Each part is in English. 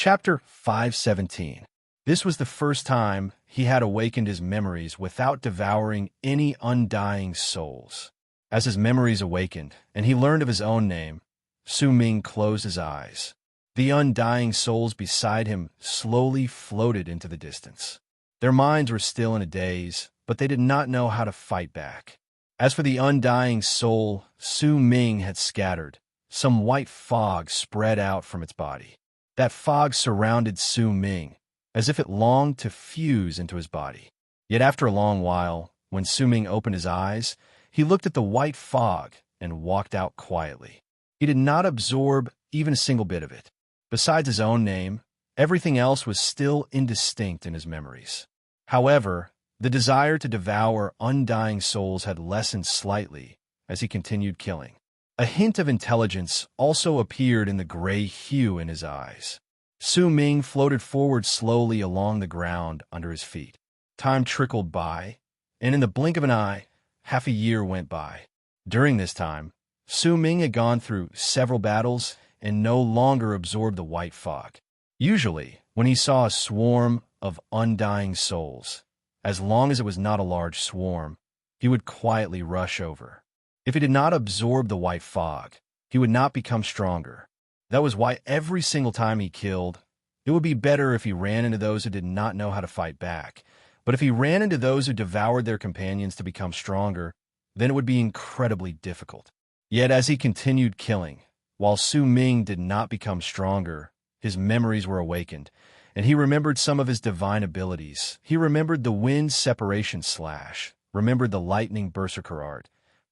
Chapter 517. This was the first time he had awakened his memories without devouring any undying souls. As his memories awakened, and he learned of his own name, Su Ming closed his eyes. The undying souls beside him slowly floated into the distance. Their minds were still in a daze, but they did not know how to fight back. As for the undying soul Su Ming had scattered, some white fog spread out from its body. That fog surrounded Su Ming, as if it longed to fuse into his body. Yet after a long while, when Su Ming opened his eyes, he looked at the white fog and walked out quietly. He did not absorb even a single bit of it. Besides his own name, everything else was still indistinct in his memories. However, the desire to devour undying souls had lessened slightly as he continued killing. A hint of intelligence also appeared in the gray hue in his eyes. Su Ming floated forward slowly along the ground under his feet. Time trickled by, and in the blink of an eye, half a year went by. During this time, Su Ming had gone through several battles and no longer absorbed the white fog. Usually, when he saw a swarm of undying souls, as long as it was not a large swarm, he would quietly rush over. If he did not absorb the white fog, he would not become stronger. That was why every single time he killed, it would be better if he ran into those who did not know how to fight back. But if he ran into those who devoured their companions to become stronger, then it would be incredibly difficult. Yet as he continued killing, while Su Ming did not become stronger, his memories were awakened, and he remembered some of his divine abilities. He remembered the wind separation slash, remembered the lightning berserker art,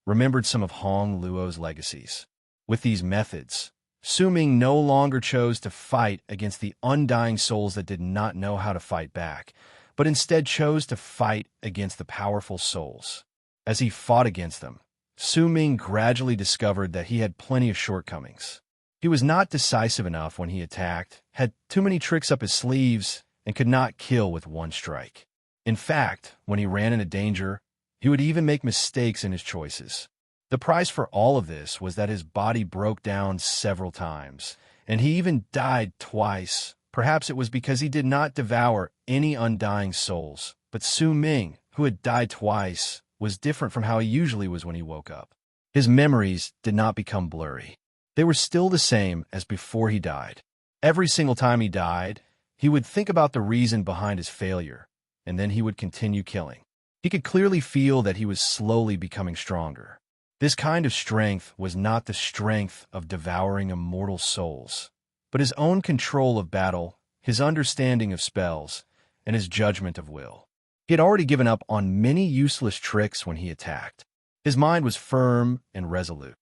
remembered some of Hong Luo's legacies. With these methods, Su Ming no longer chose to fight against the undying souls that did not know how to fight back, but instead chose to fight against the powerful souls. As he fought against them, Su Ming gradually discovered that he had plenty of shortcomings. He was not decisive enough when he attacked, had too many tricks up his sleeves, and could not kill with one strike. In fact, when he ran into danger, he would even make mistakes in his choices. The price for all of this was that his body broke down several times, and he even died twice. Perhaps it was because he did not devour any undying souls, but Su Ming, who had died twice, was different from how he usually was when he woke up. His memories did not become blurry. They were still the same as before he died. Every single time he died, he would think about the reason behind his failure, and then he would continue killing. He could clearly feel that he was slowly becoming stronger. This kind of strength was not the strength of devouring immortal souls, but his own control of battle, his understanding of spells, and his judgment of will. He had already given up on many useless tricks when he attacked. His mind was firm and resolute.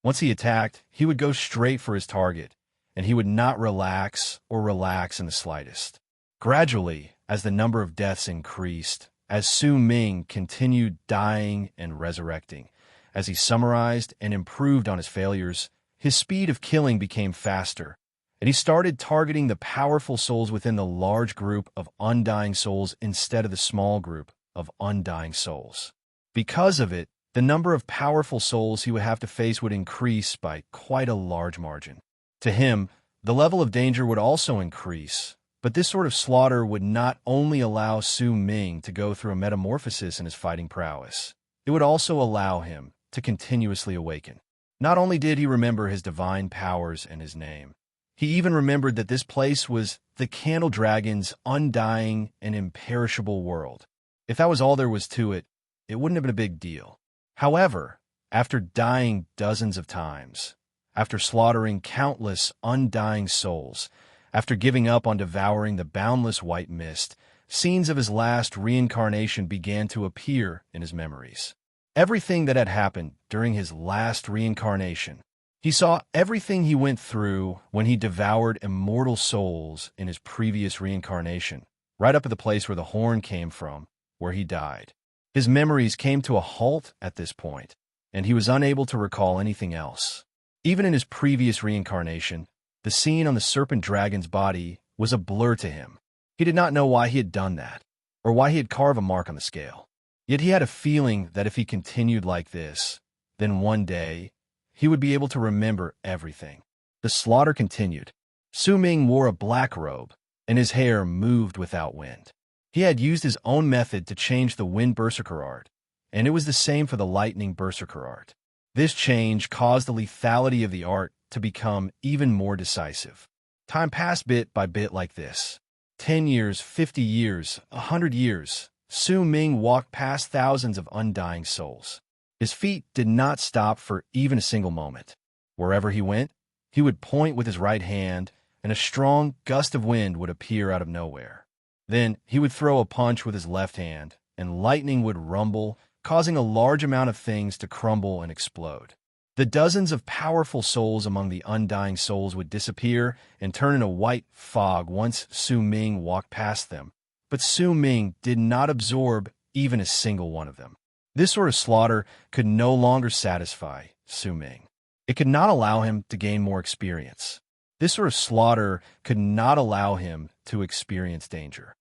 Once he attacked, he would go straight for his target, and he would not relax in the slightest. Gradually, as the number of deaths increased, as Su Ming continued dying and resurrecting, as he summarized and improved on his failures, his speed of killing became faster, and he started targeting the powerful souls within the large group of undying souls instead of the small group of undying souls. Because of it, the number of powerful souls he would have to face would increase by quite a large margin. To him, the level of danger would also increase, but this sort of slaughter would not only allow Su Ming to go through a metamorphosis in his fighting prowess, it would also allow him to continuously awaken. Not only did he remember his divine powers and his name, he even remembered that this place was the Candle Dragon's undying and imperishable world. If that was all there was to it, it wouldn't have been a big deal. However, after dying dozens of times, after slaughtering countless undying souls, after giving up on devouring the boundless white mist, scenes of his last reincarnation began to appear in his memories. Everything that had happened during his last reincarnation. He saw everything he went through when he devoured immortal souls in his previous reincarnation, right up at the place where the horn came from, where he died. His memories came to a halt at this point, and he was unable to recall anything else. Even in his previous reincarnation, the scene on the serpent dragon's body was a blur to him. He did not know why he had done that, or why he had carved a mark on the scale. Yet he had a feeling that if he continued like this, then one day he would be able to remember everything. The slaughter continued. Su Ming wore a black robe, and his hair moved without wind. He had used his own method to change the wind berserker art, and it was the same for the lightning berserker art. This change caused the lethality of the art to become even more decisive. Time passed bit by bit like this. 10 years, 50 years, 100 years. Su Ming walked past thousands of undying souls. His feet did not stop for even a single moment. Wherever he went, he would point with his right hand, and a strong gust of wind would appear out of nowhere. Then he would throw a punch with his left hand, and lightning would rumble, causing a large amount of things to crumble and explode. The dozens of powerful souls among the undying souls would disappear and turn into white fog once Su Ming walked past them. But Su Ming did not absorb even a single one of them. This sort of slaughter could no longer satisfy Su Ming. It could not allow him to gain more experience. This sort of slaughter could not allow him to experience danger.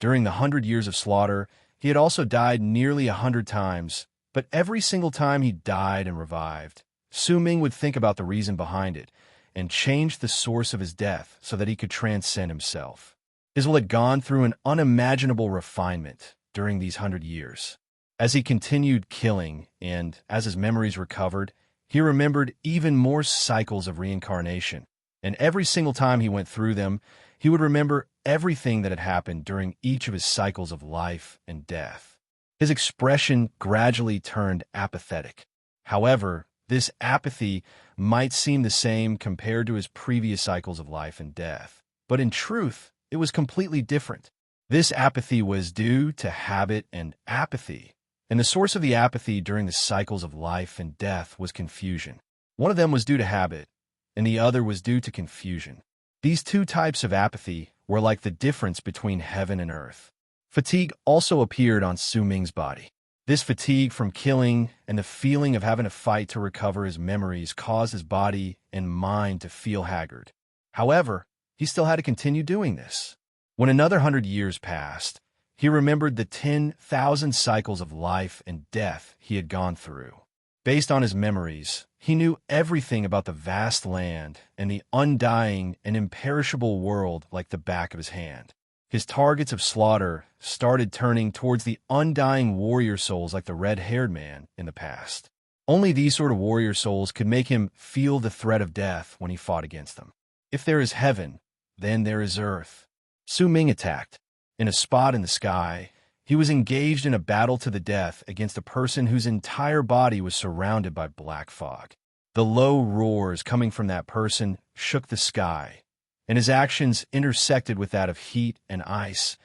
During the 100 years of slaughter, he had also died nearly 100 times, but every single time he died and revived, Su Ming would think about the reason behind it and change the source of his death so that he could transcend himself. His will had gone through an unimaginable refinement during these 100 years. As he continued killing and as his memories recovered, he remembered even more cycles of reincarnation, and every single time he went through them, he would remember everything that had happened during each of his cycles of life and death. His expression gradually turned apathetic. However, this apathy might seem the same compared to his previous cycles of life and death, but in truth, it was completely different. This apathy was due to habit and apathy, and the source of the apathy during the cycles of life and death was confusion. One of them was due to habit, and the other was due to confusion. These two types of apathy were like the difference between heaven and earth. Fatigue also appeared on Su Ming's body. This fatigue from killing and the feeling of having to fight to recover his memories caused his body and mind to feel haggard. However, he still had to continue doing this. When another 100 years passed, he remembered the 10,000 cycles of life and death he had gone through. Based on his memories, he knew everything about the vast land and the undying and imperishable world like the back of his hand. His targets of slaughter started turning towards the undying warrior souls like the red-haired man in the past. Only these sort of warrior souls could make him feel the threat of death when he fought against them. If there is heaven, then there is earth. Su Ming attacked. In a spot in the sky, he was engaged in a battle to the death against a person whose entire body was surrounded by black fog. The low roars coming from that person shook the sky, and his actions intersected with that of heat and ice,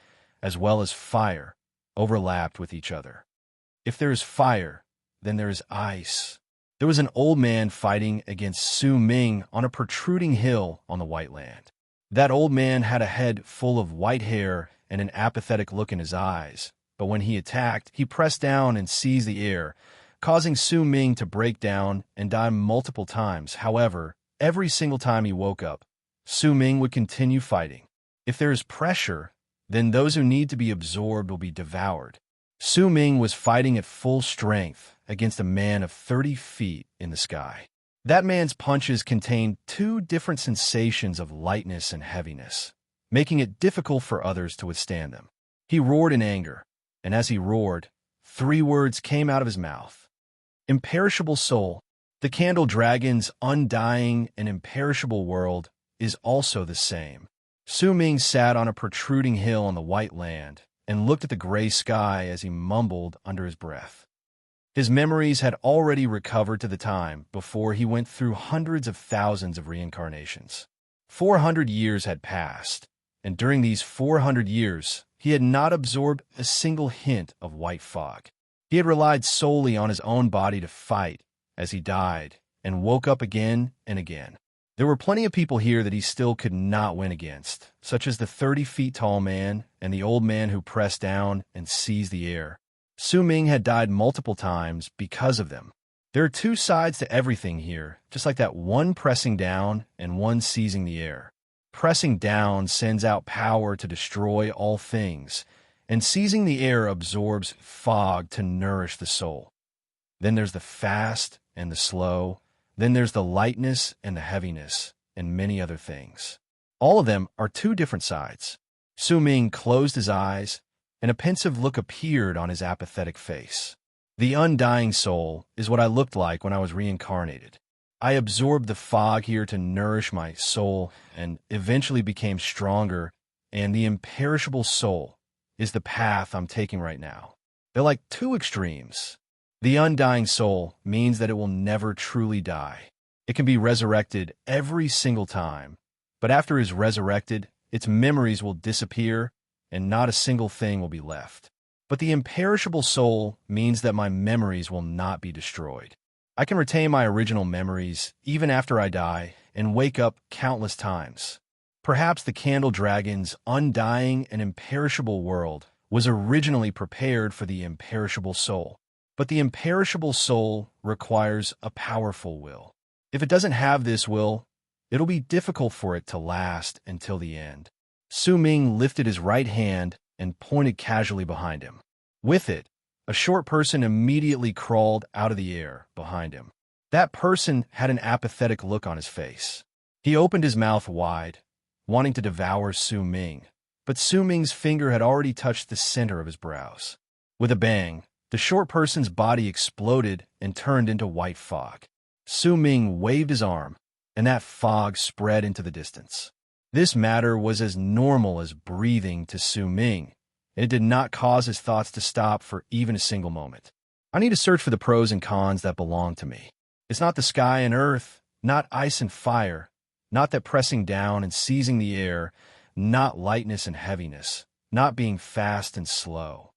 as well as fire, overlapped with each other. If there is fire, then there is ice. There was an old man fighting against Su Ming on a protruding hill on the White Land. That old man had a head full of white hair and an apathetic look in his eyes, but when he attacked, he pressed down and seized the air, causing Su Ming to break down and die multiple times. However, every single time he woke up, Su Ming would continue fighting. If there is pressure, then those who need to be absorbed will be devoured. Su Ming was fighting at full strength against a man of 30 feet in the sky. That man's punches contained two different sensations of lightness and heaviness, making it difficult for others to withstand them. He roared in anger, and as he roared, 3 words came out of his mouth. Imperishable soul, the candle dragon's undying and imperishable world is also the same. Su Ming sat on a protruding hill on the White Land and looked at the gray sky as he mumbled under his breath. His memories had already recovered to the time before he went through hundreds of thousands of reincarnations. 400 years had passed, and during these 400 years, he had not absorbed a single hint of white fog. He had relied solely on his own body to fight as he died and woke up again and again. There were plenty of people here that he still could not win against, such as the 30 feet tall man and the old man who pressed down and seized the air. Su Ming had died multiple times because of them. There are 2 sides to everything here, just like that one pressing down and one seizing the air. Pressing down sends out power to destroy all things, and seizing the air absorbs fog to nourish the soul. Then there's the fast and the slow, then there's the lightness and the heaviness, and many other things. All of them are two different sides. Su Ming closed his eyes, and a pensive look appeared on his apathetic face. The undying soul is what I looked like when I was reincarnated. I absorbed the fog here to nourish my soul and eventually became stronger, and the imperishable soul is the path I'm taking right now. They're like two extremes. The undying soul means that it will never truly die. It can be resurrected every single time, but after it is resurrected, its memories will disappear and not a single thing will be left. But the imperishable soul means that my memories will not be destroyed. I can retain my original memories even after I die and wake up countless times. Perhaps the candle dragon's undying and imperishable world was originally prepared for the imperishable soul. But the imperishable soul requires a powerful will. If it doesn't have this will, it'll be difficult for it to last until the end. Su Ming lifted his right hand and pointed casually behind him. With it, a short person immediately crawled out of the air behind him. That person had an apathetic look on his face. He opened his mouth wide, wanting to devour Su Ming, but Su Ming's finger had already touched the center of his brows. With a bang, the short person's body exploded and turned into white fog. Su Ming waved his arm, and that fog spread into the distance. This matter was as normal as breathing to Su Ming, and it did not cause his thoughts to stop for even a single moment. I need to search for the pros and cons that belong to me. It's not the sky and earth, not ice and fire, not that pressing down and seizing the air, not lightness and heaviness, not being fast and slow.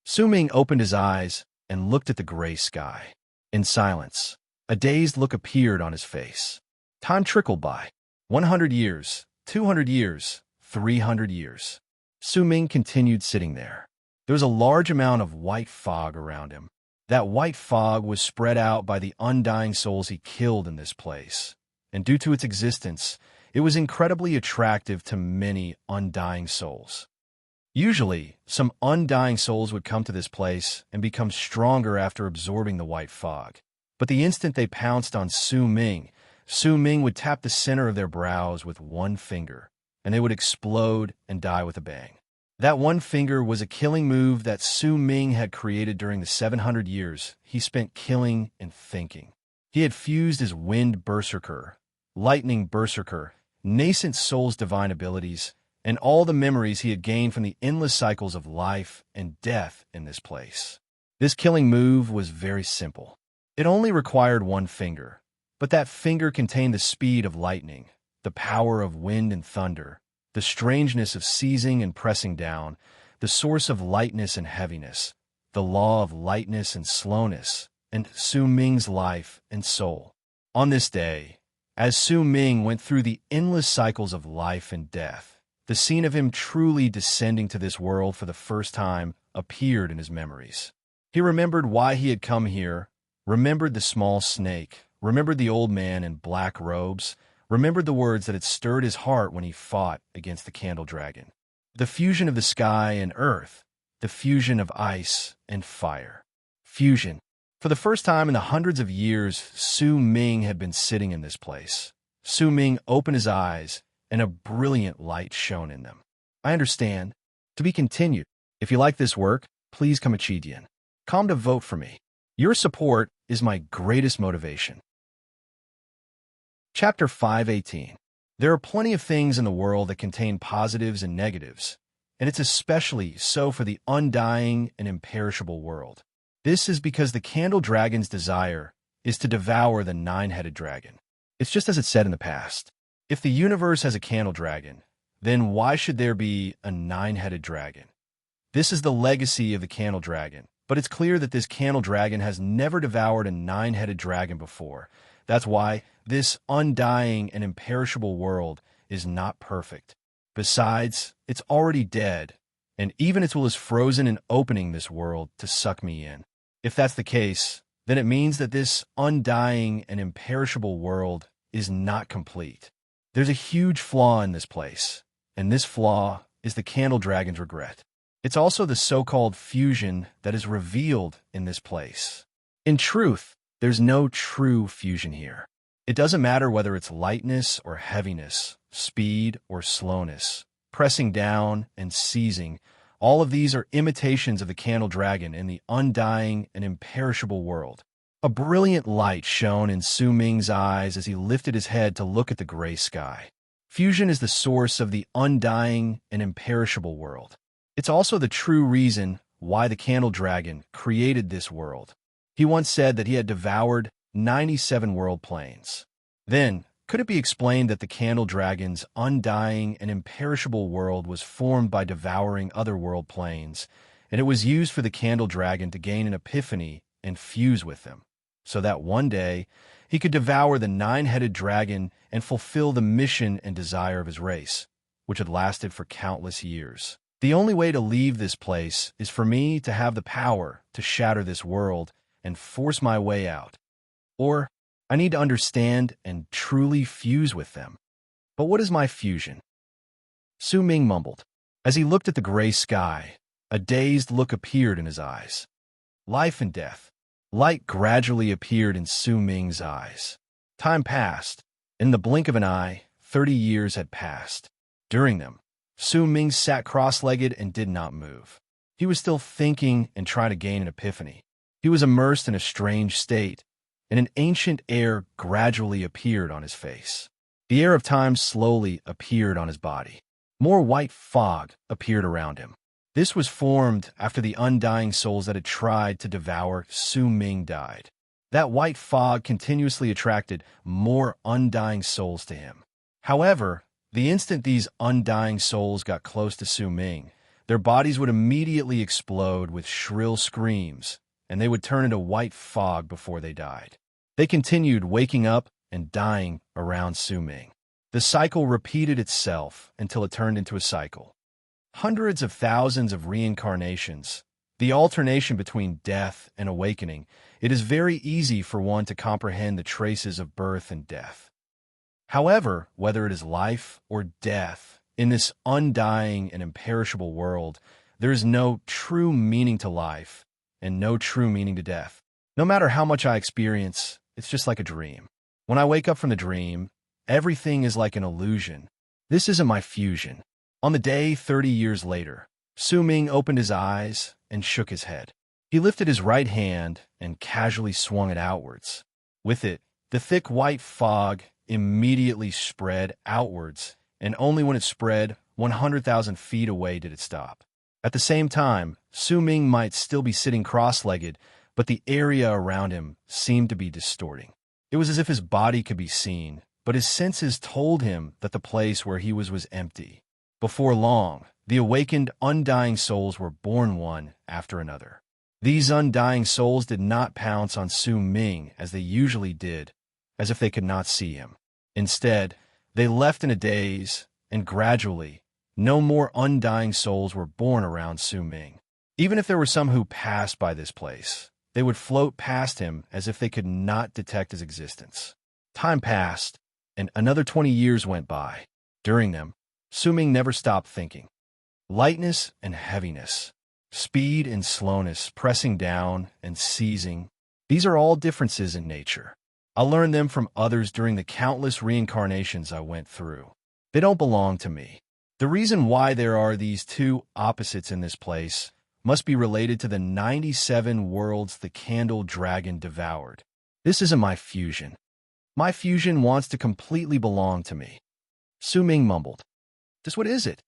Su Ming opened his eyes and looked at the gray sky. In silence, a dazed look appeared on his face. Time trickled by. 100 years, 200 years, 300 years. Su Ming continued sitting there. There was a large amount of white fog around him. That white fog was spread out by the undying souls he killed in this place, and due to its existence, it was incredibly attractive to many undying souls. Usually, some undying souls would come to this place and become stronger after absorbing the white fog. But the instant they pounced on Su Ming would tap the center of their brows with one finger, and they would explode and die with a bang. That one finger was a killing move that Su Ming had created during the 700 years he spent killing and thinking. He had fused his wind berserker, lightning berserker, nascent soul's divine abilities, and all the memories he had gained from the endless cycles of life and death in this place. This killing move was very simple. It only required one finger, but that finger contained the speed of lightning, the power of wind and thunder, the strangeness of seizing and pressing down, the source of lightness and heaviness, the law of lightness and slowness, and Su Ming's life and soul. On this day, as Su Ming went through the endless cycles of life and death, the scene of him truly descending to this world for the first time appeared in his memories. He remembered why he had come here, remembered the small snake, remembered the old man in black robes, remembered the words that had stirred his heart when he fought against the candle dragon. The fusion of the sky and earth, the fusion of ice and fire. Fusion. For the first time in the hundreds of years Su Ming had been sitting in this place. Su Ming opened his eyes, and a brilliant light shone in them. I understand. To be continued. If you like this work, please come Chidian. Come to vote for me. Your support is my greatest motivation. Chapter 518. There are plenty of things in the world that contain positives and negatives, and it's especially so for the undying and imperishable world. This is because the candle dragon's desire is to devour the nine-headed dragon. It's just as it said in the past. If the universe has a candle dragon, then why should there be a nine-headed dragon? This is the legacy of the candle dragon, but it's clear that this candle dragon has never devoured a nine-headed dragon before. That's why this undying and imperishable world is not perfect. Besides, it's already dead, and even its will is frozen in opening this world to suck me in. If that's the case, then it means that this undying and imperishable world is not complete. There's a huge flaw in this place, and this flaw is the candle dragon's regret. It's also the so-called fusion that is revealed in this place. In truth, there's no true fusion here. It doesn't matter whether it's lightness or heaviness, speed, or slowness, pressing down and seizing. All of these are imitations of the candle dragon in the undying and imperishable world. A brilliant light shone in Su Ming's eyes as he lifted his head to look at the gray sky. Fusion is the source of the undying and imperishable world. It's also the true reason why the candle dragon created this world. He once said that he had devoured 97 world planes. Then, could it be explained that the candle dragon's undying and imperishable world was formed by devouring other world planes, and it was used for the candle dragon to gain an epiphany and fuse with them, so that one day he could devour the nine-headed dragon and fulfill the mission and desire of his race, which had lasted for countless years. The only way to leave this place is for me to have the power to shatter this world and force my way out. Or I need to understand and truly fuse with them. But what is my fusion? Su Ming mumbled. As he looked at the gray sky, a dazed look appeared in his eyes. Life and death. Light gradually appeared in Su Ming's eyes. Time passed. In the blink of an eye, 30 years had passed. During them, Su Ming sat cross-legged and did not move. He was still thinking and trying to gain an epiphany. He was immersed in a strange state, and an ancient air gradually appeared on his face. The air of time slowly appeared on his body. More white fog appeared around him. This was formed after the undying souls that had tried to devour Su Ming died. That white fog continuously attracted more undying souls to him. However, the instant these undying souls got close to Su Ming, their bodies would immediately explode with shrill screams, and they would turn into white fog before they died. They continued waking up and dying around Su Ming. The cycle repeated itself until it turned into a cycle. Hundreds of thousands of reincarnations, the alternation between death and awakening. It is very easy for one to comprehend the traces of birth and death. However, whether it is life or death, in this undying and imperishable world, there is no true meaning to life and no true meaning to death. No matter how much I experience, it's just like a dream. When I wake up from the dream, everything is like an illusion. This isn't my fusion. On the day 30 years later, Su Ming opened his eyes and shook his head. He lifted his right hand and casually swung it outwards. With it, the thick white fog immediately spread outwards, and only when it spread 100,000 feet away did it stop. At the same time, Su Ming might still be sitting cross-legged, but the area around him seemed to be distorting. It was as if his body could be seen, but his senses told him that the place where he was empty. Before long, the awakened, undying souls were born one after another. These undying souls did not pounce on Su Ming as they usually did, as if they could not see him. Instead, they left in a daze, and gradually, no more undying souls were born around Su Ming. Even if there were some who passed by this place, they would float past him as if they could not detect his existence. Time passed, and another 20 years went by. During them, Su Ming never stopped thinking. Lightness and heaviness, speed and slowness, pressing down and seizing, these are all differences in nature. I learned them from others during the countless reincarnations I went through. They don't belong to me. The reason why there are these two opposites in this place must be related to the 97 worlds the candle dragon devoured. This isn't my fusion. My fusion wants to completely belong to me. Su Ming mumbled. Just what is it?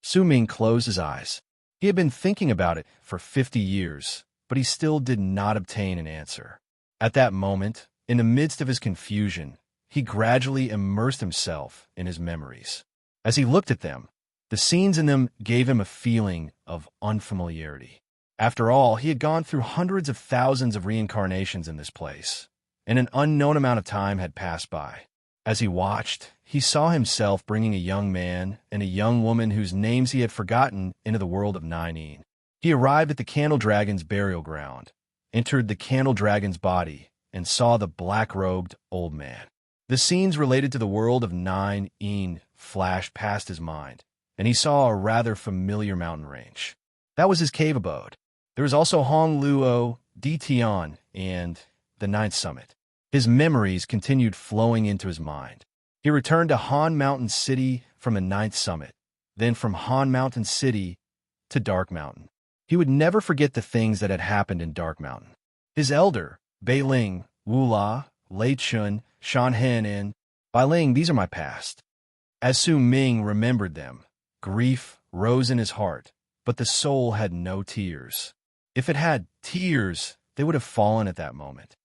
Su Ming closed his eyes. He had been thinking about it for 50 years, but he still did not obtain an answer. At that moment, in the midst of his confusion, he gradually immersed himself in his memories. As he looked at them, the scenes in them gave him a feeling of unfamiliarity. After all, he had gone through hundreds of thousands of reincarnations in this place, and an unknown amount of time had passed by. As he watched, he saw himself bringing a young man and a young woman whose names he had forgotten into the world of Nine. He arrived at the candle dragon's burial ground, entered the candle dragon's body, and saw the black-robed old man. The scenes related to the world of Nine flashed past his mind, and he saw a rather familiar mountain range. That was his cave abode. There was also Hong Luo, Di Tian, and the Ninth Summit. His memories continued flowing into his mind. He returned to Han Mountain City from the ninth summit, then from Han Mountain City to Dark Mountain. He would never forget the things that had happened in Dark Mountain. His elder, Bei Ling, Wu La, Lei Chun, Shan Hen, and Bai Ling, these are my past. As Su Ming remembered them, grief rose in his heart, but the soul had no tears. If it had tears, they would have fallen at that moment.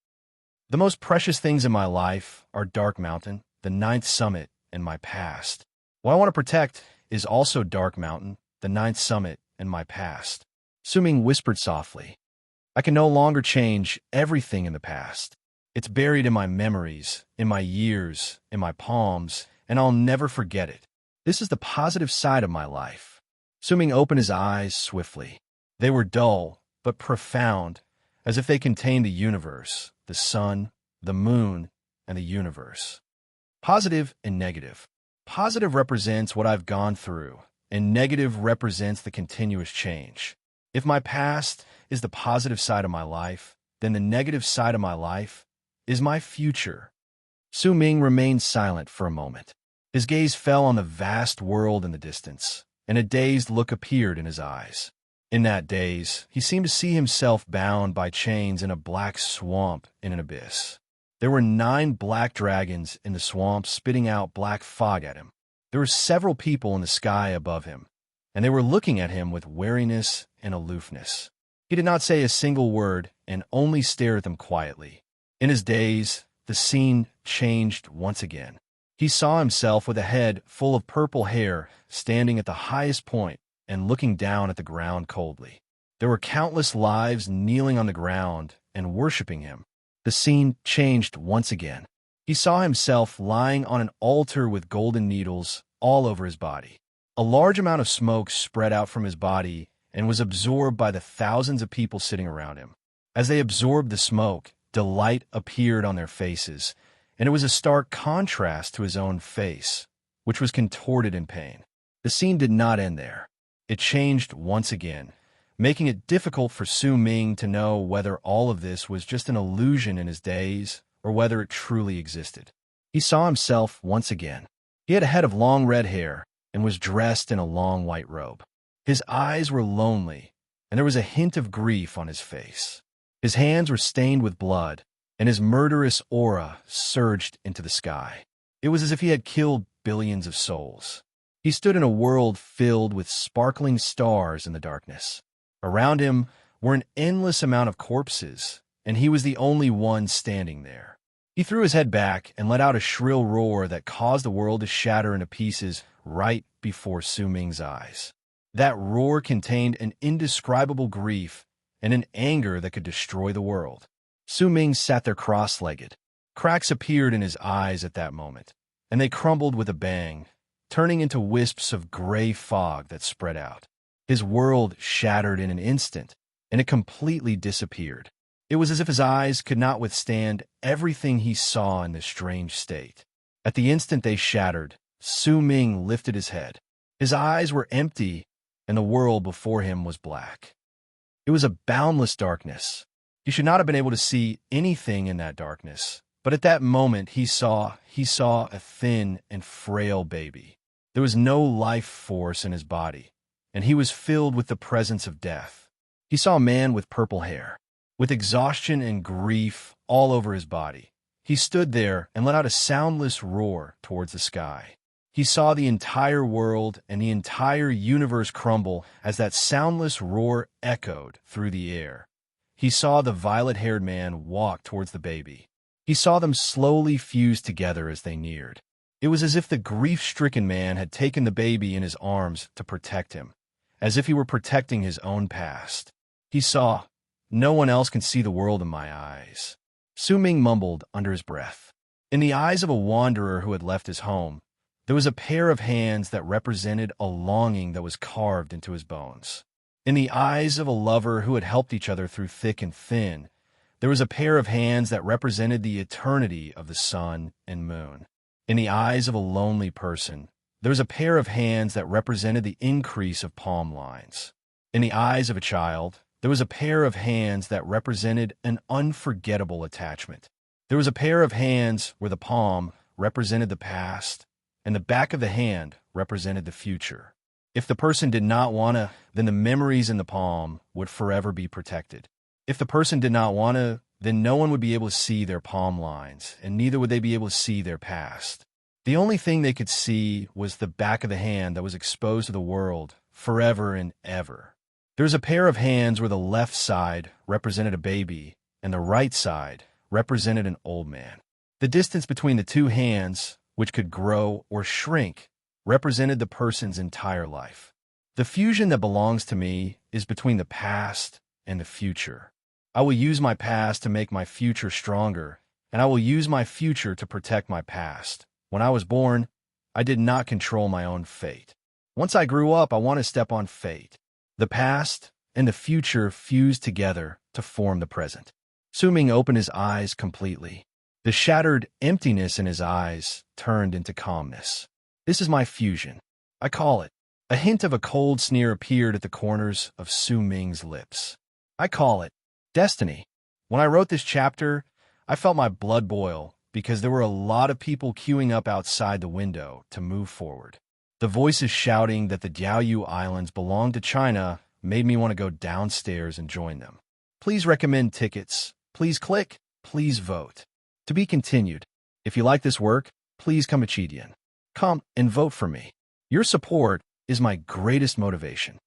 The most precious things in my life are Dark Mountain, the ninth summit, and my past. What I want to protect is also Dark Mountain, the ninth summit, and my past. Su Ming whispered softly. I can no longer change everything in the past. It's buried in my memories, in my years, in my palms, and I'll never forget it. This is the positive side of my life. Su Ming opened his eyes swiftly. They were dull, but profound, as if they contained the universe, the sun, the moon, and the universe. Positive and negative. Positive represents what I've gone through, and negative represents the continuous change. If my past is the positive side of my life, then the negative side of my life is my future. Su Ming remained silent for a moment. His gaze fell on the vast world in the distance, and a dazed look appeared in his eyes. In that daze, he seemed to see himself bound by chains in a black swamp in an abyss. There were 9 black dragons in the swamp spitting out black fog at him. There were several people in the sky above him, and they were looking at him with wariness and aloofness. He did not say a single word and only stared at them quietly. In his daze, the scene changed once again. He saw himself with a head full of purple hair standing at the highest point and looking down at the ground coldly. There were countless lives kneeling on the ground and worshiping him. The scene changed once again. He saw himself lying on an altar with golden needles all over his body. A large amount of smoke spread out from his body and was absorbed by the thousands of people sitting around him. As they absorbed the smoke, delight appeared on their faces, and it was a stark contrast to his own face, which was contorted in pain. The scene did not end there. It changed once again, making it difficult for Su Ming to know whether all of this was just an illusion in his daze or whether it truly existed. He saw himself once again. He had a head of long red hair and was dressed in a long white robe. His eyes were lonely, and there was a hint of grief on his face. His hands were stained with blood, and his murderous aura surged into the sky. It was as if he had killed billions of souls. He stood in a world filled with sparkling stars in the darkness. Around him were an endless amount of corpses, and he was the only one standing there. He threw his head back and let out a shrill roar that caused the world to shatter into pieces right before Su Ming's eyes. That roar contained an indescribable grief and an anger that could destroy the world. Su Ming sat there cross-legged. Cracks appeared in his eyes at that moment, and they crumbled with a bang, turning into wisps of gray fog that spread out. His world shattered in an instant, and it completely disappeared. It was as if his eyes could not withstand everything he saw in this strange state. At the instant they shattered, Su Ming lifted his head. His eyes were empty, and the world before him was black. It was a boundless darkness. He should not have been able to see anything in that darkness, but at that moment he saw a thin and frail baby. There was no life force in his body, and he was filled with the presence of death. He saw a man with purple hair, with exhaustion and grief all over his body. He stood there and let out a soundless roar towards the sky. He saw the entire world and the entire universe crumble as that soundless roar echoed through the air. He saw the violet-haired man walk towards the baby. He saw them slowly fuse together as they neared. It was as if the grief-stricken man had taken the baby in his arms to protect him, as if he were protecting his own past. He saw, "No one else can see the world in my eyes." Su Ming mumbled under his breath. In the eyes of a wanderer who had left his home, there was a pair of hands that represented a longing that was carved into his bones. In the eyes of a lover who had helped each other through thick and thin, there was a pair of hands that represented the eternity of the sun and moon. In the eyes of a lonely person, there was a pair of hands that represented the increase of palm lines. In the eyes of a child, there was a pair of hands that represented an unforgettable attachment. There was a pair of hands where the palm represented the past, and the back of the hand represented the future. If the person did not want to, then the memories in the palm would forever be protected. If the person did not want to, then no one would be able to see their palm lines, and neither would they be able to see their past. The only thing they could see was the back of the hand that was exposed to the world forever and ever. There was a pair of hands where the left side represented a baby and the right side represented an old man. The distance between the two hands, which could grow or shrink, represented the person's entire life. The fusion that belongs to me is between the past and the future. I will use my past to make my future stronger, and I will use my future to protect my past. When I was born, I did not control my own fate. Once I grew up, I want to step on fate. The past and the future fused together to form the present. Su-Ming opened his eyes completely. The shattered emptiness in his eyes turned into calmness. This is my fusion. I call it. A hint of a cold sneer appeared at the corners of Su-Ming's lips. I call it destiny. When I wrote this chapter, I felt my blood boil because there were a lot of people queuing up outside the window to move forward. The voices shouting that the Diaoyu Islands belonged to China made me want to go downstairs and join them. Please recommend tickets. Please click. Please vote. To be continued. If you like this work, please come to Chidian. Come and vote for me. Your support is my greatest motivation.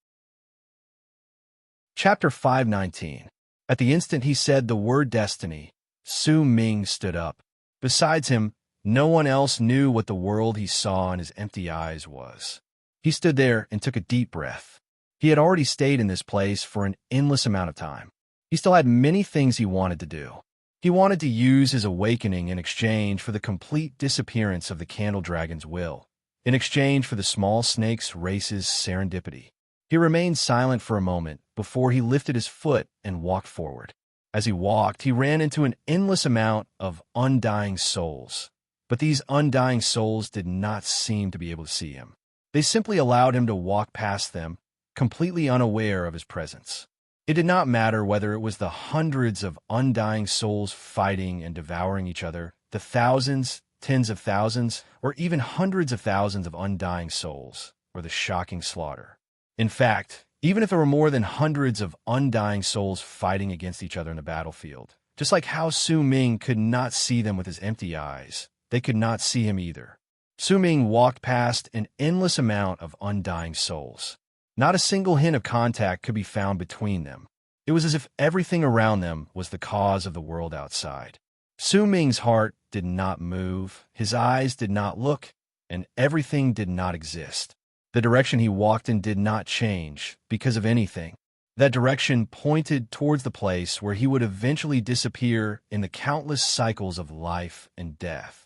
Chapter 519. At the instant he said the word destiny, Su-Ming stood up. Besides him, no one else knew what the world he saw in his empty eyes was. He stood there and took a deep breath. He had already stayed in this place for an endless amount of time. He still had many things he wanted to do. He wanted to use his awakening in exchange for the complete disappearance of the Candle Dragon's will, in exchange for the small snake's race's serendipity. He remained silent for a moment before he lifted his foot and walked forward. As he walked, he ran into an endless amount of undying souls. But these undying souls did not seem to be able to see him. They simply allowed him to walk past them, completely unaware of his presence. It did not matter whether it was the hundreds of undying souls fighting and devouring each other, the thousands, tens of thousands, or even hundreds of thousands of undying souls, or the shocking slaughter. In fact, even if there were more than hundreds of undying souls fighting against each other in the battlefield, just like how Su-Ming could not see them with his empty eyes, they could not see him either. Su-Ming walked past an endless amount of undying souls. Not a single hint of contact could be found between them. It was as if everything around them was the cause of the world outside. Su-Ming's heart did not move, his eyes did not look, and everything did not exist. The direction he walked in did not change because of anything. That direction pointed towards the place where he would eventually disappear in the countless cycles of life and death.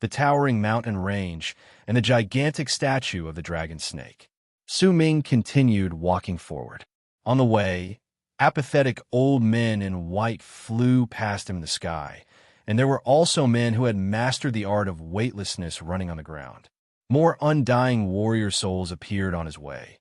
The towering mountain range and the gigantic statue of the dragon snake. Su-Ming continued walking forward. On the way, apathetic old men in white flew past him in the sky, and there were also men who had mastered the art of weightlessness running on the ground. More undying warrior souls appeared on his way,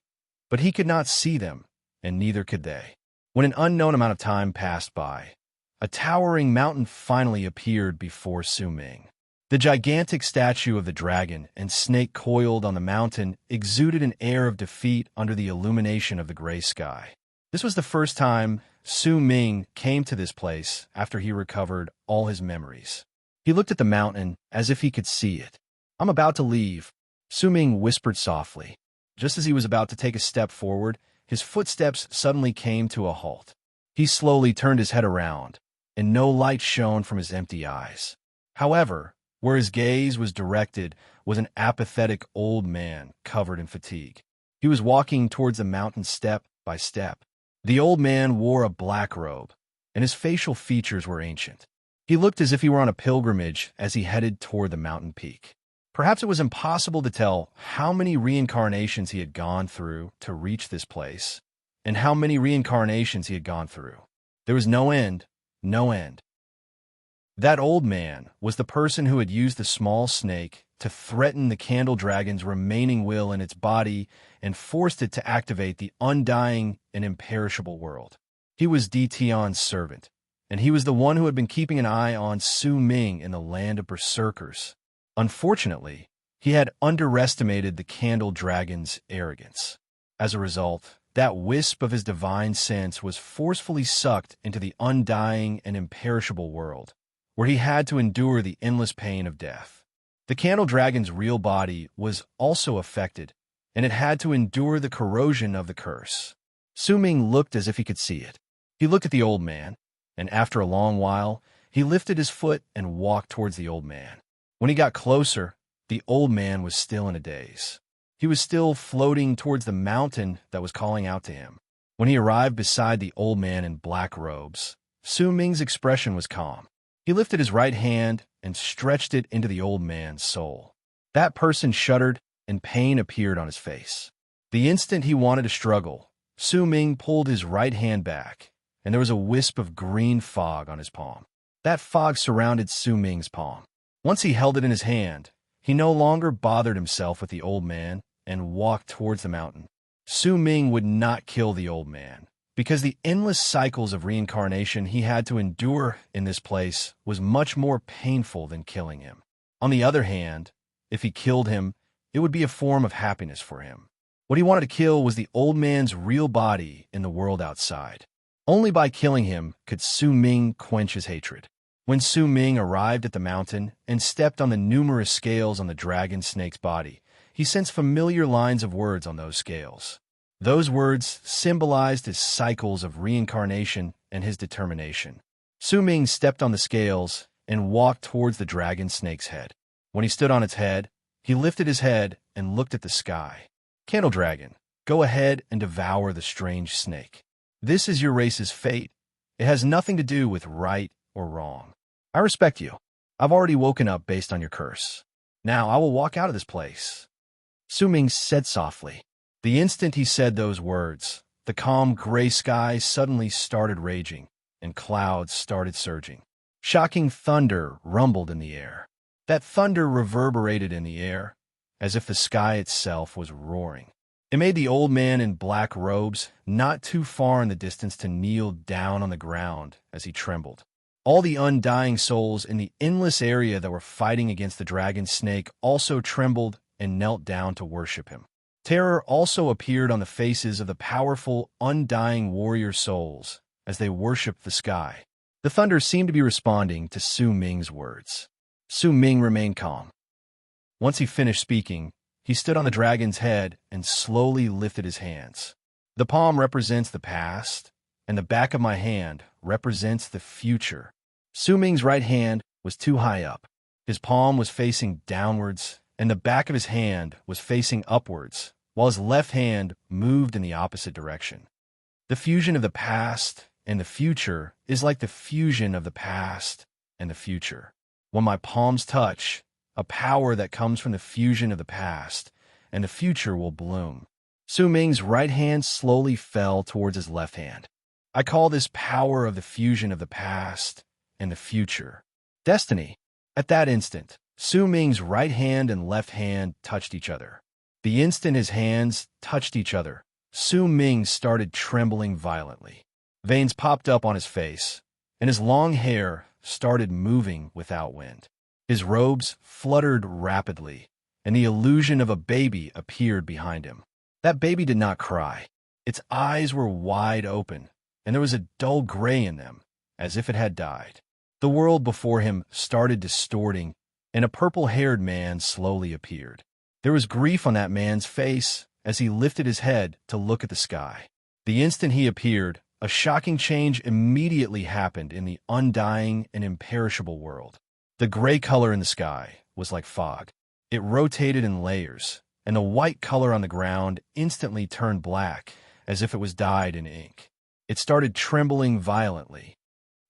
but he could not see them, and neither could they. When an unknown amount of time passed by, a towering mountain finally appeared before Su-Ming. The gigantic statue of the dragon and snake coiled on the mountain exuded an air of defeat under the illumination of the gray sky. This was the first time Su-Ming came to this place after he recovered all his memories. He looked at the mountain as if he could see it. "I'm about to leave," Su-Ming whispered softly. Just as he was about to take a step forward, his footsteps suddenly came to a halt. He slowly turned his head around, and no light shone from his empty eyes. However, where his gaze was directed was an apathetic old man covered in fatigue. He was walking towards the mountain step by step. The old man wore a black robe, and his facial features were ancient. He looked as if he were on a pilgrimage as he headed toward the mountain peak. Perhaps it was impossible to tell how many reincarnations he had gone through to reach this place, and how many reincarnations he had gone through. There was no end, no end. That old man was the person who had used the small snake to threaten the Candle Dragon's remaining will in its body and forced it to activate the undying and imperishable world. He was Tion's servant, and he was the one who had been keeping an eye on Su-Ming in the land of berserkers. Unfortunately, he had underestimated the candle dragon's arrogance. As a result, that wisp of his divine sense was forcefully sucked into the undying and imperishable world, where he had to endure the endless pain of death. The candle dragon's real body was also affected, and it had to endure the corrosion of the curse. Su Ming looked as if he could see it. He looked at the old man, and after a long while, he lifted his foot and walked towards the old man. When he got closer, the old man was still in a daze. He was still floating towards the mountain that was calling out to him. When he arrived beside the old man in black robes, Su Ming's expression was calm. He lifted his right hand and stretched it into the old man's soul. That person shuddered, and pain appeared on his face. The instant he wanted to struggle, Su Ming pulled his right hand back, and there was a wisp of green fog on his palm. That fog surrounded Su Ming's palm. Once he held it in his hand, he no longer bothered himself with the old man and walked towards the mountain. Su Ming would not kill the old man, because the endless cycles of reincarnation he had to endure in this place was much more painful than killing him. On the other hand, if he killed him, it would be a form of happiness for him. What he wanted to kill was the old man's real body in the world outside. Only by killing him could Su Ming quench his hatred. When Su Ming arrived at the mountain and stepped on the numerous scales on the dragon snake's body, he sensed familiar lines of words on those scales. Those words symbolized his cycles of reincarnation and his determination. Su Ming stepped on the scales and walked towards the dragon snake's head. When he stood on its head, he lifted his head and looked at the sky. Candle Dragon, go ahead and devour the strange snake. This is your race's fate. It has nothing to do with right or wrong. I respect you. I've already woken up based on your curse. Now I will walk out of this place. Su Ming said softly. The instant he said those words, the calm gray sky suddenly started raging, and clouds started surging. Shocking thunder rumbled in the air. That thunder reverberated in the air, as if the sky itself was roaring. It made the old man in black robes not too far in the distance to kneel down on the ground as he trembled. All the undying souls in the endless area that were fighting against the dragon snake also trembled and knelt down to worship him. Terror also appeared on the faces of the powerful, undying warrior souls as they worshipped the sky. The thunder seemed to be responding to Su Ming's words. Su Ming remained calm. Once he finished speaking, he stood on the dragon's head and slowly lifted his hands. The palm represents the past, and the back of my hand represents the future. Su Ming's right hand was too high up. His palm was facing downwards, and the back of his hand was facing upwards, while his left hand moved in the opposite direction. The fusion of the past and the future is like the fusion of the past and the future. When my palms touch, a power that comes from the fusion of the past and the future will bloom. Su Ming's right hand slowly fell towards his left hand. I call this power of the fusion of the past and the future destiny. At that instant, Su Ming's right hand and left hand touched each other. The instant his hands touched each other, Su Ming started trembling violently. Veins popped up on his face, and his long hair started moving without wind. His robes fluttered rapidly, and the illusion of a baby appeared behind him. That baby did not cry. Its eyes were wide open, and there was a dull gray in them, as if it had died. The world before him started distorting, and a purple-haired man slowly appeared. There was grief on that man's face as he lifted his head to look at the sky. The instant he appeared, a shocking change immediately happened in the undying and imperishable world. The gray color in the sky was like fog. It rotated in layers, and the white color on the ground instantly turned black, as if it was dyed in ink. It started trembling violently.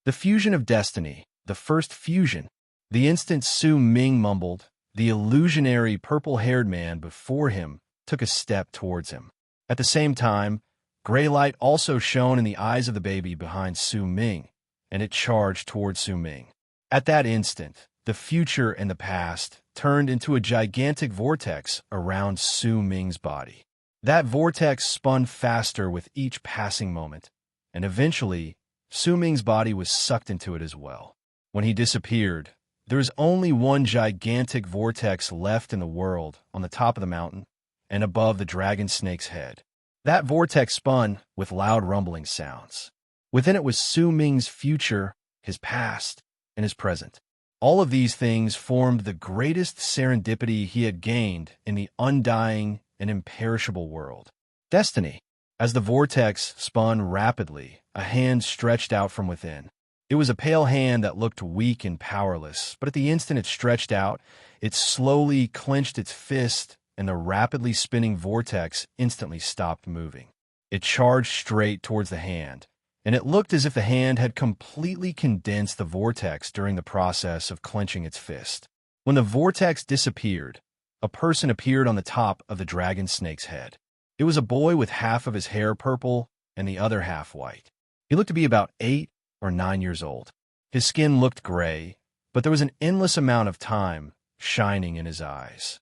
The fusion of destiny, the first fusion. The instant Su Ming mumbled, the illusionary purple-haired man before him took a step towards him. At the same time, gray light also shone in the eyes of the baby behind Su Ming, and it charged towards Su Ming. At that instant, the future and the past turned into a gigantic vortex around Su Ming's body. That vortex spun faster with each passing moment, and eventually, Su Ming's body was sucked into it as well. When he disappeared, There is only one gigantic vortex left in the world on the top of the mountain and above the dragon snake's head. That vortex spun with loud rumbling sounds. Within it was Su Ming's future, his past, and his present. All of these things formed the greatest serendipity he had gained in the undying and imperishable world. Destiny. As the vortex spun rapidly, a hand stretched out from within. It was a pale hand that looked weak and powerless, but at the instant it stretched out, it slowly clenched its fist, and the rapidly spinning vortex instantly stopped moving. It charged straight towards the hand, and it looked as if the hand had completely condensed the vortex during the process of clenching its fist. When the vortex disappeared, a person appeared on the top of the dragon snake's head. It was a boy with half of his hair purple and the other half white. He looked to be about 8 or 9 years old. His skin looked gray, but there was an endless amount of time shining in his eyes.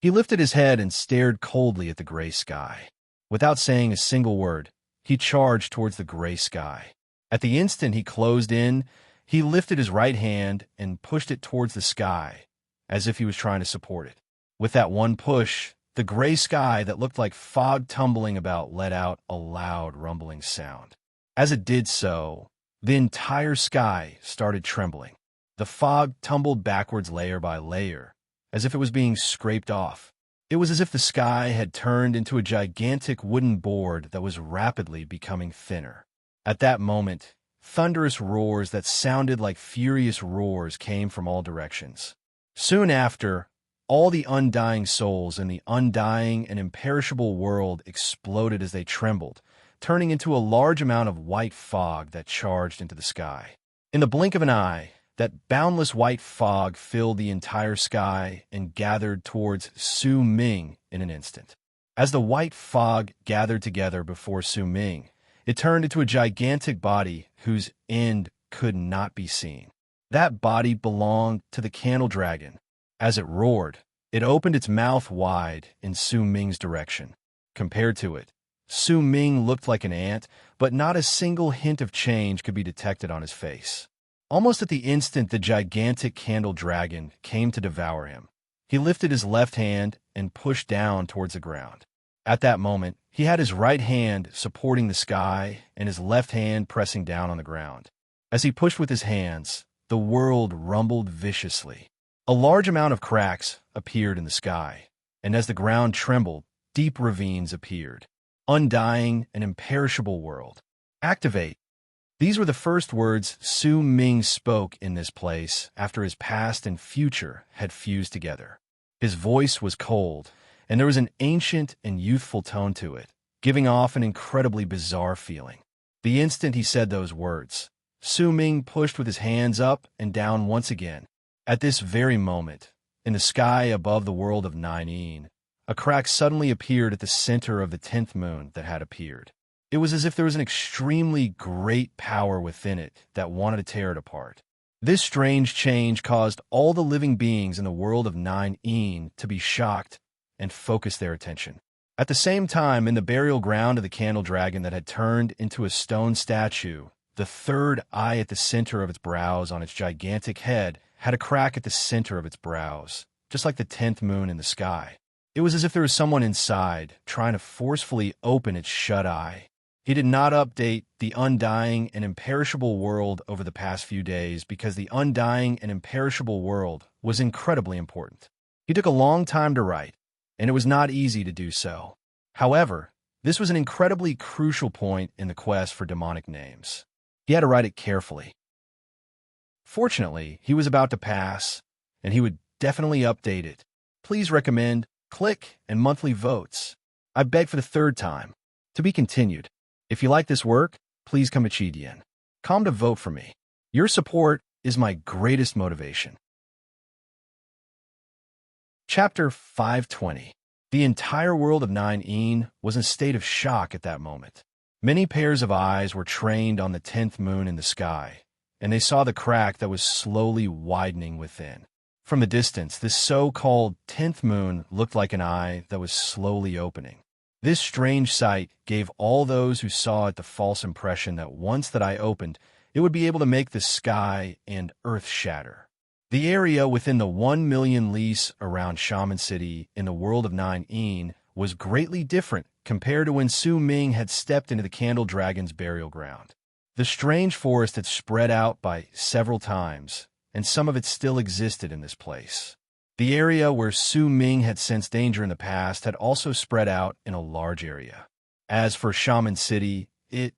He lifted his head and stared coldly at the gray sky. Without saying a single word, he charged towards the gray sky. At the instant he closed in, he lifted his right hand and pushed it towards the sky, as if he was trying to support it. With that one push, the gray sky that looked like fog tumbling about let out a loud rumbling sound. As it did so, the entire sky started trembling. The fog tumbled backwards layer by layer, as if it was being scraped off. It was as if the sky had turned into a gigantic wooden board that was rapidly becoming thinner. At that moment, thunderous roars that sounded like furious roars came from all directions. Soon after, all the undying souls in the undying and imperishable world exploded as they trembled, turning into a large amount of white fog that charged into the sky. In the blink of an eye, that boundless white fog filled the entire sky and gathered towards Su Ming in an instant. As the white fog gathered together before Su Ming, it turned into a gigantic body whose end could not be seen. That body belonged to the candle dragon. As it roared, it opened its mouth wide in Su Ming's direction. Compared to it, Su Ming looked like an ant, but not a single hint of change could be detected on his face. Almost at the instant the gigantic candle dragon came to devour him, he lifted his left hand and pushed down towards the ground. At that moment, he had his right hand supporting the sky and his left hand pressing down on the ground. As he pushed with his hands, the world rumbled viciously. A large amount of cracks appeared in the sky, and as the ground trembled, deep ravines appeared. Undying and imperishable world. Activate. These were the first words Su Ming spoke in this place after his past and future had fused together. His voice was cold, and there was an ancient and youthful tone to it, giving off an incredibly bizarre feeling. The instant he said those words, Su Ming pushed with his hands up and down once again. At this very moment, in the sky above the world of Nine, a crack suddenly appeared at the center of the 10th moon that had appeared. It was as if there was an extremely great power within it that wanted to tear it apart. This strange change caused all the living beings in the world of Nine to be shocked and focus their attention. At the same time, in the burial ground of the candle dragon that had turned into a stone statue, the third eye at the center of its brows on its gigantic head had a crack at the center of its brows, just like the 10th moon in the sky. It was as if there was someone inside trying to forcefully open its shut eye. He did not update the undying and imperishable world over the past few days because the undying and imperishable world was incredibly important. He took a long time to write, and it was not easy to do so. However, this was an incredibly crucial point in the quest for demonic names. He had to write it carefully. Fortunately, he was about to pass, and he would definitely update it. Please recommend, click, and monthly votes. I beg for the third time. To be continued. If you like this work, please come to Chidian. Come to vote for me. Your support is my greatest motivation. Chapter 520. The entire world of Nine was in a state of shock at that moment. Many pairs of eyes were trained on the 10th moon in the sky, and they saw the crack that was slowly widening within. From the distance, this so-called 10th moon looked like an eye that was slowly opening. This strange sight gave all those who saw it the false impression that once that eye opened, it would be able to make the sky and earth shatter. The area within the 1 million lease around Shaman City in the world of 9 was greatly different compared to when Su Ming had stepped into the Candle Dragon's burial ground. The strange forest had spread out by several times, and some of it still existed in this place. The area where Su Ming had sensed danger in the past had also spread out in a large area. As for Shaman City, it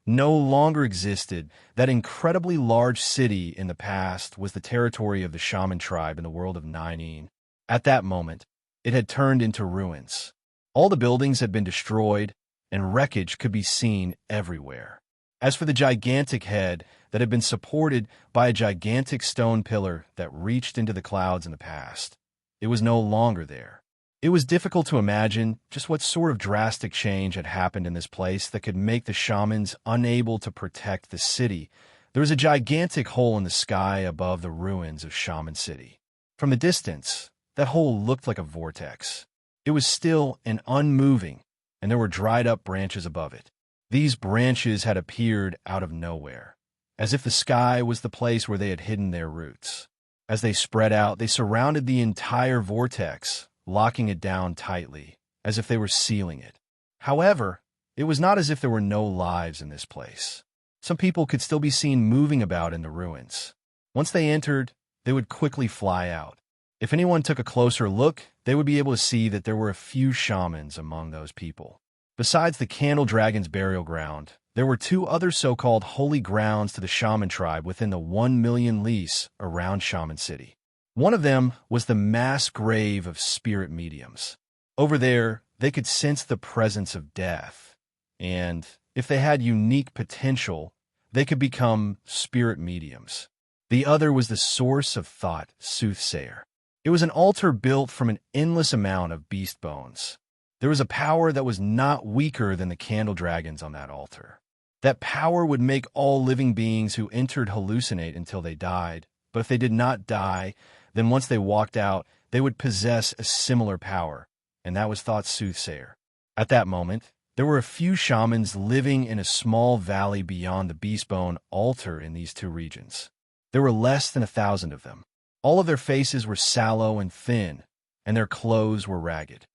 no longer existed. That incredibly large city in the past was the territory of the Shaman tribe in the world of 9. At that moment, it had turned into ruins. All the buildings had been destroyed, and wreckage could be seen everywhere. As for the gigantic head that had been supported by a gigantic stone pillar that reached into the clouds in the past, it was no longer there. It was difficult to imagine just what sort of drastic change had happened in this place that could make the shamans unable to protect the city. There was a gigantic hole in the sky above the ruins of Shaman City. From the distance, that hole looked like a vortex. It was still and unmoving, and there were dried-up branches above it. These branches had appeared out of nowhere, as if the sky was the place where they had hidden their roots. As they spread out, they surrounded the entire vortex, locking it down tightly, as if they were sealing it. However, it was not as if there were no lives in this place. Some people could still be seen moving about in the ruins. Once they entered, they would quickly fly out. If anyone took a closer look, they would be able to see that there were a few shamans among those people. Besides the Candle Dragon's burial ground, there were 2 other so-called holy grounds to the Shaman tribe within the 1 million lease around Shaman City. One of them was the mass grave of spirit mediums. Over there, they could sense the presence of death, and if they had unique potential, they could become spirit mediums. The other was the source of thought, soothsayer. It was an altar built from an endless amount of beast bones. There was a power that was not weaker than the Candle Dragons on that altar. That power would make all living beings who entered hallucinate until they died, but if they did not die, then once they walked out, they would possess a similar power, and that was thought soothsayer. At that moment, there were a few shamans living in a small valley beyond the beastbone altar in these 2 regions. There were less than 1,000 of them. All of their faces were sallow and thin, and their clothes were ragged.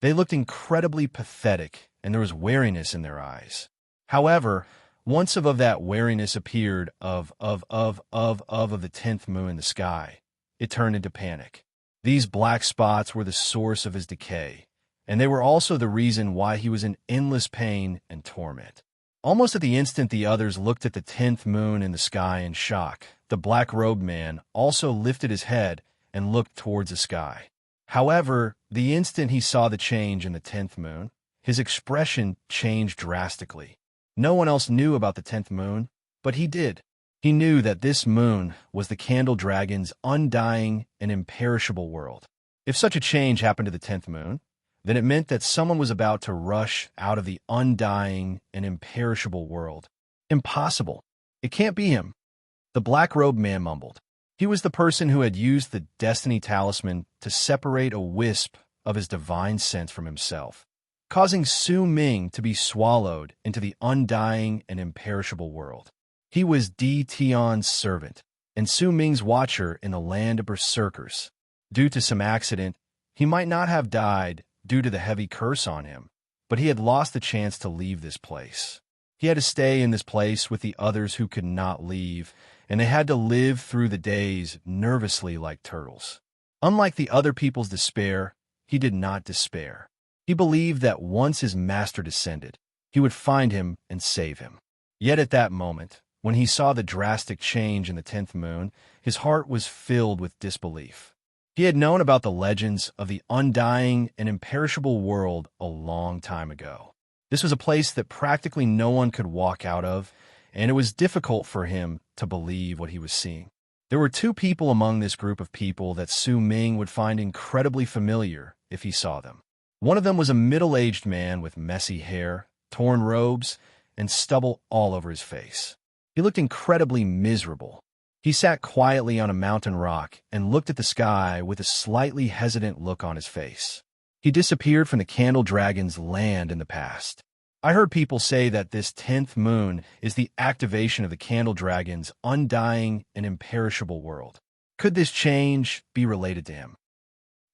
They looked incredibly pathetic, and there was wariness in their eyes. However, once of that wariness appeared of the 10th moon in the sky, it turned into panic. These black spots were the source of his decay, and they were also the reason why he was in endless pain and torment. Almost at the instant the others looked at the 10th moon in the sky in shock, the black-robed man also lifted his head and looked towards the sky. However, the instant he saw the change in the 10th moon, his expression changed drastically. No one else knew about the 10th moon, but he did. He knew that this moon was the Candle Dragon's undying and imperishable world. If such a change happened to the 10th moon, then it meant that someone was about to rush out of the undying and imperishable world. Impossible. It can't be him. The black-robed man mumbled. He was the person who had used the destiny talisman to separate a wisp of his divine sense from himself, causing Su Ming to be swallowed into the undying and imperishable world. He was Di Tian's servant, and Su Ming's watcher in the land of berserkers. Due to some accident, he might not have died due to the heavy curse on him, but he had lost the chance to leave this place. He had to stay in this place with the others who could not leave, and they had to live through the days nervously like turtles. Unlike the other people's despair, he did not despair. He believed that once his master descended, he would find him and save him. Yet at that moment, when he saw the drastic change in the 10th moon, his heart was filled with disbelief. He had known about the legends of the undying and imperishable world a long time ago. This was a place that practically no one could walk out of, and it was difficult for him to believe what he was seeing. There were 2 people among this group of people that Su Ming would find incredibly familiar if he saw them. One of them was a middle-aged man with messy hair, torn robes, and stubble all over his face. He looked incredibly miserable. He sat quietly on a mountain rock and looked at the sky with a slightly hesitant look on his face. He disappeared from the Candle Dragon's land in the past. I heard people say that this 10th moon is the activation of the Candle Dragon's undying and imperishable world. Could this change be related to him?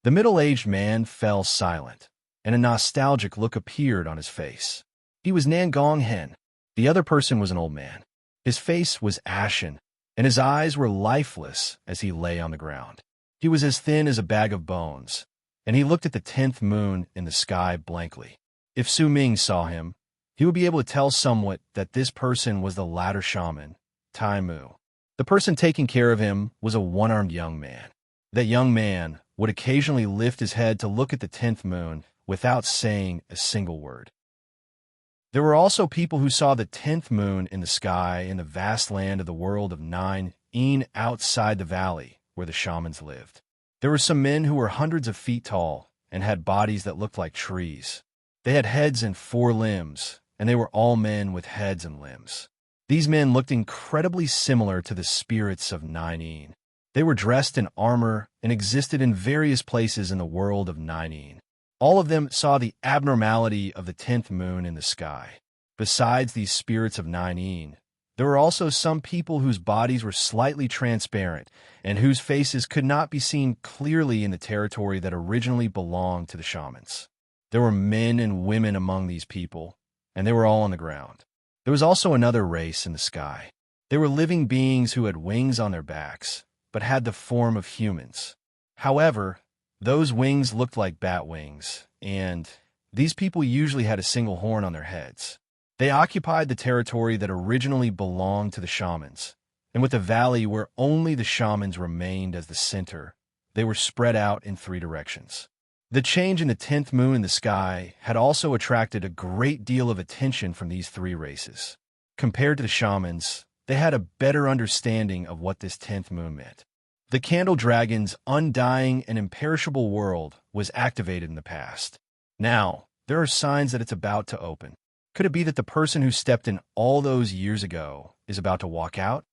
The middle-aged man fell silent, and a nostalgic look appeared on his face. He was Nangong Hen. The other person was an old man. His face was ashen, and his eyes were lifeless as he lay on the ground. He was as thin as a bag of bones, and he looked at the 10th moon in the sky blankly. If Su Ming saw him, he would be able to tell somewhat that this person was the latter shaman, Tai Mu. The person taking care of him was a one-armed young man. That young man would occasionally lift his head to look at the 10th moon without saying a single word. There were also people who saw the 10th moon in the sky in the vast land of the world of 9 outside the valley where the shamans lived. There were some men who were hundreds of feet tall and had bodies that looked like trees. They had heads and 4 limbs, and they were all men with heads and limbs. These men looked incredibly similar to the spirits of 9. They were dressed in armor and existed in various places in the world of 9. All of them saw the abnormality of the 10th moon in the sky. Besides these spirits of 9, there were also some people whose bodies were slightly transparent and whose faces could not be seen clearly in the territory that originally belonged to the shamans. There were men and women among these people, and they were all on the ground. There was also another race in the sky. They were living beings who had wings on their backs, but had the form of humans. However, those wings looked like bat wings, and these people usually had a single horn on their heads. They occupied the territory that originally belonged to the shamans, and with a valley where only the shamans remained as the center, they were spread out in 3 directions. The change in the 10th moon in the sky had also attracted a great deal of attention from these 3 races. Compared to the shamans, they had a better understanding of what this 10th moon meant. The candle dragon's undying and imperishable world was activated in the past. Now, there are signs that it's about to open. Could it be that the person who stepped in all those years ago is about to walk out?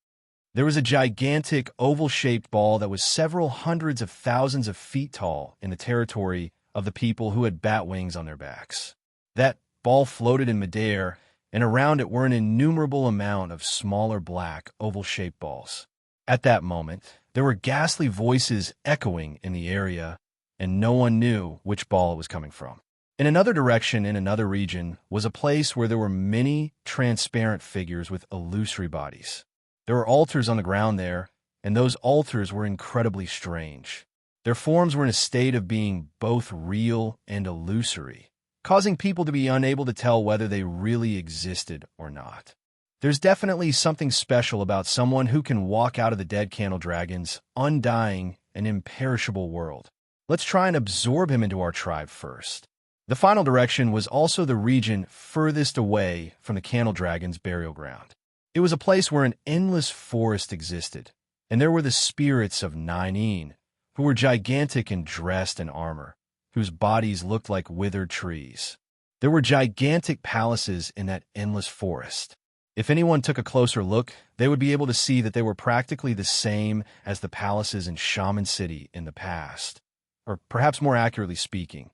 There was a gigantic oval-shaped ball that was several hundreds of thousands of feet tall in the territory of the people who had bat wings on their backs. That ball floated in midair, and around it were an innumerable amount of smaller black oval-shaped balls. At that moment, there were ghastly voices echoing in the area, and no one knew which ball it was coming from. In another direction, in another region, was a place where there were many transparent figures with illusory bodies. There were altars on the ground there, and those altars were incredibly strange. Their forms were in a state of being both real and illusory, causing people to be unable to tell whether they really existed or not. There's definitely something special about someone who can walk out of the dead candle dragon's undying and imperishable world. Let's try and absorb him into our tribe first. The final direction was also the region furthest away from the candle dragon's burial ground. It was a place where an endless forest existed, and there were the spirits of 9, who were gigantic and dressed in armor, whose bodies looked like withered trees. There were gigantic palaces in that endless forest. If anyone took a closer look, they would be able to see that they were practically the same as the palaces in Shaman City in the past. Or perhaps more accurately speaking,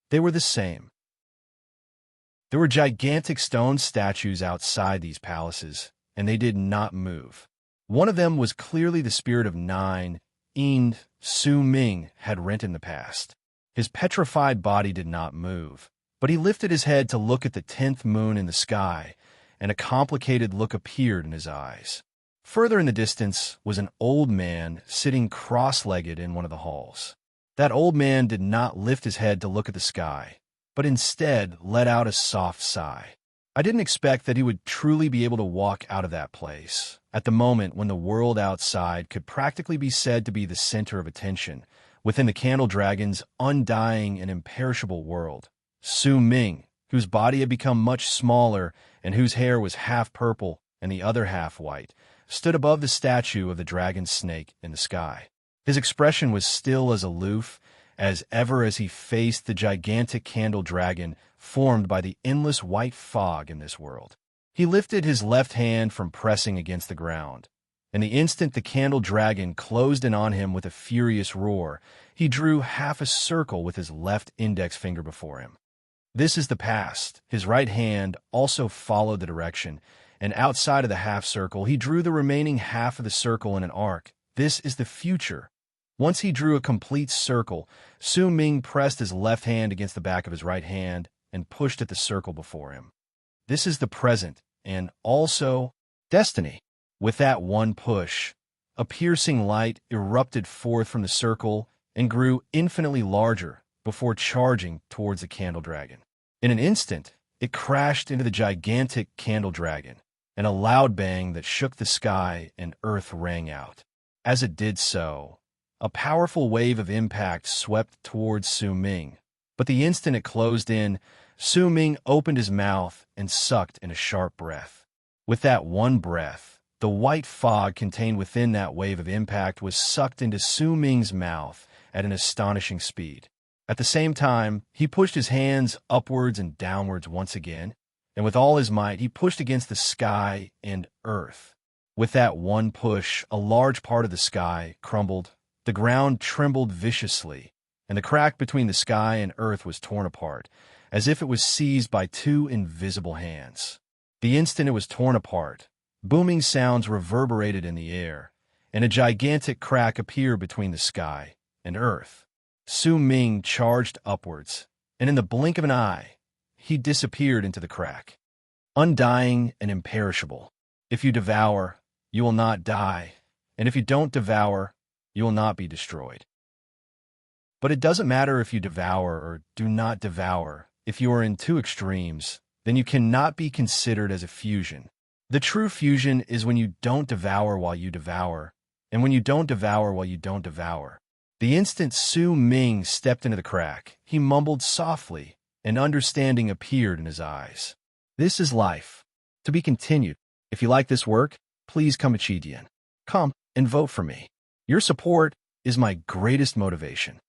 they were the same. There were gigantic stone statues outside these palaces, and they did not move. One of them was clearly the spirit of 9 Su Ming had rent in the past. His petrified body did not move, but he lifted his head to look at the 10th moon in the sky, and a complicated look appeared in his eyes. Further in the distance was an old man sitting cross-legged in one of the halls. That old man did not lift his head to look at the sky, but instead let out a soft sigh. I didn't expect that he would truly be able to walk out of that place, at the moment when the world outside could practically be said to be the center of attention, within the candle dragon's undying and imperishable world. Su Ming, whose body had become much smaller and whose hair was half purple and the other half white, stood above the statue of the dragon snake in the sky. His expression was still as aloof as ever as he faced the gigantic candle dragon formed by the endless white fog in this world. He lifted his left hand from pressing against the ground, and the instant the candle dragon closed in on him with a furious roar, he drew half a circle with his left index finger before him. This is the past. His right hand also followed the direction, and outside of the half circle, he drew the remaining half of the circle in an arc This is the future. Once he drew a complete circle, Su Ming pressed his left hand against the back of his right hand and pushed at the circle before him. This is the present, and also destiny. With that one push, a piercing light erupted forth from the circle and grew infinitely larger before charging towards the candle dragon. In an instant, it crashed into the gigantic candle dragon, and a loud bang that shook the sky and earth rang out. As it did so, a powerful wave of impact swept towards Su Ming, but the instant it closed in, Su Ming opened his mouth and sucked in a sharp breath. With that one breath, the white fog contained within that wave of impact was sucked into Su Ming's mouth at an astonishing speed. At the same time, he pushed his hands upwards and downwards once again, and with all his might, he pushed against the sky and earth. With that one push, a large part of the sky crumbled, the ground trembled viciously, and the crack between the sky and earth was torn apart, as if it was seized by two invisible hands. The instant it was torn apart, booming sounds reverberated in the air, and a gigantic crack appeared between the sky and earth. Su Ming charged upwards, and in the blink of an eye, he disappeared into the crack. Undying and imperishable. If you devour, you will not die, and if you don't devour, you will not be destroyed. But it doesn't matter if you devour or do not devour. If you are in two extremes, then you cannot be considered as a fusion. The true fusion is when you don't devour while you devour, and when you don't devour while you don't devour. The instant Su Ming stepped into the crack, he mumbled softly, and understanding appeared in his eyes. This is life. To be continued. If you like this work, please come to Chidian. Come and vote for me. Your support is my greatest motivation.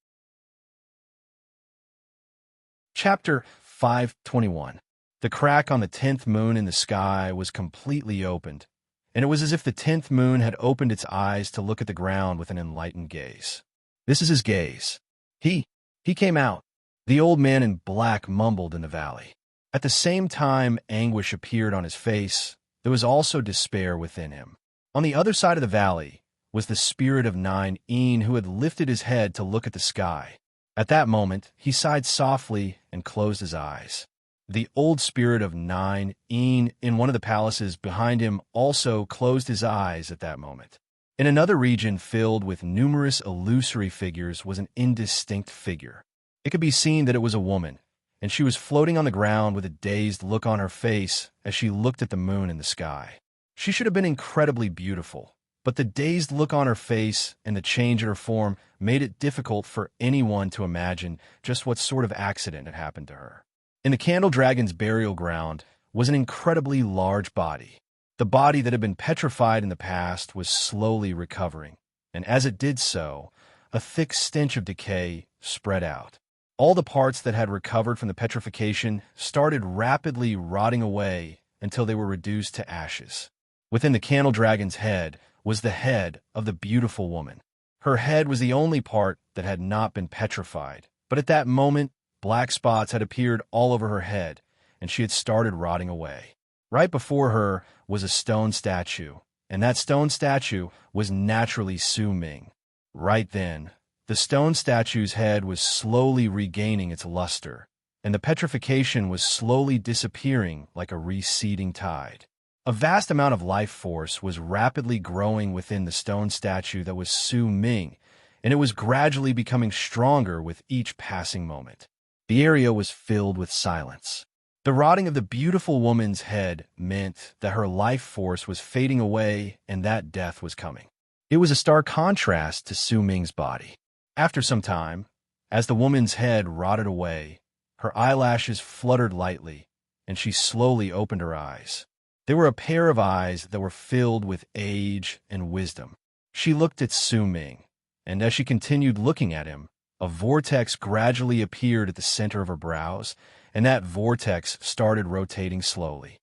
Chapter 521. The crack on the 10th moon in the sky was completely opened, and it was as if the 10th moon had opened its eyes to look at the ground with an enlightened gaze. This is his gaze. He came out. The old man in black mumbled in the valley. At the same time anguish appeared on his face, there was also despair within him. On the other side of the valley was the spirit of Nine Een, who had lifted his head to look at the sky. At that moment, he sighed softly and closed his eyes. The old spirit of Nine Een in one of the palaces behind him also closed his eyes at that moment. In another region filled with numerous illusory figures was an indistinct figure. It could be seen that it was a woman, and she was floating on the ground with a dazed look on her face as she looked at the moon in the sky. She should have been incredibly beautiful, but the dazed look on her face and the change in her form made it difficult for anyone to imagine just what sort of accident had happened to her. In the Candle Dragon's burial ground was an incredibly large body. The body that had been petrified in the past was slowly recovering, and as it did so, a thick stench of decay spread out. All the parts that had recovered from the petrification started rapidly rotting away until they were reduced to ashes. Within the Candle Dragon's head was the head of the beautiful woman. Her head was the only part that had not been petrified, but at that moment, black spots had appeared all over her head, and she had started rotting away. Right before her was a stone statue, and that stone statue was naturally Su Ming. Right then, the stone statue's head was slowly regaining its luster, and the petrification was slowly disappearing like a receding tide. A vast amount of life force was rapidly growing within the stone statue that was Su Ming, and it was gradually becoming stronger with each passing moment. The area was filled with silence. The rotting of the beautiful woman's head meant that her life force was fading away and that death was coming. It was a stark contrast to Su Ming's body. After some time, as the woman's head rotted away, her eyelashes fluttered lightly, and she slowly opened her eyes. They were a pair of eyes that were filled with age and wisdom. She looked at Su Ming, and as she continued looking at him, a vortex gradually appeared at the center of her brows, and that vortex started rotating slowly.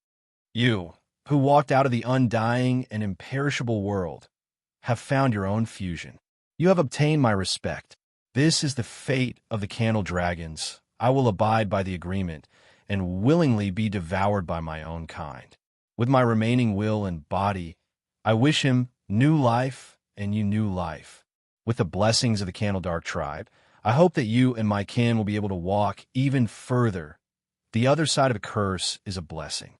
You, who walked out of the undying and imperishable world, have found your own fusion. You have obtained my respect. This is the fate of the Candle Dragons. I will abide by the agreement and willingly be devoured by my own kind. With my remaining will and body, I wish him new life and you new life. With the blessings of the Candledark tribe, I hope that you and my kin will be able to walk even further. The other side of a curse is a blessing.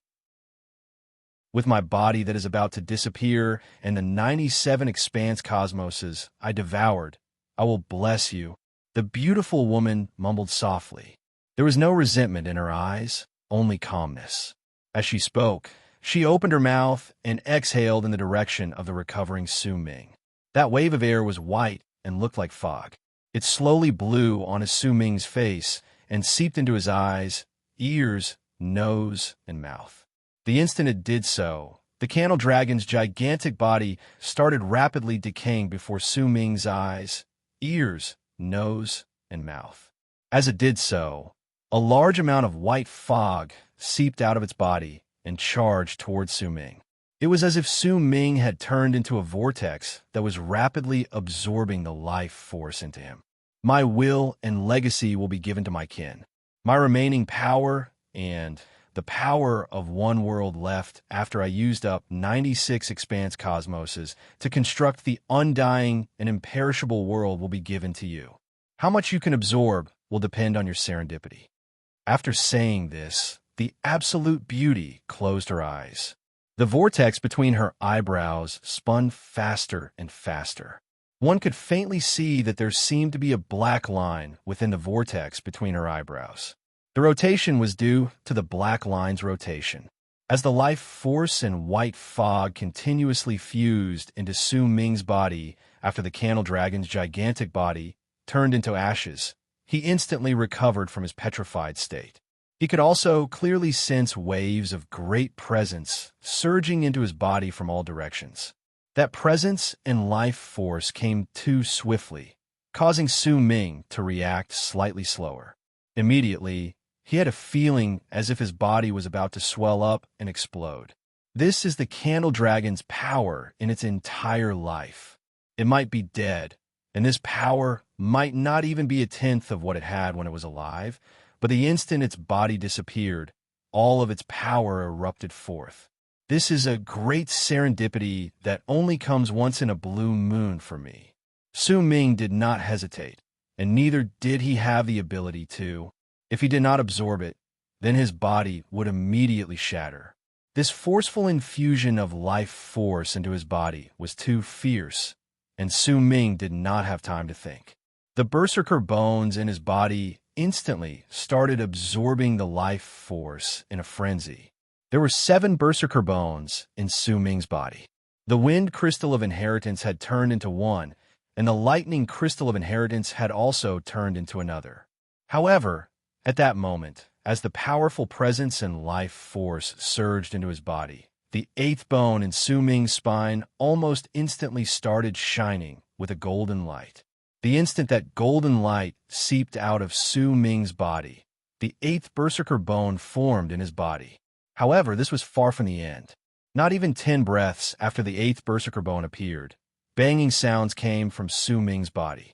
With my body that is about to disappear and the 97 expanse cosmoses I devoured, I will bless you. The beautiful woman mumbled softly. There was no resentment in her eyes, only calmness. As she spoke, she opened her mouth and exhaled in the direction of the recovering Su Ming. That wave of air was white and looked like fog. It slowly blew on Su Ming's face and seeped into his eyes, ears, nose, and mouth. The instant it did so, the Candle Dragon's gigantic body started rapidly decaying before Su Ming's eyes, ears, nose, and mouth. As it did so, a large amount of white fog seeped out of its body and charged towards Su Ming. It was as if Su Ming had turned into a vortex that was rapidly absorbing the life force into him. My will and legacy will be given to my kin. My remaining power and the power of one world left after I used up 96 expanse cosmoses to construct the undying and imperishable world will be given to you. How much you can absorb will depend on your serendipity. After saying this, the absolute beauty closed her eyes. The vortex between her eyebrows spun faster and faster. One could faintly see that there seemed to be a black line within the vortex between her eyebrows. The rotation was due to the black line's rotation. As the life force and white fog continuously fused into Su Ming's body after the Candle Dragon's gigantic body turned into ashes, he instantly recovered from his petrified state. He could also clearly sense waves of great presence surging into his body from all directions. That presence and life force came too swiftly, causing Su Ming to react slightly slower. Immediately, he had a feeling as if his body was about to swell up and explode. This is the Candle Dragon's power in its entire life. It might be dead, and this power might not even be a tenth of what it had when it was alive, but the instant its body disappeared, all of its power erupted forth. This is a great serendipity that only comes once in a blue moon for me. Su Ming did not hesitate, and neither did he have the ability to. If he did not absorb it, then his body would immediately shatter. This forceful infusion of life force into his body was too fierce, and Su Ming did not have time to think. The berserker bones in his body instantly started absorbing the life force in a frenzy. There were 7 berserker bones in Su Ming's body. The wind crystal of inheritance had turned into one, and the lightning crystal of inheritance had also turned into another. However, at that moment, as the powerful presence and life force surged into his body, the 8th bone in Su Ming's spine almost instantly started shining with a golden light. The instant that golden light seeped out of Su Ming's body, the 8th berserker bone formed in his body. However, this was far from the end. Not even 10 breaths after the 8th berserker bone appeared, banging sounds came from Su Ming's body.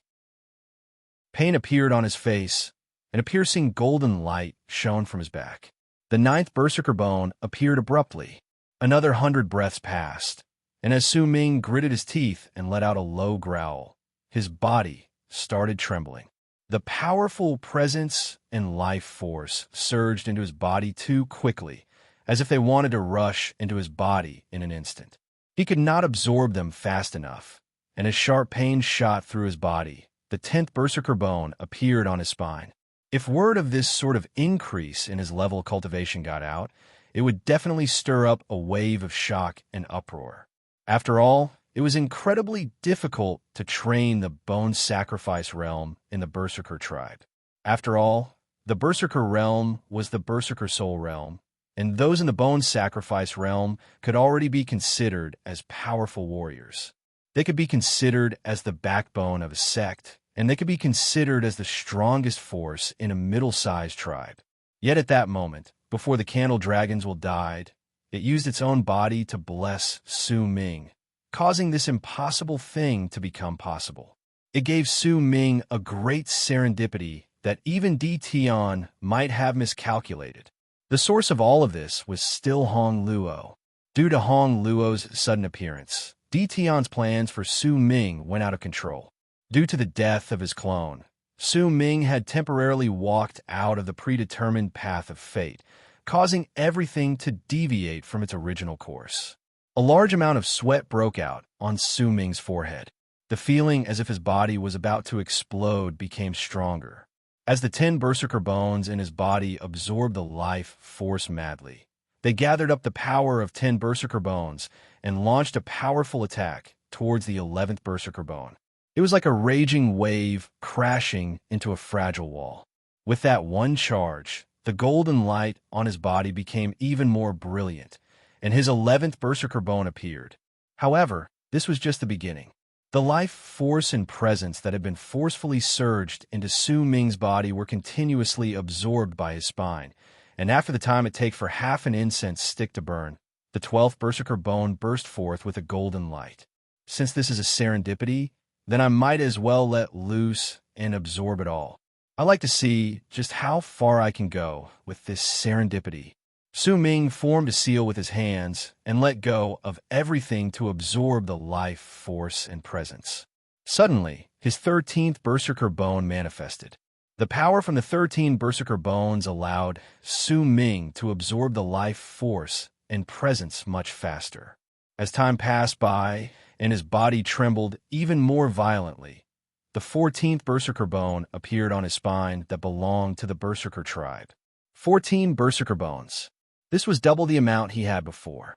Pain appeared on his face, and a piercing golden light shone from his back. The 9th berserker bone appeared abruptly. Another 100 breaths passed, and as Su Ming gritted his teeth and let out a low growl, his body started trembling. The powerful presence and life force surged into his body too quickly, as if they wanted to rush into his body in an instant. He could not absorb them fast enough, and as sharp pain shot through his body, the 10th berserker bone appeared on his spine. If word of this sort of increase in his level of cultivation got out, it would definitely stir up a wave of shock and uproar. After all, it was incredibly difficult to train the bone sacrifice realm in the berserker tribe. After all, the berserker realm was the berserker soul realm, and those in the bone sacrifice realm could already be considered as powerful warriors. They could be considered as the backbone of a sect, and they could be considered as the strongest force in a middle-sized tribe. Yet at that moment, before the Candle Dragons died, it used its own body to bless Su Ming, causing this impossible thing to become possible. It gave Su Ming a great serendipity that even Di Tian might have miscalculated. The source of all of this was still Hong Luo. Due to Hong Luo's sudden appearance, Tion's plans for Su Ming went out of control. Due to the death of his clone, Su Ming had temporarily walked out of the predetermined path of fate, causing everything to deviate from its original course. A large amount of sweat broke out on Su Ming's forehead. The feeling as if his body was about to explode became stronger. As the 10 berserker bones in his body absorbed the life force madly, they gathered up the power of 10 berserker bones and launched a powerful attack towards the 11th berserker bone. It was like a raging wave crashing into a fragile wall. With that one charge, the golden light on his body became even more brilliant, and his 11th berserker bone appeared. However, this was just the beginning. The life force and presence that had been forcefully surged into Su Ming's body were continuously absorbed by his spine, and after the time it take for half an incense stick to burn, the 12th berserker bone burst forth with a golden light. Since this is a serendipity, then I might as well let loose and absorb it all. I like to see just how far I can go with this serendipity. Su Ming formed a seal with his hands and let go of everything to absorb the life force and presence. Suddenly, his 13th berserker bone manifested. The power from the 13 berserker bones allowed Su Ming to absorb the life force and presence much faster. As time passed by and his body trembled even more violently, the 14th berserker bone appeared on his spine that belonged to the berserker tribe. 14 berserker bones. This was double the amount he had before.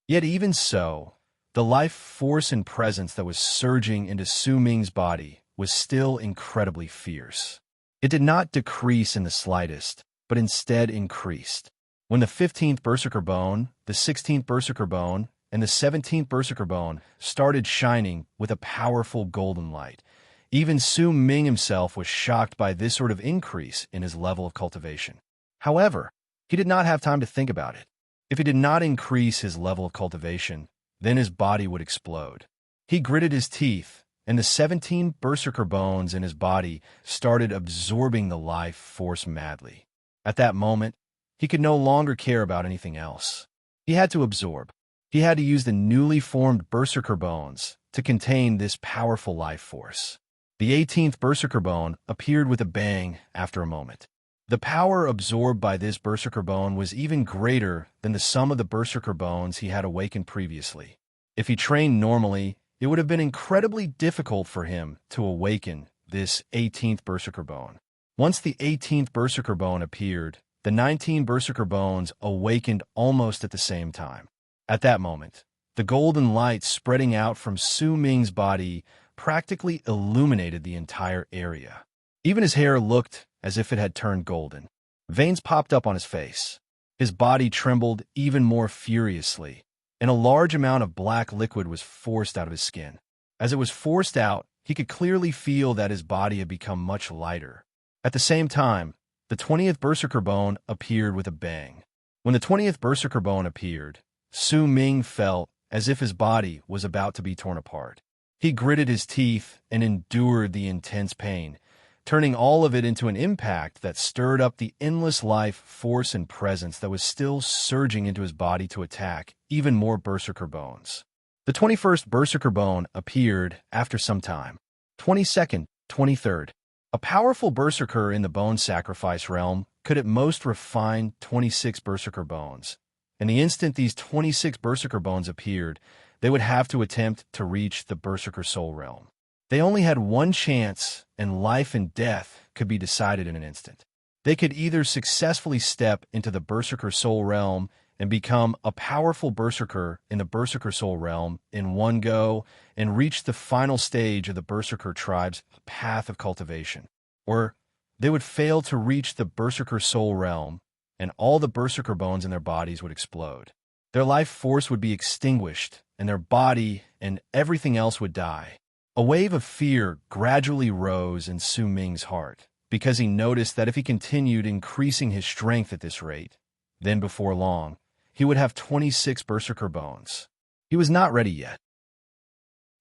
Yet even so, the life force and presence that was surging into Su Ming's body was still incredibly fierce. It did not decrease in the slightest, but instead increased. When the 15th berserker bone, the 16th berserker bone, and the 17th berserker bone started shining with a powerful golden light, even Su Ming himself was shocked by this sort of increase in his level of cultivation. However, he did not have time to think about it. If he did not increase his level of cultivation, then his body would explode. He gritted his teeth, and the 17 berserker bones in his body started absorbing the life force madly. At that moment, he could no longer care about anything else. He had to absorb. He had to use the newly formed berserker bones to contain this powerful life force. The 18th berserker bone appeared with a bang after a moment. The power absorbed by this berserker bone was even greater than the sum of the berserker bones he had awakened previously. If he trained normally, it would have been incredibly difficult for him to awaken this 18th berserker bone. Once the 18th berserker bone appeared, the 19 berserker bones awakened almost at the same time. At that moment, the golden light spreading out from Su Ming's body practically illuminated the entire area. Even his hair looked as if it had turned golden. Veins popped up on his face. His body trembled even more furiously, and a large amount of black liquid was forced out of his skin. As it was forced out, he could clearly feel that his body had become much lighter. At the same time, the 20th berserker bone appeared with a bang. When the 20th berserker bone appeared, Su Ming felt as if his body was about to be torn apart. He gritted his teeth and endured the intense pain, turning all of it into an impact that stirred up the endless life, force, and presence that was still surging into his body to attack even more berserker bones. The 21st berserker bone appeared after some time. 22nd, 23rd. A powerful berserker in the bone sacrifice realm could at most refine 26 berserker bones. And the instant these 26 berserker bones appeared, they would have to attempt to reach the berserker soul realm. They only had one chance, and life and death could be decided in an instant. They could either successfully step into the berserker soul realm and become a powerful berserker in the berserker soul realm in one go and reach the final stage of the berserker tribe's path of cultivation, or they would fail to reach the berserker soul realm and all the berserker bones in their bodies would explode. Their life force would be extinguished, and their body and everything else would die. A wave of fear gradually rose in Su Ming's heart, because he noticed that if he continued increasing his strength at this rate, then before long, he would have 26 berserker bones. He was not ready yet.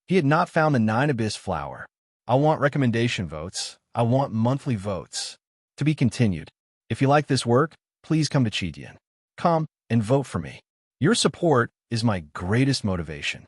He had not found the 9 abyss flower. I want recommendation votes. I want monthly votes. To be continued. If you like this work, please come to Chidian. Come and vote for me. Your support is my greatest motivation.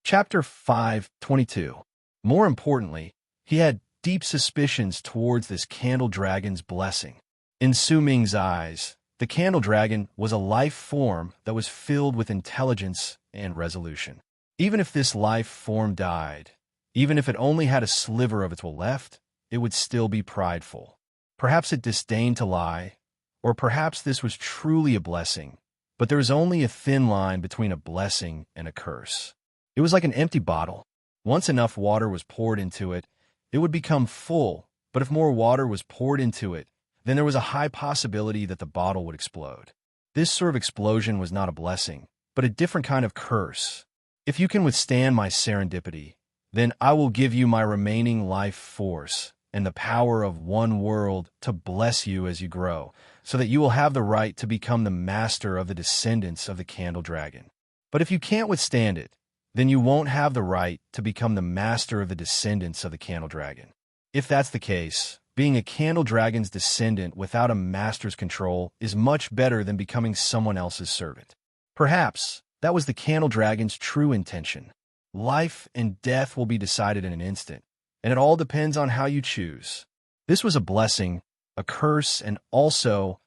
Chapter 5:22. More importantly, he had deep suspicions towards this candle dragon's blessing. In Su Ming's eyes, the candle dragon was a life form that was filled with intelligence and resolution. Even if this life form died, even if it only had a sliver of its will left, it would still be prideful. Perhaps it disdained to lie, or perhaps this was truly a blessing, but there is only a thin line between a blessing and a curse. It was like an empty bottle. Once enough water was poured into it, it would become full, but if more water was poured into it, then there was a high possibility that the bottle would explode. This sort of explosion was not a blessing, but a different kind of curse. If you can withstand my serendipity, then I will give you my remaining life force and the power of one world to bless you as you grow, so that you will have the right to become the master of the descendants of the candle dragon. But if you can't withstand it, then you won't have the right to become the master of the descendants of the candle dragon. If that's the case, being a candle dragon's descendant without a master's control is much better than becoming someone else's servant. Perhaps that was the candle dragon's true intention. Life and death will be decided in an instant, and it all depends on how you choose. This was a blessing, a curse, and also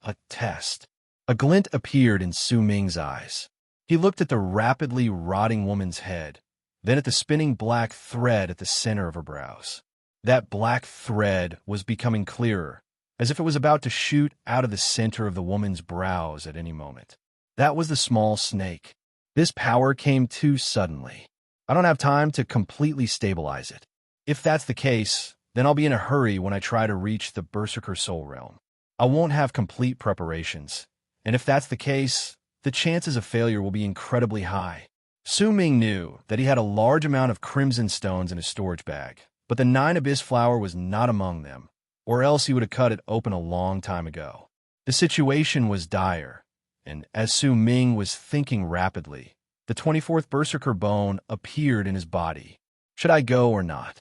a test. A glint appeared in Su Ming's eyes. He looked at the rapidly rotting woman's head, then at the spinning black thread at the center of her brows. That black thread was becoming clearer, as if it was about to shoot out of the center of the woman's brows at any moment. That was the small snake. This power came too suddenly. I don't have time to completely stabilize it. If that's the case, then I'll be in a hurry when I try to reach the Berserker Soul Realm. I won't have complete preparations, and if that's the case, the chances of failure will be incredibly high. Su Ming knew that he had a large amount of crimson stones in his storage bag, but the 9 Abyss flower was not among them, or else he would have cut it open a long time ago. The situation was dire, and as Su Ming was thinking rapidly, the 24th Berserker bone appeared in his body. Should I go or not?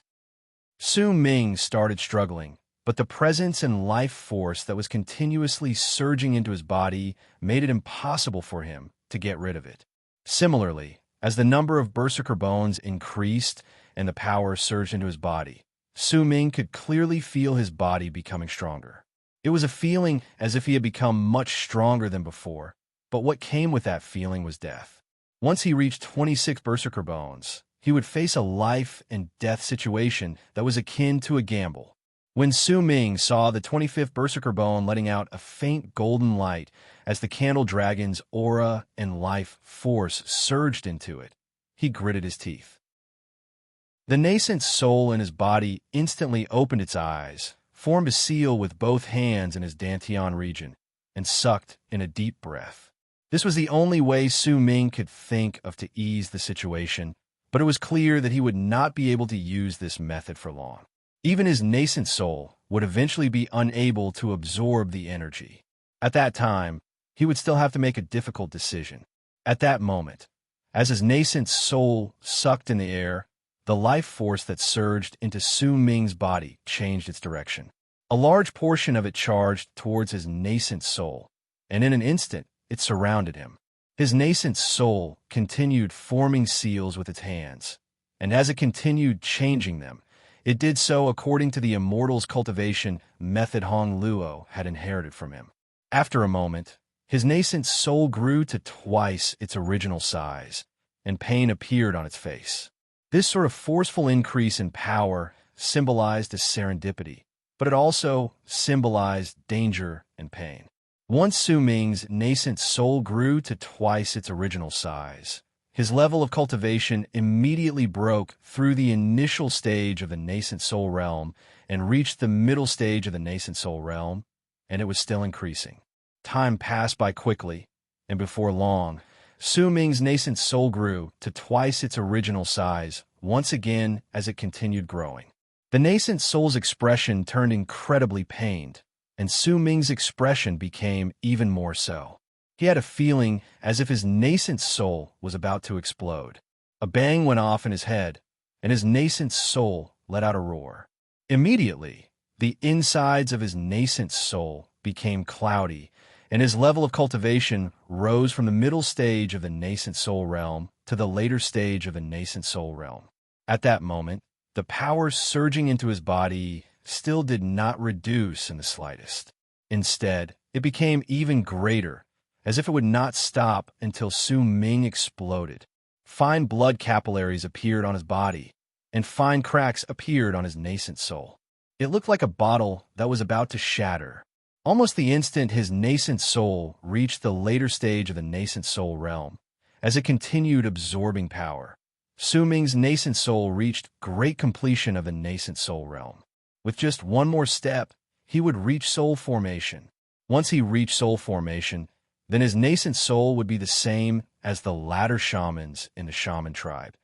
Su Ming started struggling, but the presence and life force that was continuously surging into his body made it impossible for him to get rid of it. Similarly, as the number of Berserker bones increased and the power surged into his body, Su Ming could clearly feel his body becoming stronger. It was a feeling as if he had become much stronger than before, but what came with that feeling was death. Once he reached 26 Berserker bones, he would face a life and death situation that was akin to a gamble. When Su Ming saw the 25th Berserker bone letting out a faint golden light as the candle dragon's aura and life force surged into it, he gritted his teeth. The nascent soul in his body instantly opened its eyes, formed a seal with both hands in his Dantian region, and sucked in a deep breath. This was the only way Su Ming could think of to ease the situation, but it was clear that he would not be able to use this method for long. Even his nascent soul would eventually be unable to absorb the energy. At that time, he would still have to make a difficult decision. At that moment, as his nascent soul sucked in the air, the life force that surged into Su Ming's body changed its direction. A large portion of it charged towards his nascent soul, and in an instant, it surrounded him. His nascent soul continued forming seals with its hands, and as it continued changing them, it did so according to the immortal's cultivation method Hong Luo had inherited from him. After a moment, his nascent soul grew to twice its original size, and pain appeared on its face. This sort of forceful increase in power symbolized a serendipity, but it also symbolized danger and pain. Once Su Ming's nascent soul grew to twice its original size, his level of cultivation immediately broke through the initial stage of the nascent soul realm and reached the middle stage of the nascent soul realm, and it was still increasing. Time passed by quickly, and before long, Su Ming's nascent soul grew to twice its original size once again as it continued growing. The nascent soul's expression turned incredibly pained, and Su Ming's expression became even more so. He had a feeling as if his nascent soul was about to explode. A bang went off in his head, and his nascent soul let out a roar. Immediately, the insides of his nascent soul became cloudy, and his level of cultivation rose from the middle stage of the nascent soul realm to the later stage of the nascent soul realm. At that moment, the power surging into his body still did not reduce in the slightest. Instead, it became even greater, as if it would not stop until Su Ming exploded. Fine blood capillaries appeared on his body, and fine cracks appeared on his nascent soul. It looked like a bottle that was about to shatter. Almost the instant his nascent soul reached the later stage of the nascent soul realm, as it continued absorbing power, Su Ming's nascent soul reached great completion of the nascent soul realm. With just one more step, he would reach soul formation. Once he reached soul formation, then his nascent soul would be the same as the latter shamans in the shaman tribe,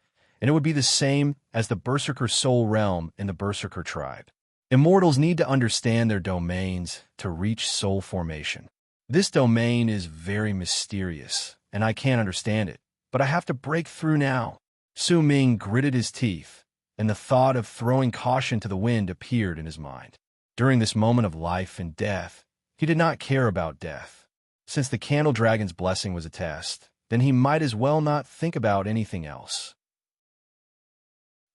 and it would be the same as the berserker soul realm in the berserker tribe. Immortals need to understand their domains to reach soul formation. This domain is very mysterious, and I can't understand it, but I have to break through now. Su Ming gritted his teeth, and the thought of throwing caution to the wind appeared in his mind. During this moment of life and death, he did not care about death. Since the Candle Dragon's blessing was a test, then he might as well not think about anything else.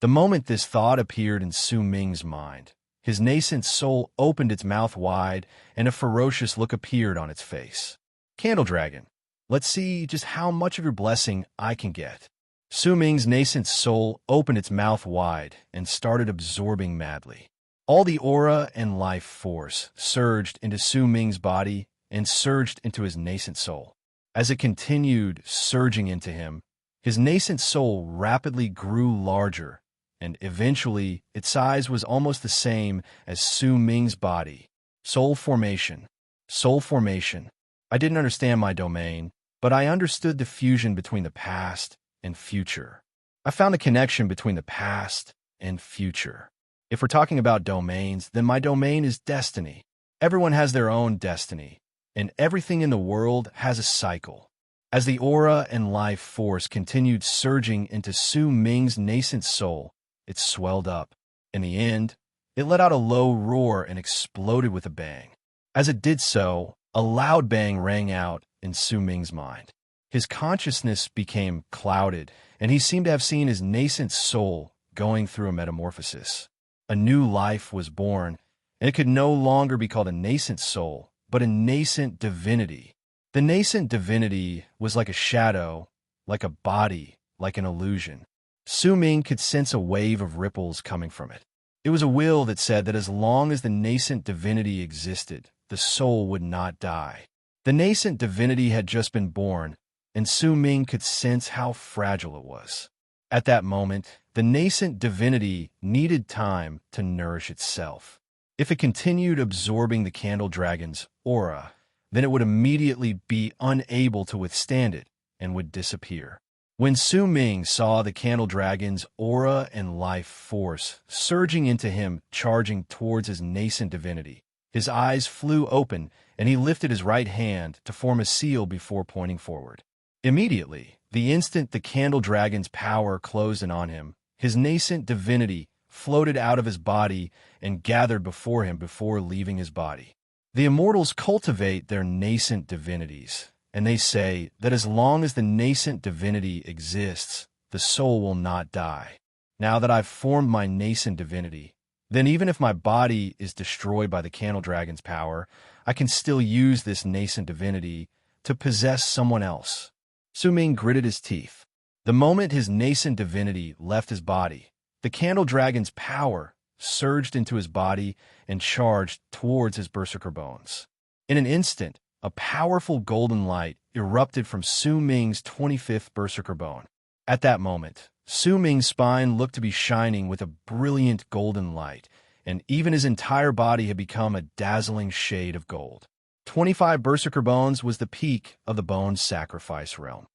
The moment this thought appeared in Su Ming's mind, his nascent soul opened its mouth wide, and a ferocious look appeared on its face. Candle Dragon, let's see just how much of your blessing I can get. Su Ming's nascent soul opened its mouth wide and started absorbing madly. All the aura and life force surged into Su Ming's body and surged into his nascent soul. As it continued surging into him, his nascent soul rapidly grew larger, and eventually its size was almost the same as Su Ming's body. Soul formation. Soul formation. I didn't understand my domain, but I understood the fusion between the past and future. I found a connection between the past and future. If we're talking about domains, then my domain is destiny. Everyone has their own destiny, and everything in the world has a cycle. As the aura and life force continued surging into Su Ming's nascent soul, it swelled up. In the end, it let out a low roar and exploded with a bang. As it did so, a loud bang rang out in Su Ming's mind. His consciousness became clouded, and he seemed to have seen his nascent soul going through a metamorphosis. A new life was born, and it could no longer be called a nascent soul, but a nascent divinity. The nascent divinity was like a shadow, like a body, like an illusion. Su Ming could sense a wave of ripples coming from it. It was a will that said that as long as the nascent divinity existed, the soul would not die. The nascent divinity had just been born, and Su Ming could sense how fragile it was. At that moment, the nascent divinity needed time to nourish itself. If it continued absorbing the Candle Dragon's aura, then it would immediately be unable to withstand it and would disappear. When Su Ming saw the Candle Dragon's aura and life force surging into him, charging towards his nascent divinity, his eyes flew open, and he lifted his right hand to form a seal before pointing forward. Immediately, the instant the Candle Dragon's power closed in on him, his nascent divinity floated out of his body and gathered before him before leaving his body. The immortals cultivate their nascent divinities, and they say that as long as the nascent divinity exists, the soul will not die. Now that I've formed my nascent divinity, then even if my body is destroyed by the Candle Dragon's power, I can still use this nascent divinity to possess someone else. Su Ming gritted his teeth. The moment his nascent divinity left his body, the Candle Dragon's power surged into his body and charged towards his berserker bones. In an instant, a powerful golden light erupted from Su Ming's 25th berserker bone. At that moment, Su Ming's spine looked to be shining with a brilliant golden light, and even his entire body had become a dazzling shade of gold. 25 berserker bones was the peak of the bone sacrifice realm.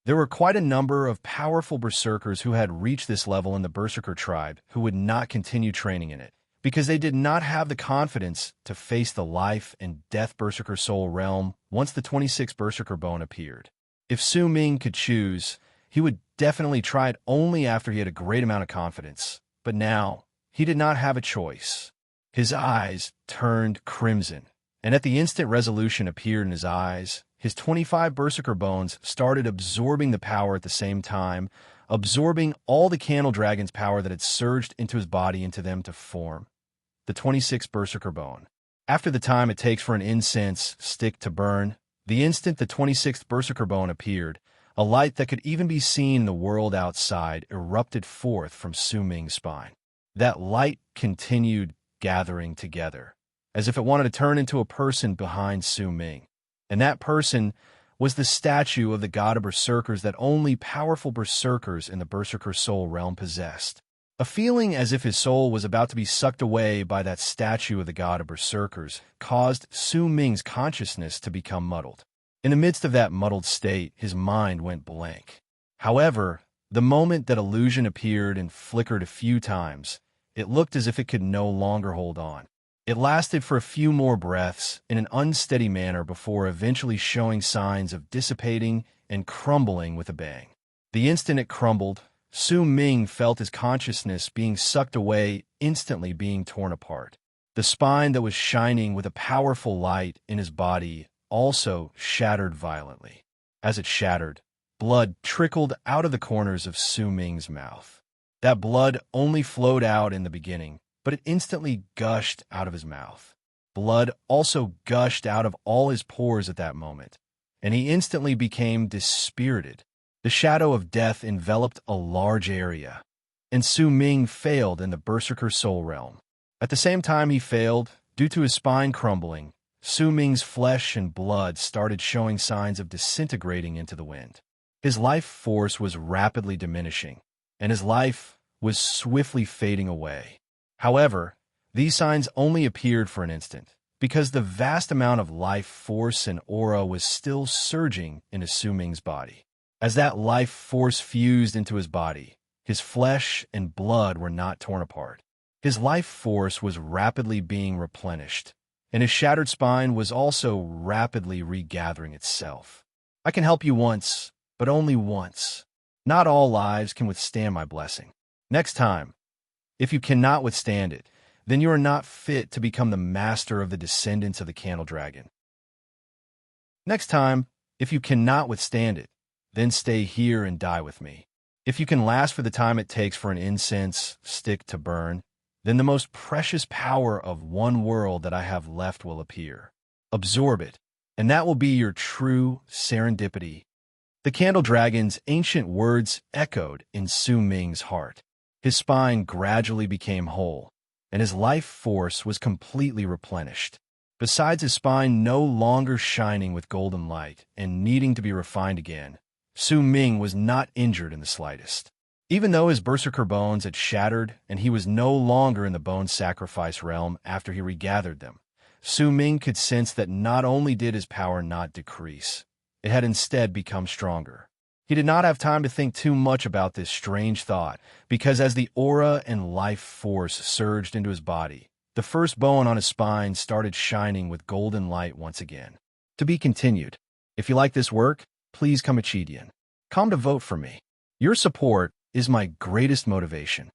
There were quite a number of powerful berserkers who had reached this level in the berserker tribe who would not continue training in it, because they did not have the confidence to face the life and death berserker soul realm once the 26th berserker bone appeared. If Su Ming could choose, he would definitely try it only after he had a great amount of confidence, but now he did not have a choice. His eyes turned crimson, and at the instant resolution appeared in his eyes, his 25 berserker bones started absorbing the power at the same time, absorbing all the candle dragon's power that had surged into his body into them to form the 26th berserker bone. After the time it takes for an incense stick to burn, the instant the 26th berserker bone appeared, a light that could even be seen in the world outside erupted forth from Su Ming's spine. That light continued gathering together, as if it wanted to turn into a person behind Su Ming. And that person was the statue of the god of berserkers that only powerful berserkers in the berserker soul realm possessed. A feeling as if his soul was about to be sucked away by that statue of the god of berserkers caused Su Ming's consciousness to become muddled. In the midst of that muddled state, his mind went blank. However, the moment that illusion appeared and flickered a few times, it looked as if it could no longer hold on. It lasted for a few more breaths in an unsteady manner before eventually showing signs of dissipating and crumbling with a bang. The instant it crumbled, Su Ming felt his consciousness being sucked away, instantly being torn apart. The spine that was shining with a powerful light in his body also shattered violently. As it shattered, blood trickled out of the corners of Su Ming's mouth. That blood only flowed out in the beginning, but it instantly gushed out of his mouth. Blood also gushed out of all his pores at that moment, and he instantly became dispirited. The shadow of death enveloped a large area, and Su Ming failed in the berserker soul realm. At the same time he failed, due to his spine crumbling, Su Ming's flesh and blood started showing signs of disintegrating into the wind. His life force was rapidly diminishing, and his life was swiftly fading away. However, these signs only appeared for an instant, because the vast amount of life force and aura was still surging into Su Ming's body. As that life force fused into his body, his flesh and blood were not torn apart. His life force was rapidly being replenished, and his shattered spine was also rapidly regathering itself. I can help you once, but only once. Not all lives can withstand my blessing. Next time, if you cannot withstand it, then you are not fit to become the master of the descendants of the candle dragon. Next time, if you cannot withstand it, then stay here and die with me. If you can last for the time it takes for an incense stick to burn, then the most precious power of one world that I have left will appear. Absorb it, and that will be your true serendipity. The candle dragon's ancient words echoed in Su Ming's heart. His spine gradually became whole, and his life force was completely replenished. Besides his spine no longer shining with golden light and needing to be refined again, Su Ming was not injured in the slightest. Even though his berserker bones had shattered and he was no longer in the bone sacrifice realm after he regathered them, Su Ming could sense that not only did his power not decrease, it had instead become stronger. He did not have time to think too much about this strange thought, because as the aura and life force surged into his body, the first bone on his spine started shining with golden light once again. To be continued. If you like this work, please come Achidian. Come to vote for me. Your support is my greatest motivation.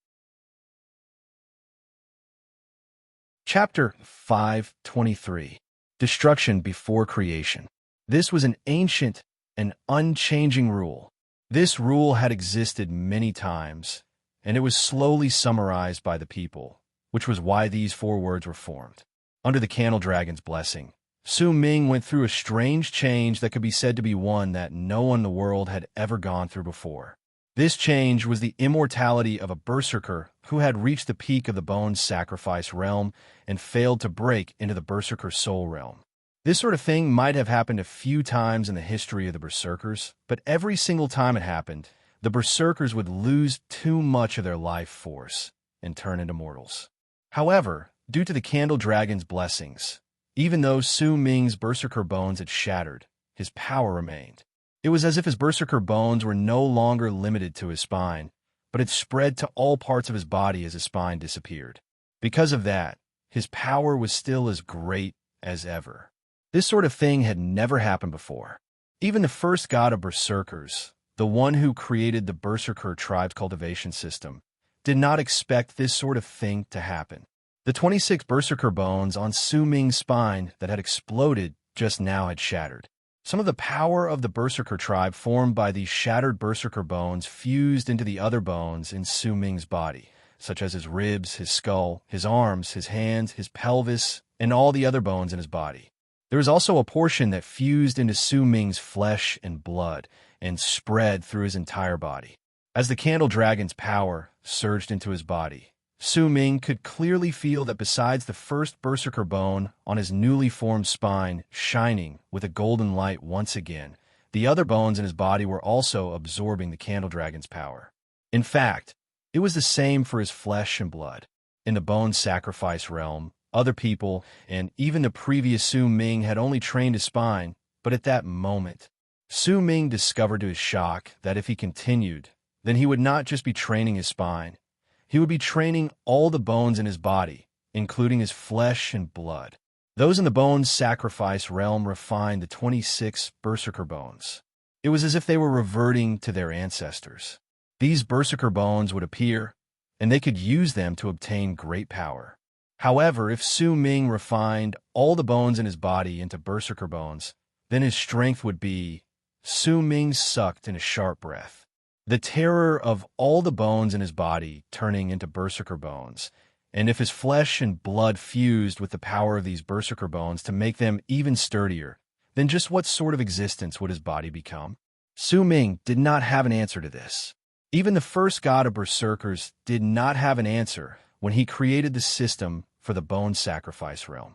Chapter 5:23. Destruction before creation. This was an ancient and unchanging rule. This rule had existed many times, and it was slowly summarized by the people, which was why these 4 words were formed. Under the candle dragon's blessing, Su Ming went through a strange change that could be said to be one that no one in the world had ever gone through before. This change was the immortality of a berserker who had reached the peak of the bone sacrifice realm and failed to break into the berserker soul realm. This sort of thing might have happened a few times in the history of the berserkers, but every single time it happened, the berserkers would lose too much of their life force and turn into mortals. However, due to the candle dragon's blessings, even though Su Ming's berserker bones had shattered, his power remained. It was as if his berserker bones were no longer limited to his spine, but had spread to all parts of his body as his spine disappeared. Because of that, his power was still as great as ever. This sort of thing had never happened before. Even the first god of berserkers, the one who created the berserker tribe's cultivation system, did not expect this sort of thing to happen. The 26 berserker bones on Su Ming's spine that had exploded just now had shattered. Some of the power of the berserker tribe formed by these shattered berserker bones fused into the other bones in Su Ming's body, such as his ribs, his skull, his arms, his hands, his pelvis, and all the other bones in his body. There was also a portion that fused into Su Ming's flesh and blood and spread through his entire body. As the candle dragon's power surged into his body, Su Ming could clearly feel that besides the first berserker bone on his newly formed spine shining with a golden light once again, the other bones in his body were also absorbing the candle dragon's power. In fact, it was the same for his flesh and blood. In the bone sacrifice realm, other people, and even the previous Su Ming had only trained his spine, but at that moment, Su Ming discovered to his shock that if he continued, then he would not just be training his spine, he would be training all the bones in his body, including his flesh and blood. Those in the bone sacrifice realm refined the 26 berserker bones. It was as if they were reverting to their ancestors. These berserker bones would appear, and they could use them to obtain great power. However, if Su Ming refined all the bones in his body into berserker bones, then his strength would be... Su Ming sucked in a sharp breath. The terror of all the bones in his body turning into berserker bones, and if his flesh and blood fused with the power of these berserker bones to make them even sturdier, then just what sort of existence would his body become? Su Ming did not have an answer to this. Even the first god of berserkers did not have an answer when he created the system for the bone sacrifice realm.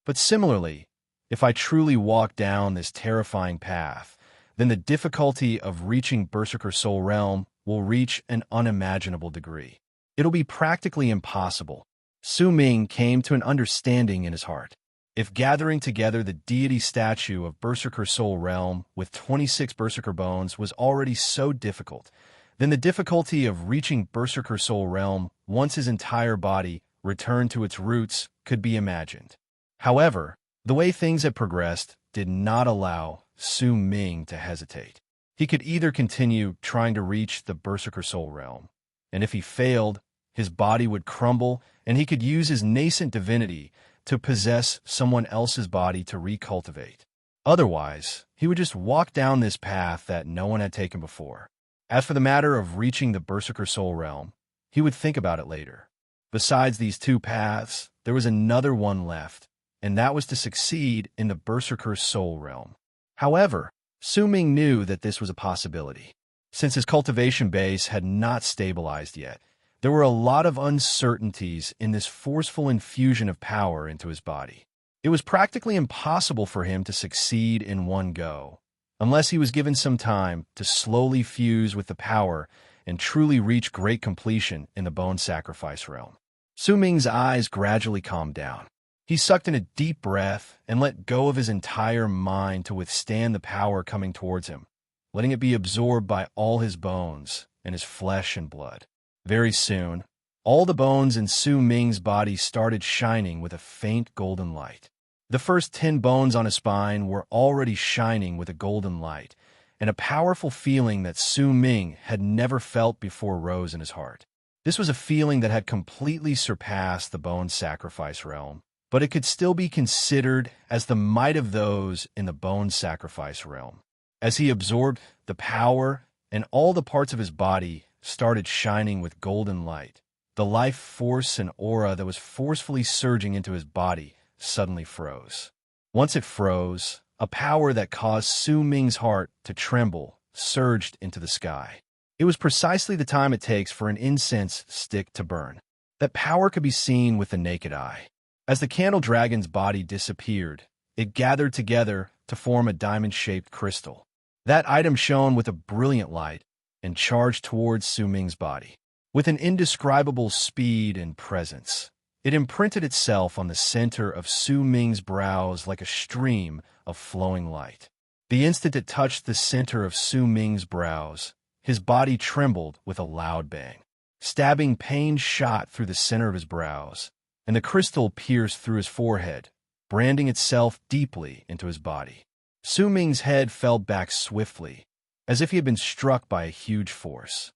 But similarly, if I truly walk down this terrifying path, then the difficulty of reaching Berserker Soul Realm will reach an unimaginable degree. It'll be practically impossible. Su Ming came to an understanding in his heart. If gathering together the deity statue of Berserker Soul Realm with 26 Berserker bones was already so difficult, then the difficulty of reaching Berserker Soul Realm once his entire body returned to its roots could be imagined. However, the way things had progressed did not allow Su Ming to hesitate. He could either continue trying to reach the Berserker Soul Realm, and if he failed, his body would crumble, and he could use his nascent divinity to possess someone else's body to recultivate. Otherwise, he would just walk down this path that no one had taken before. As for the matter of reaching the Berserker Soul Realm, he would think about it later. Besides these two paths, there was another one left, and that was to succeed in the Berserker Soul Realm. However, Su Ming knew that this was a possibility. Since his cultivation base had not stabilized yet, there were a lot of uncertainties in this forceful infusion of power into his body. It was practically impossible for him to succeed in one go, unless he was given some time to slowly fuse with the power and truly reach great completion in the bone sacrifice realm. Su Ming's eyes gradually calmed down. He sucked in a deep breath and let go of his entire mind to withstand the power coming towards him, letting it be absorbed by all his bones and his flesh and blood. Very soon, all the bones in Su Ming's body started shining with a faint golden light. The first 10 bones on his spine were already shining with a golden light, and a powerful feeling that Su Ming had never felt before rose in his heart. This was a feeling that had completely surpassed the bone sacrifice realm, but it could still be considered as the might of those in the bone sacrifice realm. As he absorbed the power, and all the parts of his body started shining with golden light, the life force and aura that was forcefully surging into his body suddenly froze. Once it froze, a power that caused Su Ming's heart to tremble surged into the sky. It was precisely the time it takes for an incense stick to burn. That power could be seen with the naked eye. As the candle dragon's body disappeared, it gathered together to form a diamond-shaped crystal. That item shone with a brilliant light and charged towards Su Ming's body. With an indescribable speed and presence, it imprinted itself on the center of Su Ming's brows like a stream of flowing light. The instant it touched the center of Su Ming's brows, his body trembled with a loud bang. Stabbing pain shot through the center of his brows, and the crystal pierced through his forehead, branding itself deeply into his body. Su Ming's head fell back swiftly, as if he had been struck by a huge force.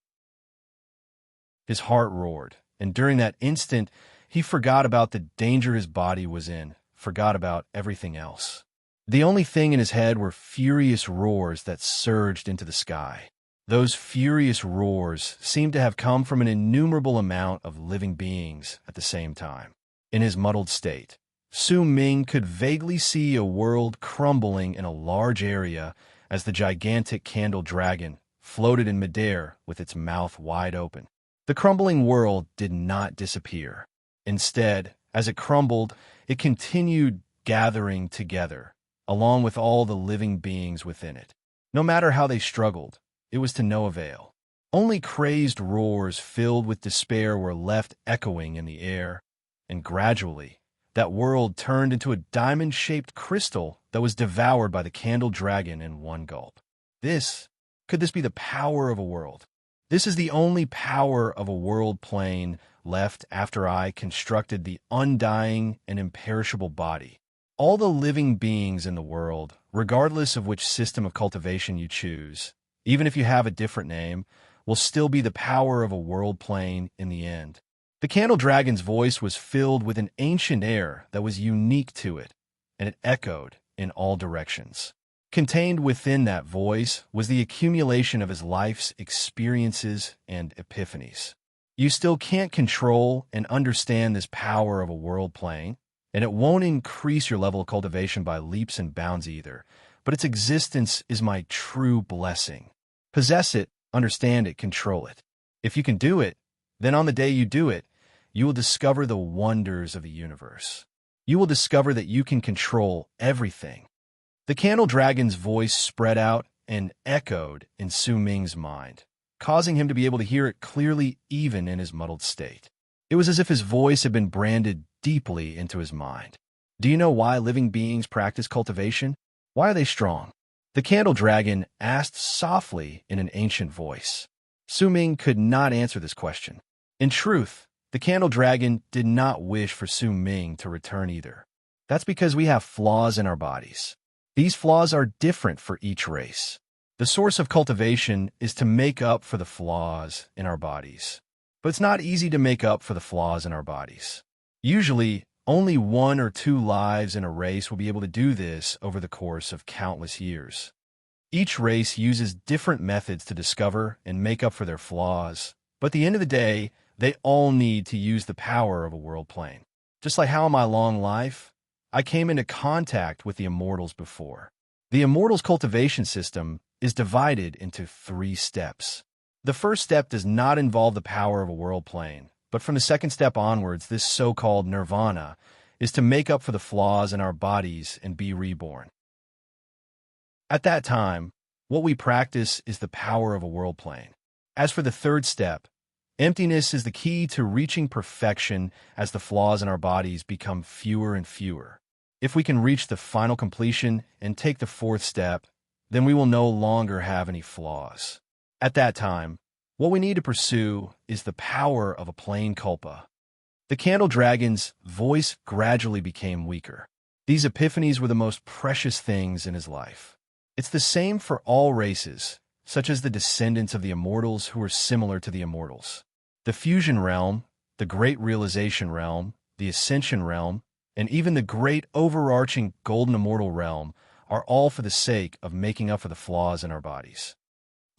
His heart roared, and during that instant, he forgot about the danger his body was in, forgot about everything else. The only thing in his head were furious roars that surged into the sky. Those furious roars seemed to have come from an innumerable amount of living beings at the same time. In his muddled state, Su Ming could vaguely see a world crumbling in a large area as the gigantic candle dragon floated in midair with its mouth wide open. The crumbling world did not disappear. Instead, as it crumbled, it continued gathering together, along with all the living beings within it. No matter how they struggled, it was to no avail. Only crazed roars filled with despair were left echoing in the air, and gradually, that world turned into a diamond-shaped crystal that was devoured by the candle dragon in one gulp. Could this be the power of a world? This is the only power of a world plane left after I constructed the undying and imperishable body. All the living beings in the world, regardless of which system of cultivation you choose, even if you have a different name, will still be the power of a world plane in the end. The candle dragon's voice was filled with an ancient air that was unique to it, and it echoed in all directions. Contained within that voice was the accumulation of his life's experiences and epiphanies. You still can't control and understand this power of a world plane, and it won't increase your level of cultivation by leaps and bounds either, but its existence is my true blessing. Possess it, understand it, control it. If you can do it, then on the day you do it, you will discover the wonders of the universe. You will discover that you can control everything. The candle dragon's voice spread out and echoed in Su Ming's mind, causing him to be able to hear it clearly even in his muddled state. It was as if his voice had been branded deeply into his mind. Do you know why living beings practice cultivation? Why are they strong? The candle dragon asked softly in an ancient voice. Su Ming could not answer this question. In truth, the candle dragon did not wish for Su Ming to return either. That's because we have flaws in our bodies. These flaws are different for each race. The source of cultivation is to make up for the flaws in our bodies. But it's not easy to make up for the flaws in our bodies. Usually, only 1 or 2 lives in a race will be able to do this over the course of countless years. Each race uses different methods to discover and make up for their flaws, but at the end of the day, they all need to use the power of a world plane. Just like how in my long life, I came into contact with the immortals before. The immortals' cultivation system is divided into 3 steps. The first step does not involve the power of a world plane, but from the second step onwards, this so-called nirvana is to make up for the flaws in our bodies and be reborn. At that time, what we practice is the power of a world plane. As for the third step, emptiness is the key to reaching perfection as the flaws in our bodies become fewer and fewer. If we can reach the final completion and take the fourth step, then we will no longer have any flaws. At that time, what we need to pursue is the power of a plain culpa. The candle dragon's voice gradually became weaker. These epiphanies were the most precious things in his life. It's the same for all races, such as the descendants of the immortals who are similar to the immortals. The fusion realm, the great realization realm, the ascension realm, and even the great overarching golden immortal realm are all for the sake of making up for the flaws in our bodies.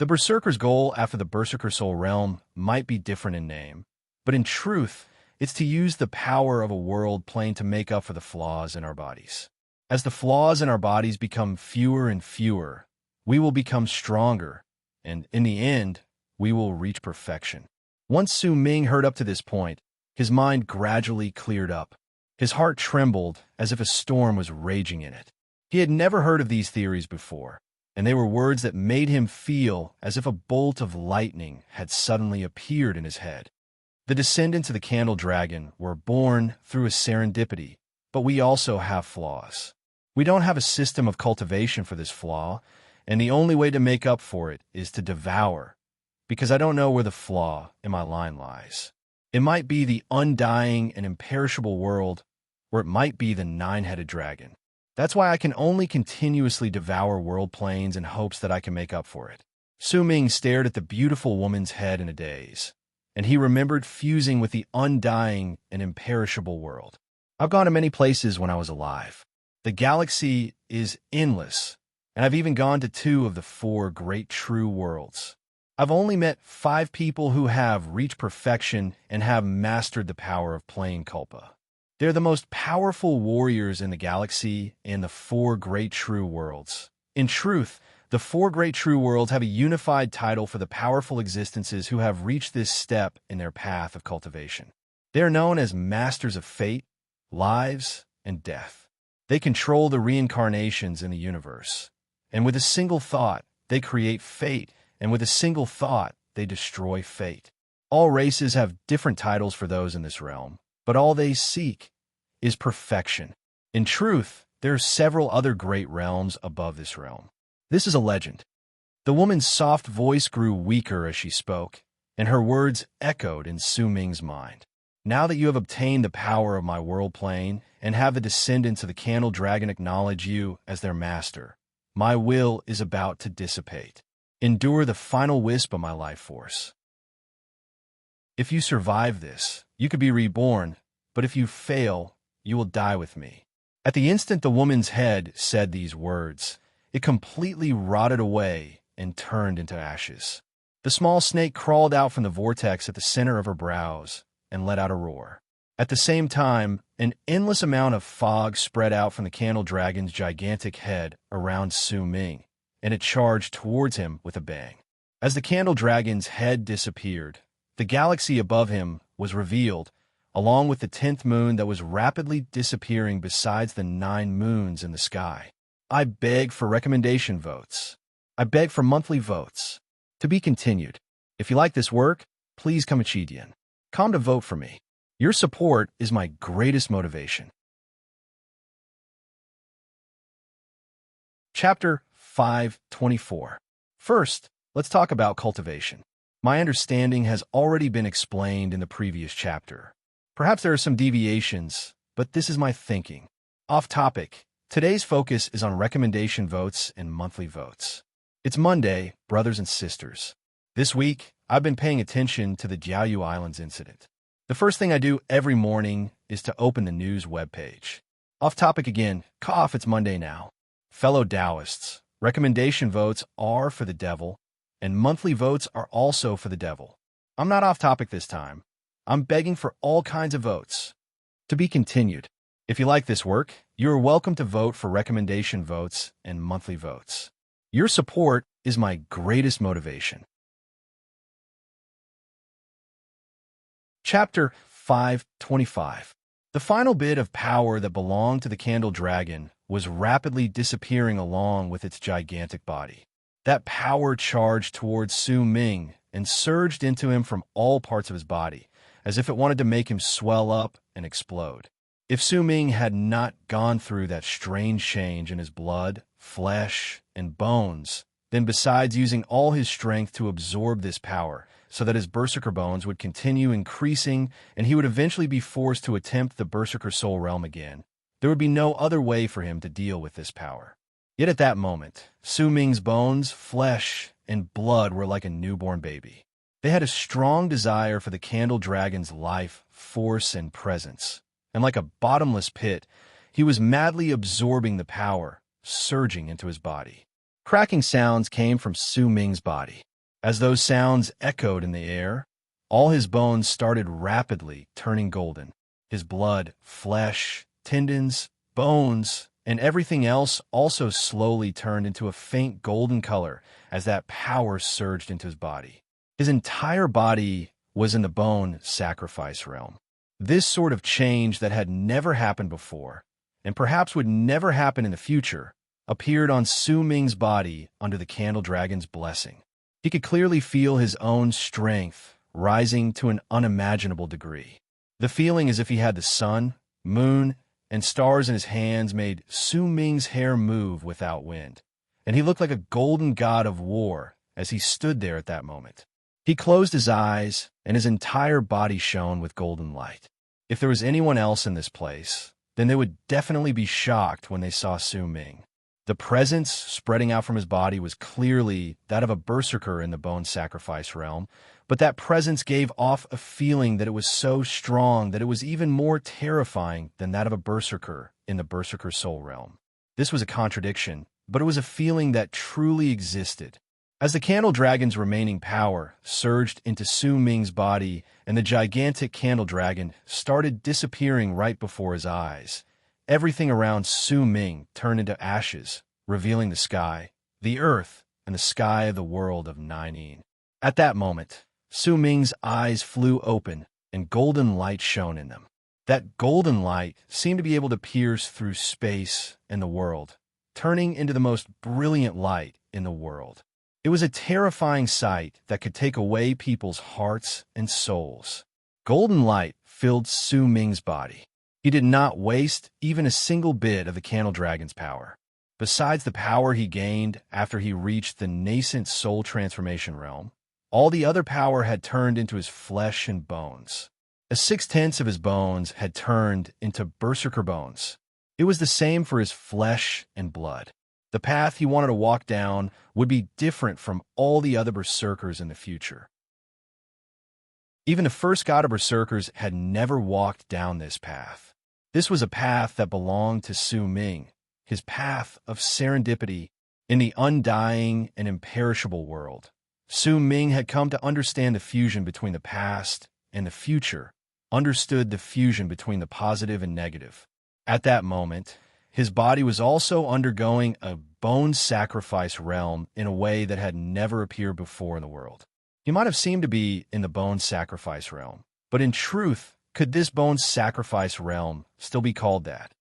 The Berserker's goal after the Berserker Soul realm might be different in name, but in truth, it's to use the power of a world plane to make up for the flaws in our bodies. As the flaws in our bodies become fewer and fewer, we will become stronger, and in the end, we will reach perfection. Once Su Ming heard up to this point, his mind gradually cleared up. His heart trembled as if a storm was raging in it. He had never heard of these theories before, and they were words that made him feel as if a bolt of lightning had suddenly appeared in his head. The descendants of the Candle Dragon were born through a serendipity, but we also have flaws. We don't have a system of cultivation for this flaw, and the only way to make up for it is to devour, because I don't know where the flaw in my line lies. It might be the undying and imperishable world, or it might be the 9-headed dragon. That's why I can only continuously devour world planes in hopes that I can make up for it. Su Ming stared at the beautiful woman's head in a daze, and he remembered fusing with the undying and imperishable world. I've gone to many places when I was alive. The galaxy is endless, and I've even gone to 2 of the 4 great true worlds. I've only met 5 people who have reached perfection and have mastered the power of playing Culpa. They're the most powerful warriors in the galaxy and the 4 great true worlds. In truth, the 4 great true worlds have a unified title for the powerful existences who have reached this step in their path of cultivation. They are known as masters of fate, lives, and death. They control the reincarnations in the universe. And with a single thought, they create fate, and with a single thought, they destroy fate. All races have different titles for those in this realm, but all they seek is perfection. In truth, there are several other great realms above this realm. This is a legend. The woman's soft voice grew weaker as she spoke, and her words echoed in Su Ming's mind. Now that you have obtained the power of my world plane and have the descendants of the Candle Dragon acknowledge you as their master, my will is about to dissipate. Endure the final wisp of my life force. If you survive this, you could be reborn, but if you fail, you will die with me. At the instant the woman's head said these words, it completely rotted away and turned into ashes. The small snake crawled out from the vortex at the center of her brows and let out a roar. At the same time, an endless amount of fog spread out from the Candle Dragon's gigantic head around Su Ming, and it charged towards him with a bang. As the Candle Dragon's head disappeared, the galaxy above him was revealed, along with the 10th moon that was rapidly disappearing besides the 9 moons in the sky. I beg for recommendation votes. I beg for monthly votes. To be continued. If you like this work, please come Chidian. Come to vote for me. Your support is my greatest motivation. Chapter 524. First, let's talk about cultivation. My understanding has already been explained in the previous chapter. Perhaps there are some deviations, but this is my thinking. Off topic, today's focus is on recommendation votes and monthly votes. It's Monday, brothers and sisters. This week, I've been paying attention to the Jiaoyu Islands incident. The first thing I do every morning is to open the news webpage. Off topic again, cough, it's Monday now. Fellow Taoists, recommendation votes are for the devil, and monthly votes are also for the devil. I'm not off topic this time. I'm begging for all kinds of votes. To be continued. If you like this work, you are welcome to vote for recommendation votes and monthly votes. Your support is my greatest motivation. Chapter 525. The final bit of power that belonged to the Candle Dragon was rapidly disappearing along with its gigantic body. That power charged towards Su Ming and surged into him from all parts of his body, as if it wanted to make him swell up and explode. If Su Ming had not gone through that strange change in his blood, flesh, and bones, then besides using all his strength to absorb this power, so that his berserker bones would continue increasing and he would eventually be forced to attempt the berserker soul realm again, there would be no other way for him to deal with this power. Yet at that moment, Su Ming's bones, flesh, and blood were like a newborn baby. They had a strong desire for the Candle Dragon's life, force, and presence, and like a bottomless pit, he was madly absorbing the power, surging into his body. Cracking sounds came from Su Ming's body. As those sounds echoed in the air, all his bones started rapidly turning golden. His blood, flesh, tendons, bones, and everything else also slowly turned into a faint golden color as that power surged into his body. His entire body was in the bone sacrifice realm. This sort of change that had never happened before, and perhaps would never happen in the future, appeared on Su Ming's body under the Candle Dragon's blessing. He could clearly feel his own strength rising to an unimaginable degree. The feeling as if he had the sun, moon, and stars in his hands made Su Ming's hair move without wind, and he looked like a golden god of war as he stood there at that moment. He closed his eyes, and his entire body shone with golden light. If there was anyone else in this place, then they would definitely be shocked when they saw Su Ming. The presence spreading out from his body was clearly that of a berserker in the bone sacrifice realm, but that presence gave off a feeling that it was so strong that it was even more terrifying than that of a berserker in the berserker soul realm. This was a contradiction, but it was a feeling that truly existed. As the candle dragon's remaining power surged into Su Ming's body and the gigantic candle dragon started disappearing right before his eyes, everything around Su Ming turned into ashes, revealing the sky, the earth, and the sky of the world of Ninein. At that moment, Su Ming's eyes flew open and golden light shone in them. That golden light seemed to be able to pierce through space and the world, turning into the most brilliant light in the world. It was a terrifying sight that could take away people's hearts and souls. Golden light filled Su Ming's body. He did not waste even a single bit of the candle dragon's power. Besides the power he gained after he reached the nascent soul transformation realm, all the other power had turned into his flesh and bones. 6/10 of his bones had turned into berserker bones. It was the same for his flesh and blood. The path he wanted to walk down would be different from all the other berserkers in the future. Even the first god of berserkers had never walked down this path. This was a path that belonged to Su Ming, his path of serendipity in the undying and imperishable world. Su Ming had come to understand the fusion between the past and the future, understood the fusion between the positive and negative. At that moment, his body was also undergoing a bone sacrifice realm in a way that had never appeared before in the world. He might have seemed to be in the bone sacrifice realm, but in truth, could this bone sacrifice realm still be called that?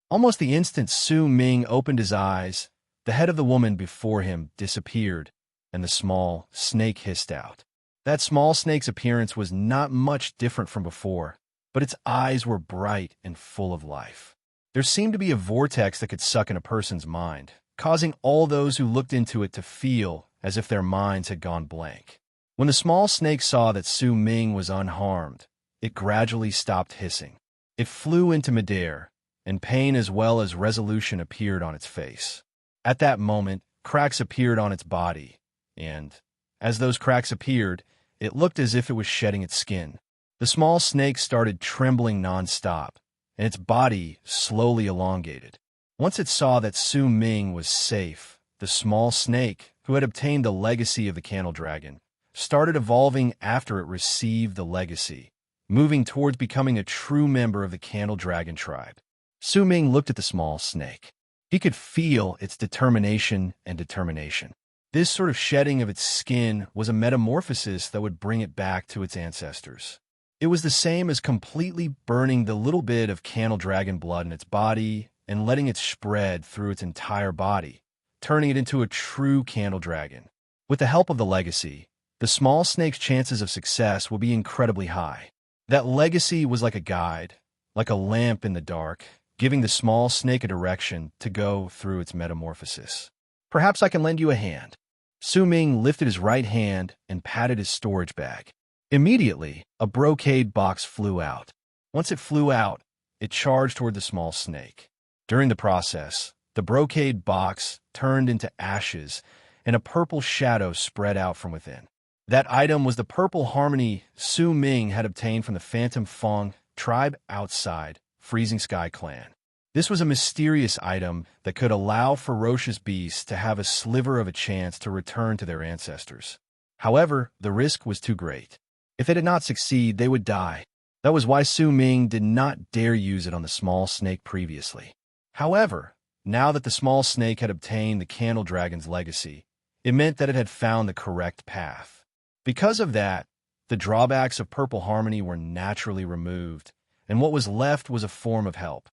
Almost the instant Su Ming opened his eyes, the head of the woman before him disappeared, and the small snake hissed out. That small snake's appearance was not much different from before, but its eyes were bright and full of life. There seemed to be a vortex that could suck in a person's mind, causing all those who looked into it to feel as if their minds had gone blank. When the small snake saw that Su Ming was unharmed, it gradually stopped hissing. It flew into midair, and pain as well as resolution appeared on its face. At that moment, cracks appeared on its body, and, as those cracks appeared, it looked as if it was shedding its skin. The small snake started trembling non-stop, and its body slowly elongated. Once it saw that Su Ming was safe, the small snake, who had obtained the legacy of the candle dragon, started evolving after it received the legacy, moving towards becoming a true member of the candle dragon tribe. Su Ming looked at the small snake. He could feel its determination and determination. This sort of shedding of its skin was a metamorphosis that would bring it back to its ancestors. It was the same as completely burning the little bit of candle dragon blood in its body and letting it spread through its entire body, turning it into a true candle dragon. With the help of the legacy, the small snake's chances of success will be incredibly high. That legacy was like a guide, like a lamp in the dark, giving the small snake a direction to go through its metamorphosis. Perhaps I can lend you a hand. Su Ming lifted his right hand and patted his storage bag. Immediately, a brocade box flew out. Once it flew out, it charged toward the small snake. During the process, the brocade box turned into ashes, and a purple shadow spread out from within. That item was the purple harmony Su Ming had obtained from the Phantom Fong tribe outside Freezing Sky clan. This was a mysterious item that could allow ferocious beasts to have a sliver of a chance to return to their ancestors. However, the risk was too great. If it did not succeed, they would die. That was why Su Ming did not dare use it on the small snake previously. However, now that the small snake had obtained the candle dragon's legacy, it meant that it had found the correct path. Because of that, the drawbacks of purple harmony were naturally removed, and what was left was a form of help.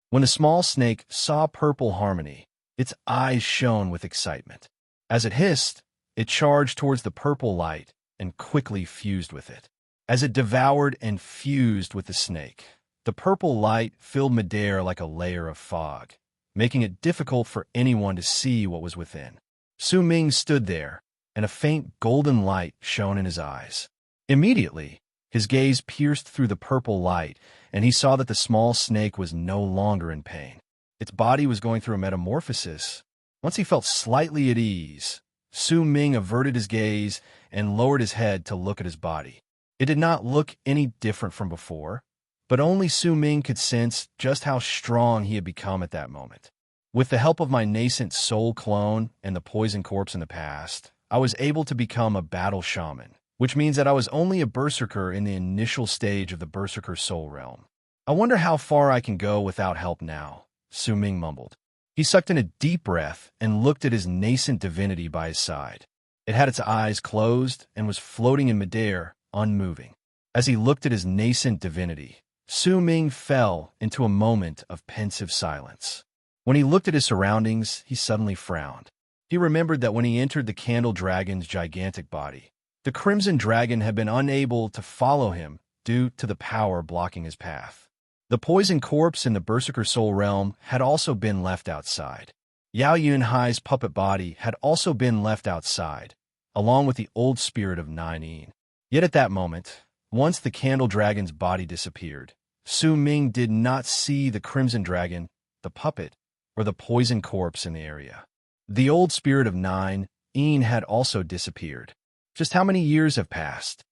When the small snake saw purple harmony, its eyes shone with excitement. As it hissed, it charged towards the purple light and quickly fused with it. As it devoured and fused with the snake, the purple light filled midair like a layer of fog, making it difficult for anyone to see what was within. Su Ming stood there, and a faint golden light shone in his eyes. Immediately, his gaze pierced through the purple light, and he saw that the small snake was no longer in pain. Its body was going through a metamorphosis. Once he felt slightly at ease, Su Ming averted his gaze and lowered his head to look at his body. It did not look any different from before, but only Su Ming could sense just how strong he had become at that moment. With the help of my nascent soul clone and the poison corpse in the past, I was able to become a battle shaman, which means that I was only a berserker in the initial stage of the berserker soul realm. I wonder how far I can go without help now, Su Ming mumbled. He sucked in a deep breath and looked at his nascent divinity by his side. It had its eyes closed and was floating in midair, unmoving. As he looked at his nascent divinity, Su Ming fell into a moment of pensive silence. When he looked at his surroundings, he suddenly frowned. He remembered that when he entered the Candle Dragon's gigantic body, the Crimson Dragon had been unable to follow him due to the power blocking his path. The poison corpse in the Berserker Soul realm had also been left outside. Yao Yunhai's puppet body had also been left outside, along with the old spirit of Nine. Yet at that moment, once the Candle Dragon's body disappeared, Su Ming did not see the Crimson Dragon, the puppet, or the poison corpse in the area. The old spirit of Nine had also disappeared. Just how many years have passed?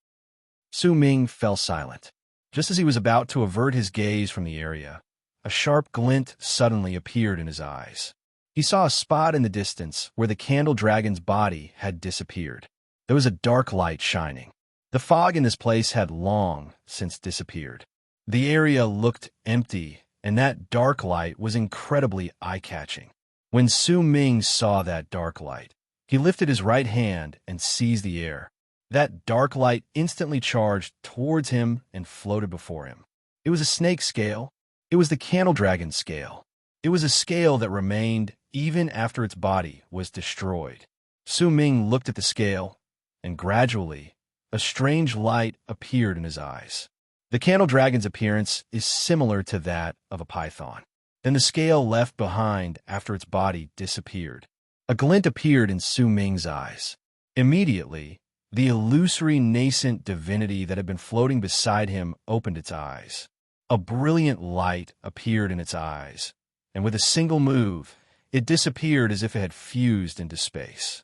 Su Ming fell silent. Just as he was about to avert his gaze from the area, a sharp glint suddenly appeared in his eyes. He saw a spot in the distance where the Candle Dragon's body had disappeared. There was a dark light shining. The fog in this place had long since disappeared. The area looked empty, and that dark light was incredibly eye-catching. When Su Ming saw that dark light, he lifted his right hand and seized the air. That dark light instantly charged towards him and floated before him. It was a snake scale. It was the Candle Dragon scale. It was a scale that remained even after its body was destroyed. Su Ming looked at the scale, and gradually, a strange light appeared in his eyes. The Candle Dragon's appearance is similar to that of a python. Then the scale left behind after its body disappeared. A glint appeared in Su Ming's eyes. Immediately, the illusory nascent divinity that had been floating beside him opened its eyes. A brilliant light appeared in its eyes, and with a single move, it disappeared as if it had fused into space.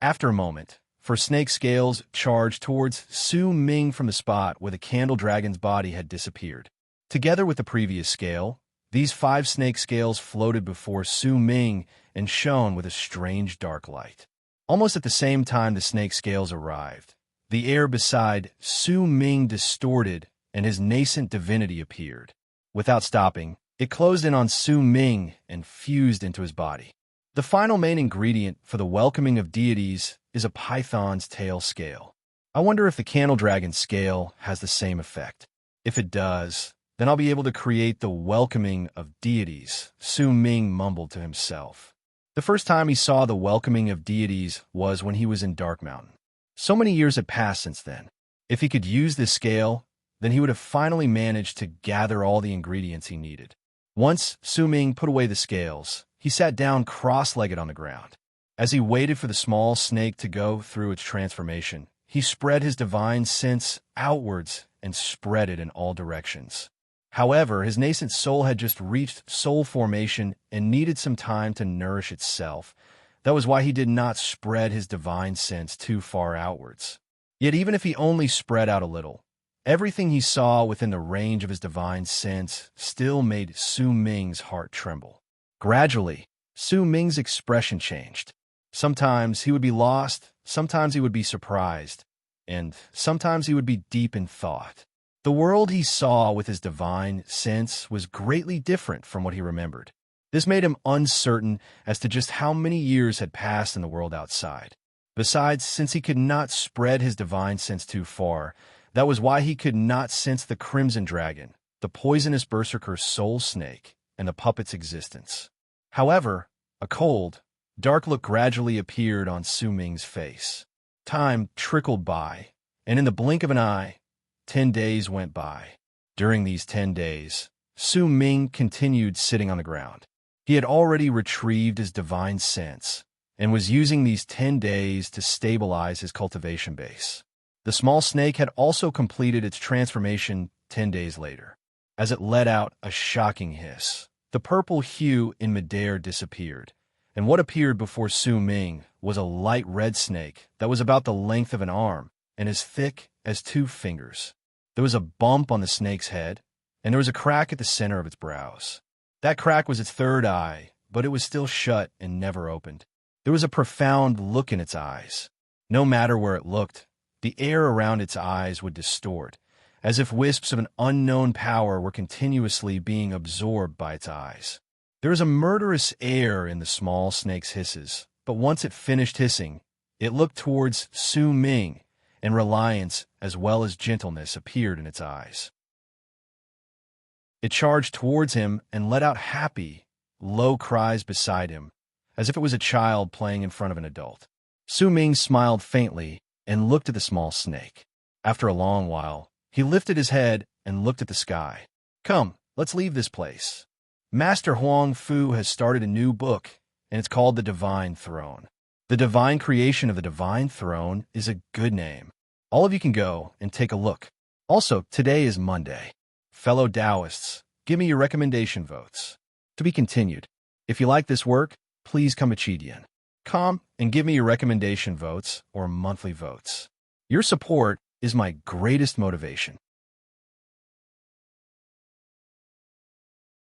After a moment, snake scales charged towards Su Ming from the spot where the Candle Dragon's body had disappeared. Together with the previous scale, these 5 snake scales floated before Su Ming and shone with a strange dark light. Almost at the same time the snake scales arrived, the air beside Su Ming distorted and his nascent divinity appeared. Without stopping, it closed in on Su Ming and fused into his body. The final main ingredient for the welcoming of deities is a python's tail scale. I wonder if the Candle Dragon scale has the same effect. If it does, then I'll be able to create the welcoming of deities, Su Ming mumbled to himself. The first time he saw the welcoming of deities was when he was in Dark Mountain. So many years had passed since then. If he could use this scale, then he would have finally managed to gather all the ingredients he needed. Once Su Ming put away the scales, he sat down cross-legged on the ground. As he waited for the small snake to go through its transformation, he spread his divine sense outwards and spread it in all directions. However, his nascent soul had just reached soul formation and needed some time to nourish itself. That was why he did not spread his divine sense too far outwards. Yet even if he only spread out a little, everything he saw within the range of his divine sense still made Su Ming's heart tremble. Gradually, Su Ming's expression changed. Sometimes he would be lost, sometimes he would be surprised, and sometimes he would be deep in thought. The world he saw with his divine sense was greatly different from what he remembered. This made him uncertain as to just how many years had passed in the world outside. Besides, since he could not spread his divine sense too far, that was why he could not sense the Crimson Dragon, the poisonous berserker soul snake, and the puppet's existence. However, a cold, dark look gradually appeared on Su Ming's face. Time trickled by, and in the blink of an eye, 10 days went by. During these 10 days, Su Ming continued sitting on the ground. He had already retrieved his divine sense and was using these 10 days to stabilize his cultivation base. The small snake had also completed its transformation 10 days later. As it let out a shocking hiss, The purple hue in midair disappeared, and what appeared before Su Ming was a light red snake that was about the length of an arm and as thick as 2 fingers. There was a bump on the snake's head, and there was a crack at the center of its brows. That crack was its third eye, but it was still shut and never opened. There was a profound look in its eyes. No matter where it looked, the air around its eyes would distort, as if wisps of an unknown power were continuously being absorbed by its eyes. There was a murderous air in the small snake's hisses, but once it finished hissing, it looked towards Su Ming, and reliance as well as gentleness appeared in its eyes. It charged towards him and let out happy, low cries beside him, as if it was a child playing in front of an adult. Su Ming smiled faintly and looked at the small snake. After a long while, he lifted his head and looked at the sky. "Come, let's leave this place. Master Huang Fu has started a new book, and it's called The Divine Throne. The Divine Creation of the Divine Throne is a good name. All of you can go and take a look. Also, today is Monday. Fellow Taoists, give me your recommendation votes. To be continued. If you like this work, please come to Chidian. Come and give me your recommendation votes or monthly votes. Your support is my greatest motivation."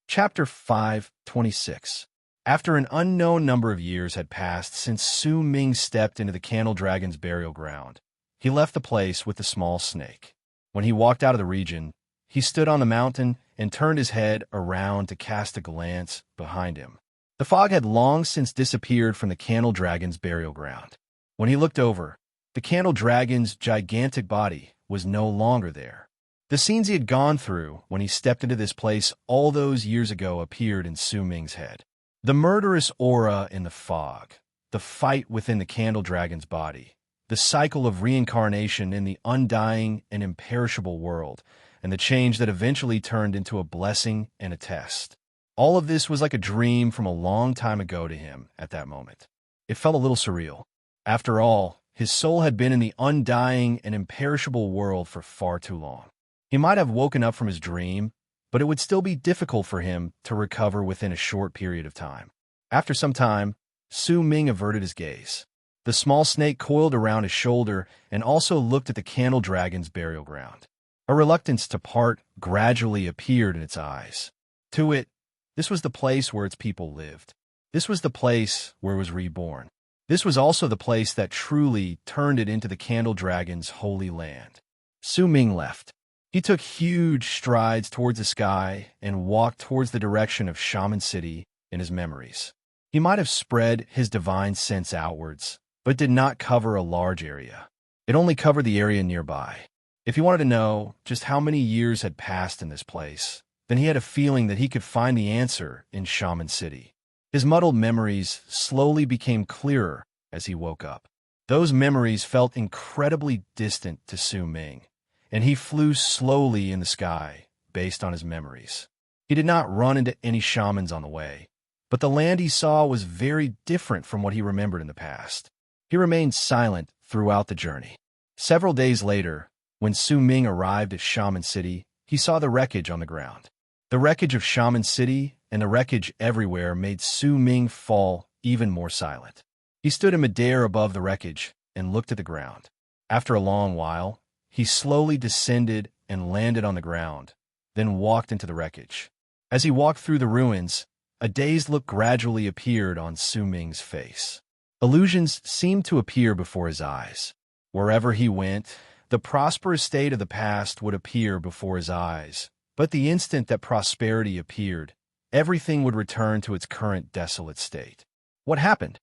Chapter 5:26. After an unknown number of years had passed since Su Ming stepped into the Candle Dragon's burial ground, he left the place with the small snake. When he walked out of the region, he stood on the mountain and turned his head around to cast a glance behind him. The fog had long since disappeared from the Candle Dragon's burial ground. When he looked over, the Candle Dragon's gigantic body was no longer there. The scenes he had gone through when he stepped into this place all those years ago appeared in Su Ming's head. The murderous aura in the fog, the fight within the Candle Dragon's body, the cycle of reincarnation in the undying and imperishable world, and the change that eventually turned into a blessing and a test. All of this was like a dream from a long time ago to him at that moment. It felt a little surreal. After all, his soul had been in the undying and imperishable world for far too long. He might have woken up from his dream, but it would still be difficult for him to recover within a short period of time. After some time, Su Ming averted his gaze. The small snake coiled around his shoulder and also looked at the Candle Dragon's burial ground. A reluctance to part gradually appeared in its eyes. To it, this was the place where its people lived. This was the place where it was reborn. This was also the place that truly turned it into the Candle Dragon's holy land. Su Ming left. He took huge strides towards the sky and walked towards the direction of Shaman City in his memories. He might have spread his divine sense outwards, but did not cover a large area. It only covered the area nearby. If he wanted to know just how many years had passed in this place, then he had a feeling that he could find the answer in Shaman City. His muddled memories slowly became clearer as he woke up. Those memories felt incredibly distant to Su Ming, and he flew slowly in the sky based on his memories. He did not run into any shamans on the way, but the land he saw was very different from what he remembered in the past. He remained silent throughout the journey. Several days later, when Su Ming arrived at Shaman City, he saw the wreckage on the ground. The wreckage of Shaman City and the wreckage everywhere made Su Ming fall even more silent. He stood in midair above the wreckage and looked at the ground. After a long while, he slowly descended and landed on the ground, then walked into the wreckage. As he walked through the ruins, a dazed look gradually appeared on Su Ming's face. Illusions seemed to appear before his eyes. Wherever he went, the prosperous state of the past would appear before his eyes, but the instant that prosperity appeared, everything would return to its current desolate state. What happened?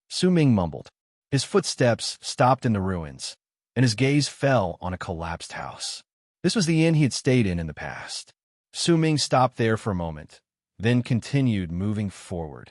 Su Ming mumbled. His footsteps stopped in the ruins, and his gaze fell on a collapsed house. This was the inn he had stayed in the past. Su Ming stopped there for a moment, then continued moving forward.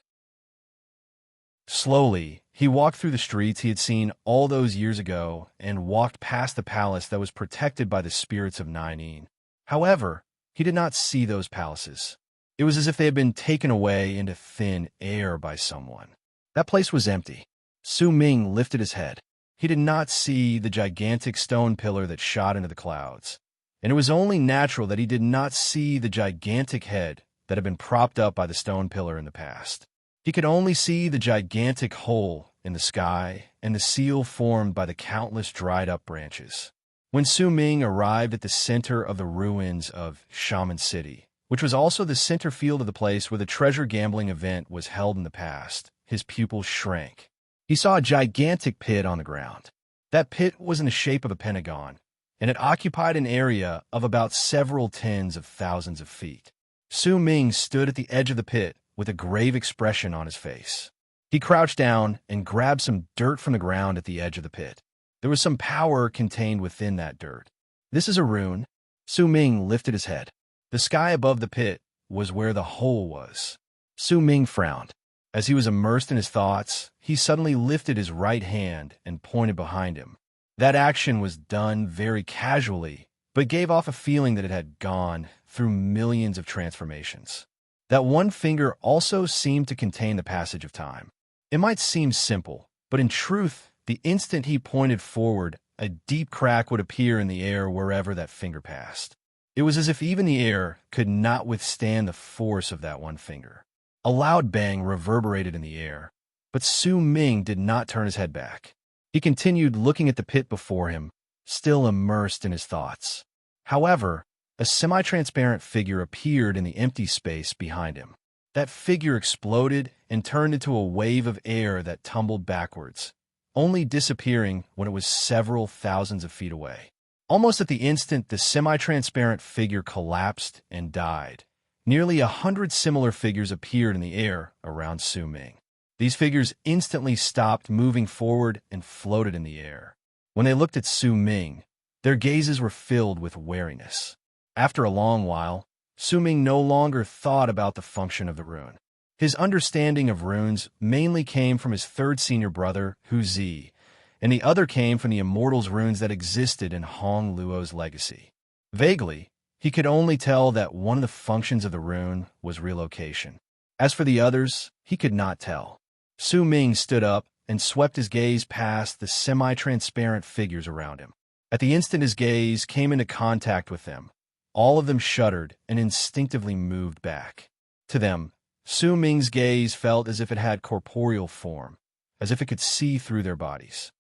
Slowly, he walked through the streets he had seen all those years ago and walked past the palace that was protected by the spirits of Nine. However, he did not see those palaces. It was as if they had been taken away into thin air by someone. That place was empty. Su Ming lifted his head. He did not see the gigantic stone pillar that shot into the clouds, and it was only natural that he did not see the gigantic head that had been propped up by the stone pillar in the past. He could only see the gigantic hole in the sky and the seal formed by the countless dried-up branches. When Su Ming arrived at the center of the ruins of Shaman City, which was also the center field of the place where the treasure gambling event was held in the past, his pupils shrank. He saw a gigantic pit on the ground. That pit was in the shape of a pentagon, and it occupied an area of about several tens of thousands of feet. Su Ming stood at the edge of the pit with a grave expression on his face. He crouched down and grabbed some dirt from the ground at the edge of the pit. There was some power contained within that dirt. "This is a rune." Su Ming lifted his head. The sky above the pit was where the hole was. Su Ming frowned. As he was immersed in his thoughts, he suddenly lifted his right hand and pointed behind him. That action was done very casually, but gave off a feeling that it had gone through millions of transformations. That one finger also seemed to contain the passage of time. It might seem simple, but in truth, the instant he pointed forward, a deep crack would appear in the air wherever that finger passed. It was as if even the air could not withstand the force of that one finger. A loud bang reverberated in the air, but Su Ming did not turn his head back. He continued looking at the pit before him, still immersed in his thoughts. However, a semi-transparent figure appeared in the empty space behind him. That figure exploded and turned into a wave of air that tumbled backwards, only disappearing when it was several thousands of feet away. Almost at the instant the semi-transparent figure collapsed and died, nearly 100 similar figures appeared in the air around Su Ming. These figures instantly stopped moving forward and floated in the air. When they looked at Su Ming, their gazes were filled with wariness. After a long while, Su Ming no longer thought about the function of the rune. His understanding of runes mainly came from his third senior brother, Hu Zi, and the other came from the Immortals runes that existed in Hong Luo's legacy. Vaguely, he could only tell that one of the functions of the rune was relocation. As for the others, he could not tell. Su Ming stood up and swept his gaze past the semi-transparent figures around him. At the instant his gaze came into contact with them, all of them shuddered and instinctively moved back. To them, Su Ming's gaze felt as if it had corporeal form, as if it could see through their bodies.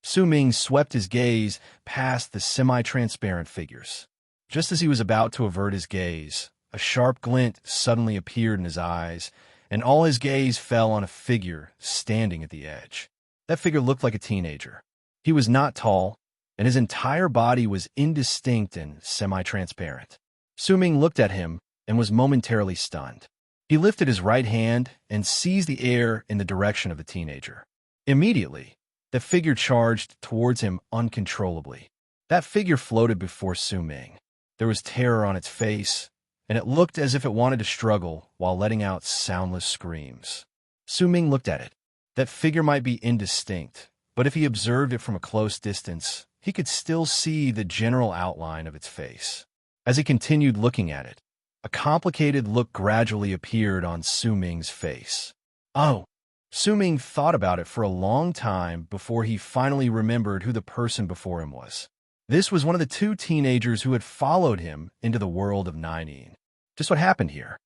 Su Ming swept his gaze past the semi-transparent figures. Just as he was about to avert his gaze, a sharp glint suddenly appeared in his eyes, and all his gaze fell on a figure standing at the edge. That figure looked like a teenager. He was not tall, and his entire body was indistinct and semi-transparent. Su Ming looked at him and was momentarily stunned. He lifted his right hand and seized the air in the direction of the teenager. Immediately, the figure charged towards him uncontrollably. That figure floated before Su Ming. There was terror on its face, and it looked as if it wanted to struggle while letting out soundless screams. Su Ming looked at it. That figure might be indistinct, but if he observed it from a close distance, he could still see the general outline of its face. As he continued looking at it, a complicated look gradually appeared on Su Ming's face. "Oh!" Su Ming thought about it for a long time before he finally remembered who the person before him was. This was one of the two teenagers who had followed him into the world of Nineteen. Just what happened here?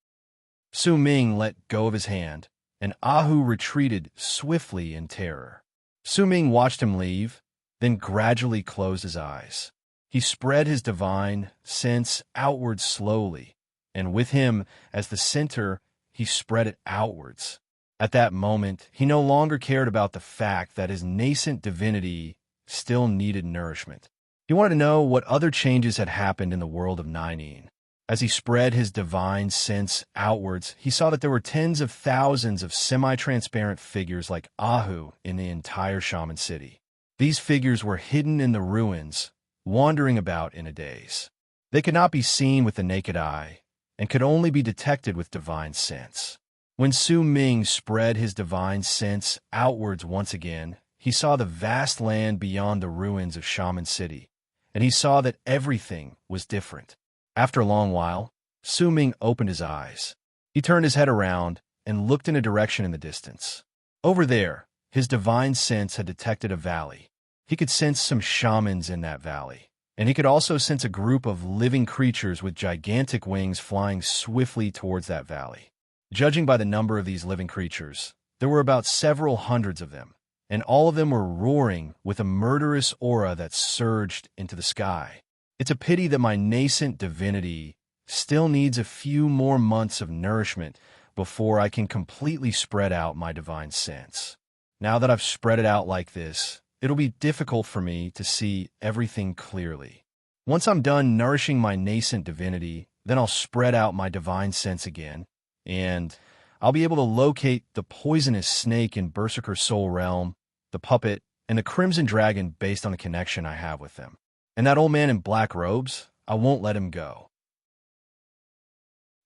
Su Ming let go of his hand, and Ahu retreated swiftly in terror. Su Ming watched him leave, then gradually closed his eyes. He spread his divine sense outwards slowly, and with him, as the center, he spread it outwards. At that moment, he no longer cared about the fact that his nascent divinity still needed nourishment. He wanted to know what other changes had happened in the world of Nineteen. As he spread his divine sense outwards, he saw that there were tens of thousands of semi-transparent figures like Ahu in the entire Shaman City. These figures were hidden in the ruins, wandering about in a daze. They could not be seen with the naked eye, and could only be detected with divine sense. When Su Ming spread his divine sense outwards once again, he saw the vast land beyond the ruins of Shaman City, and he saw that everything was different. After a long while, Su Ming opened his eyes. He turned his head around and looked in a direction in the distance. Over there, his divine sense had detected a valley. He could sense some shamans in that valley. and he could also sense a group of living creatures with gigantic wings flying swiftly towards that valley. Judging by the number of these living creatures, there were about several hundreds of them, and all of them were roaring with a murderous aura that surged into the sky. It's a pity that my nascent divinity still needs a few more months of nourishment before I can completely spread out my divine sense. Now that I've spread it out like this, it'll be difficult for me to see everything clearly. Once I'm done nourishing my nascent divinity, then I'll spread out my divine sense again, and I'll be able to locate the poisonous snake in Berserker Soul Realm, the puppet, and the Crimson Dragon based on the connection I have with them. And that old man in black robes, I won't let him go.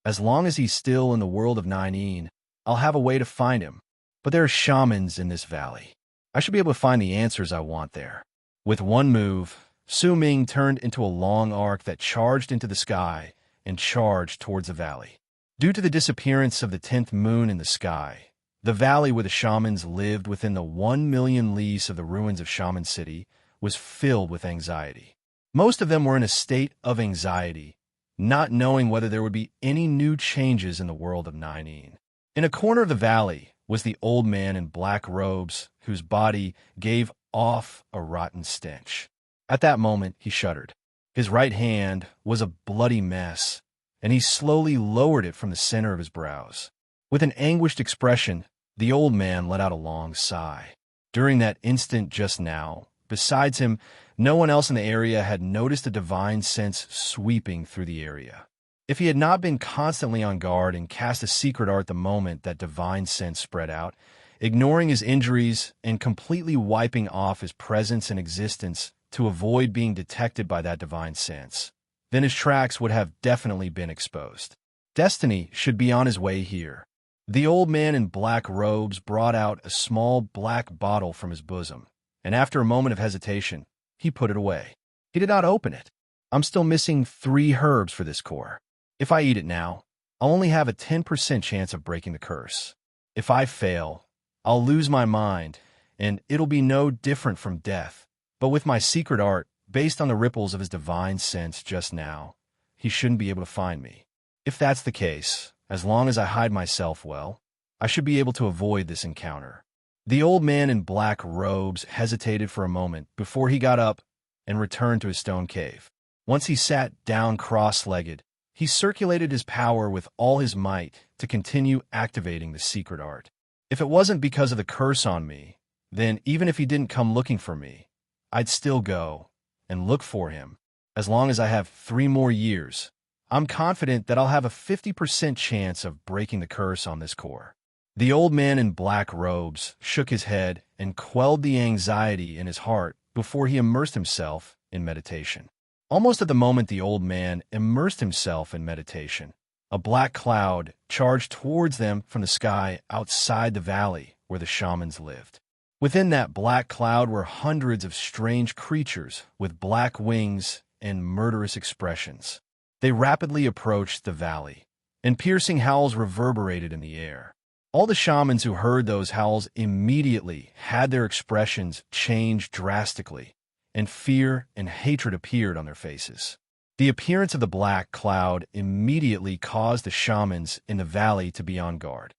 As long as he's still in the world of Nine, I'll have a way to find him. But there are shamans in this valley. I should be able to find the answers I want there. With one move, Su Ming turned into a long arc that charged into the sky and charged towards the valley. Due to the disappearance of the 10th moon in the sky, the valley where the shamans lived within the 1,000,000 leagues of the ruins of Shaman City was filled with anxiety. Most of them were in a state of anxiety, not knowing whether there would be any new changes in the world of Nine. In a corner of the valley was the old man in black robes, whose body gave off a rotten stench. At that moment, he shuddered. His right hand was a bloody mess, and he slowly lowered it from the center of his brows. With an anguished expression, the old man let out a long sigh. During that instant just now, besides him, no one else in the area had noticed a divine sense sweeping through the area. If he had not been constantly on guard and cast a secret art the moment that divine sense spread out, ignoring his injuries and completely wiping off his presence and existence to avoid being detected by that divine sense, then his tracks would have definitely been exposed. Destiny should be on his way here. The old man in black robes brought out a small black bottle from his bosom, and after a moment of hesitation, he put it away. He did not open it. I'm still missing 3 herbs for this core. If I eat it now, I'll only have a 10% chance of breaking the curse. If I fail, I'll lose my mind, and it'll be no different from death. But with my secret art, based on the ripples of his divine sense just now, he shouldn't be able to find me. If that's the case, as long as I hide myself well, I should be able to avoid this encounter. The old man in black robes hesitated for a moment before he got up and returned to his stone cave. Once he sat down cross-legged, he circulated his power with all his might to continue activating the secret art. If it wasn't because of the curse on me, then even if he didn't come looking for me, I'd still go and look for him. As long as I have 3 more years, I'm confident that I'll have a 50% chance of breaking the curse on this core. The old man in black robes shook his head and quelled the anxiety in his heart before he immersed himself in meditation. Almost at the moment the old man immersed himself in meditation, a black cloud charged towards them from the sky outside the valley where the shamans lived. Within that black cloud were hundreds of strange creatures with black wings and murderous expressions. They rapidly approached the valley, and piercing howls reverberated in the air. All the shamans who heard those howls immediately had their expressions change drastically, and fear and hatred appeared on their faces. The appearance of the black cloud immediately caused the shamans in the valley to be on guard.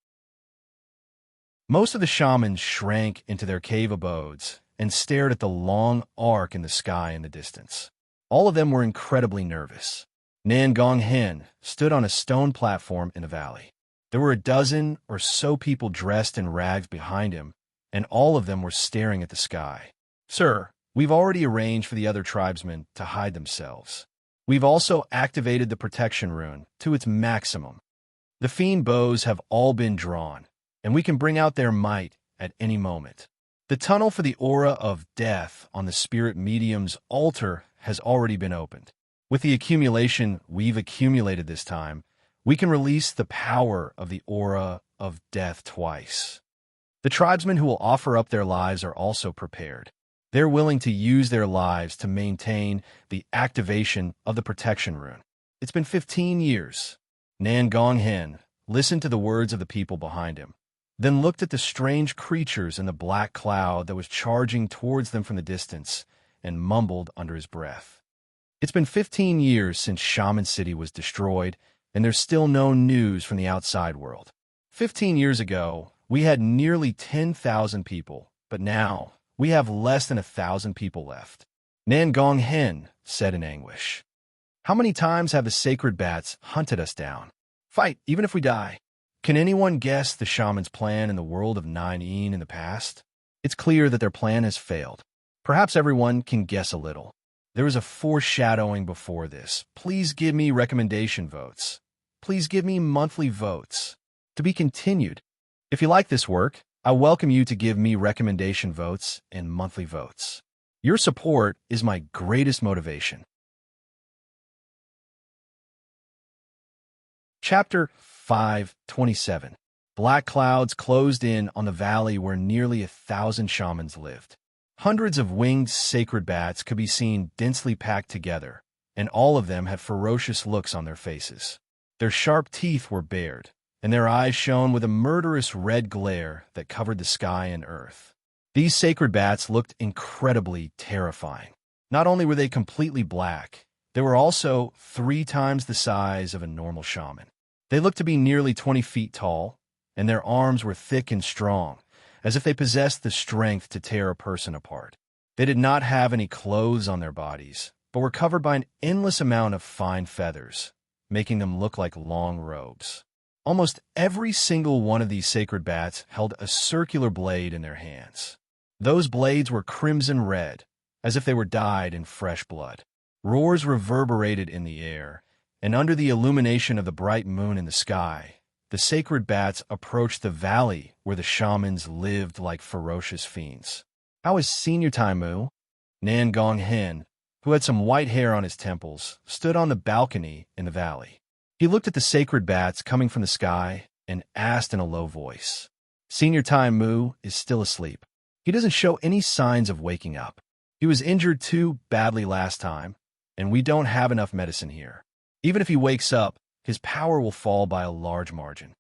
Most of the shamans shrank into their cave abodes and stared at the long arc in the sky in the distance. All of them were incredibly nervous. Nan Gong Hen stood on a stone platform in the valley. There were a dozen or so people dressed in rags behind him, and all of them were staring at the sky. "Sir, we've already arranged for the other tribesmen to hide themselves. We've also activated the protection rune to its maximum. The fiend bows have all been drawn, and we can bring out their might at any moment. The tunnel for the aura of death on the spirit medium's altar has already been opened. With the accumulation we've accumulated this time, we can release the power of the aura of death twice. The tribesmen who will offer up their lives are also prepared. They're willing to use their lives to maintain the activation of the protection rune. It's been 15 years. Nan Gong Hen listened to the words of the people behind him, then looked at the strange creatures in the black cloud that was charging towards them from the distance, and mumbled under his breath. It's been 15 years since Shaman City was destroyed, and there's still no news from the outside world. 15 years ago, we had nearly 10,000 people, but now we have less than 1,000 people left. Nan Gong Hen said in anguish. How many times have the sacred bats hunted us down? Fight, even if we die. Can anyone guess the shaman's plan in the world of Nine Een in the past? It's clear that their plan has failed. Perhaps everyone can guess a little. There is a foreshadowing before this. Please give me recommendation votes. Please give me monthly votes. To be continued. If you like this work, I welcome you to give me recommendation votes and monthly votes. Your support is my greatest motivation. Chapter 5:27. Black clouds closed in on the valley where nearly 1,000 shamans lived. Hundreds of winged sacred bats could be seen densely packed together, and all of them had ferocious looks on their faces. Their sharp teeth were bared, and their eyes shone with a murderous red glare that covered the sky and earth. These sacred bats looked incredibly terrifying. Not only were they completely black, they were also 3 times the size of a normal shaman. They looked to be nearly 20 feet tall, and their arms were thick and strong, as if they possessed the strength to tear a person apart. They did not have any clothes on their bodies, but were covered by an endless amount of fine feathers, making them look like long robes. Almost every single one of these sacred bats held a circular blade in their hands. Those blades were crimson red, as if they were dyed in fresh blood. Roars reverberated in the air, and under the illumination of the bright moon in the sky, the sacred bats approached the valley where the shamans lived like ferocious fiends. How is Senior Taimu? Nan Gong Hen, who had some white hair on his temples, stood on the balcony in the valley. He looked at the sacred bats coming from the sky and asked in a low voice. Senior Taimu is still asleep. He doesn't show any signs of waking up. He was injured too badly last time, and we don't have enough medicine here. Even if he wakes up, his power will fall by a large margin.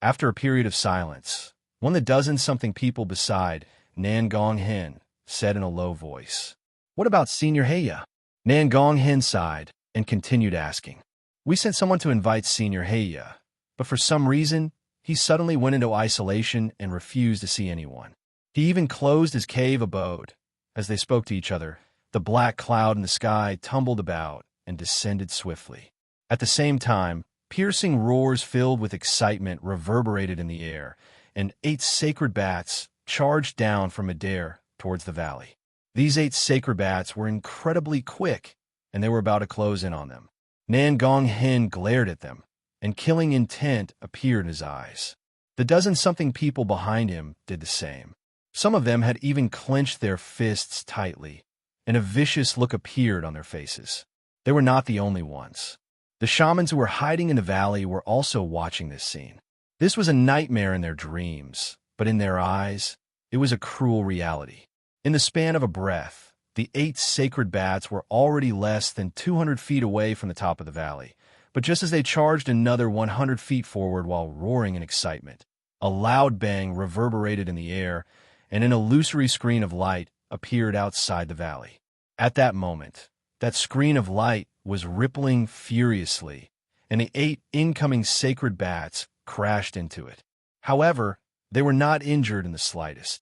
After a period of silence, one of the dozen-something people beside Nan Gong Hen said in a low voice, What about Senior Heya? Nan Gong Hen sighed and continued asking. We sent someone to invite Senior Heya, but for some reason, he suddenly went into isolation and refused to see anyone. He even closed his cave abode. As they spoke to each other, the black cloud in the sky tumbled about and descended swiftly. At the same time, piercing roars filled with excitement reverberated in the air, and 8 sacred bats charged down from midair towards the valley. These 8 sacred bats were incredibly quick, and they were about to close in on them. Nan Gong Hen glared at them, and killing intent appeared in his eyes. The dozen-something people behind him did the same. Some of them had even clenched their fists tightly, and a vicious look appeared on their faces. They were not the only ones. The shamans who were hiding in the valley were also watching this scene. This was a nightmare in their dreams, but in their eyes, it was a cruel reality. In the span of a breath, the 8 sacred bats were already less than 200 feet away from the top of the valley, but just as they charged another 100 feet forward while roaring in excitement, a loud bang reverberated in the air, and an illusory screen of light appeared outside the valley. At that moment, that screen of light was rippling furiously, and the 8 incoming sacred bats crashed into it. However, they were not injured in the slightest.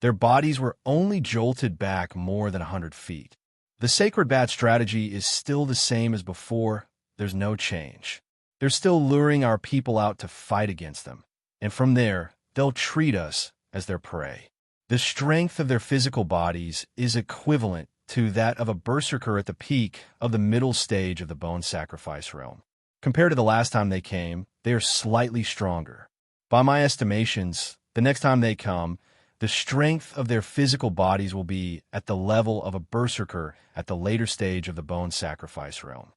Their bodies were only jolted back more than 100 feet. The sacred bat strategy is still the same as before. There's no change. They're still luring our people out to fight against them, and from there, they'll treat us as their prey. The strength of their physical bodies is equivalent to that of a berserker at the peak of the middle stage of the bone sacrifice realm. Compared to the last time they came, they are slightly stronger. By my estimations, the next time they come, the strength of their physical bodies will be at the level of a berserker at the later stage of the bone sacrifice realm.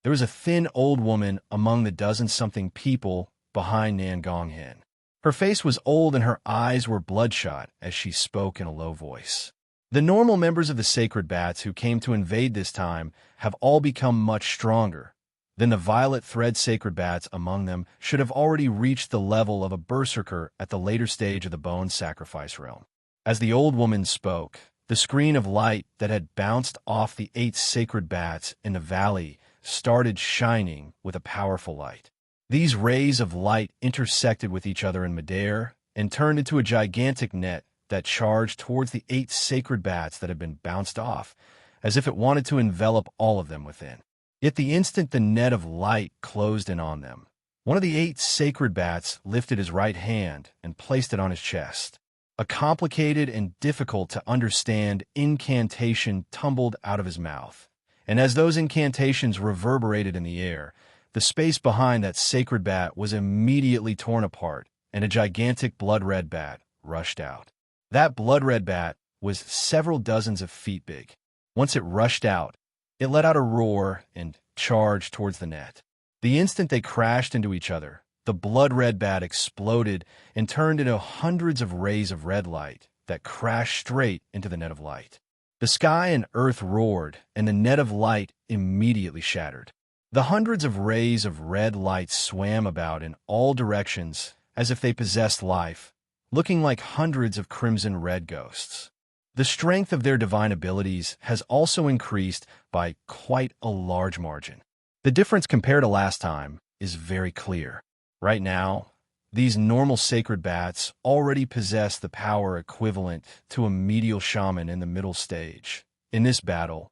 There was a thin old woman among the dozen-something people behind Nan Gong Hen. Her face was old and her eyes were bloodshot as she spoke in a low voice. The normal members of the sacred bats who came to invade this time have all become much stronger. Then the violet thread sacred bats among them should have already reached the level of a berserker at the later stage of the bone sacrifice realm. As the old woman spoke, The screen of light that had bounced off the 8 sacred bats in the valley started shining with a powerful light. These rays of light intersected with each other in midair and turned into a gigantic net that charged towards the 8 sacred bats that had been bounced off, as if it wanted to envelop all of them within. Yet the instant the net of light closed in on them, one of the 8 sacred bats lifted his right hand and placed it on his chest. A complicated and difficult to understand incantation tumbled out of his mouth, and as those incantations reverberated in the air, the space behind that sacred bat was immediately torn apart, and a gigantic blood-red bat rushed out. That blood-red bat was several dozens of feet big. Once it rushed out, it let out a roar and charged towards the net. The instant they crashed into each other, the blood-red bat exploded and turned into hundreds of rays of red light that crashed straight into the net of light. The sky and earth roared, and the net of light immediately shattered. The hundreds of rays of red light swam about in all directions as if they possessed life, looking like hundreds of crimson-red ghosts. The strength of their divine abilities has also increased by quite a large margin. The difference compared to last time is very clear. Right now, these normal sacred bats already possess the power equivalent to a medial shaman in the middle stage. In this battle,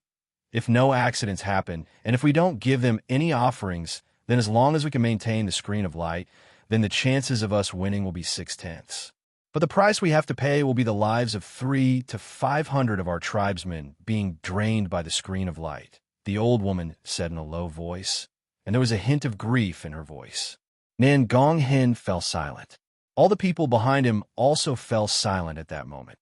if no accidents happen, and if we don't give them any offerings, then as long as we can maintain the screen of light, then the chances of us winning will be 6/10. But the price we have to pay will be the lives of 300 to 500 of our tribesmen being drained by the screen of light, the old woman said in a low voice, and there was a hint of grief in her voice. Nan Gong Hin fell silent. All the people behind him also fell silent at that moment.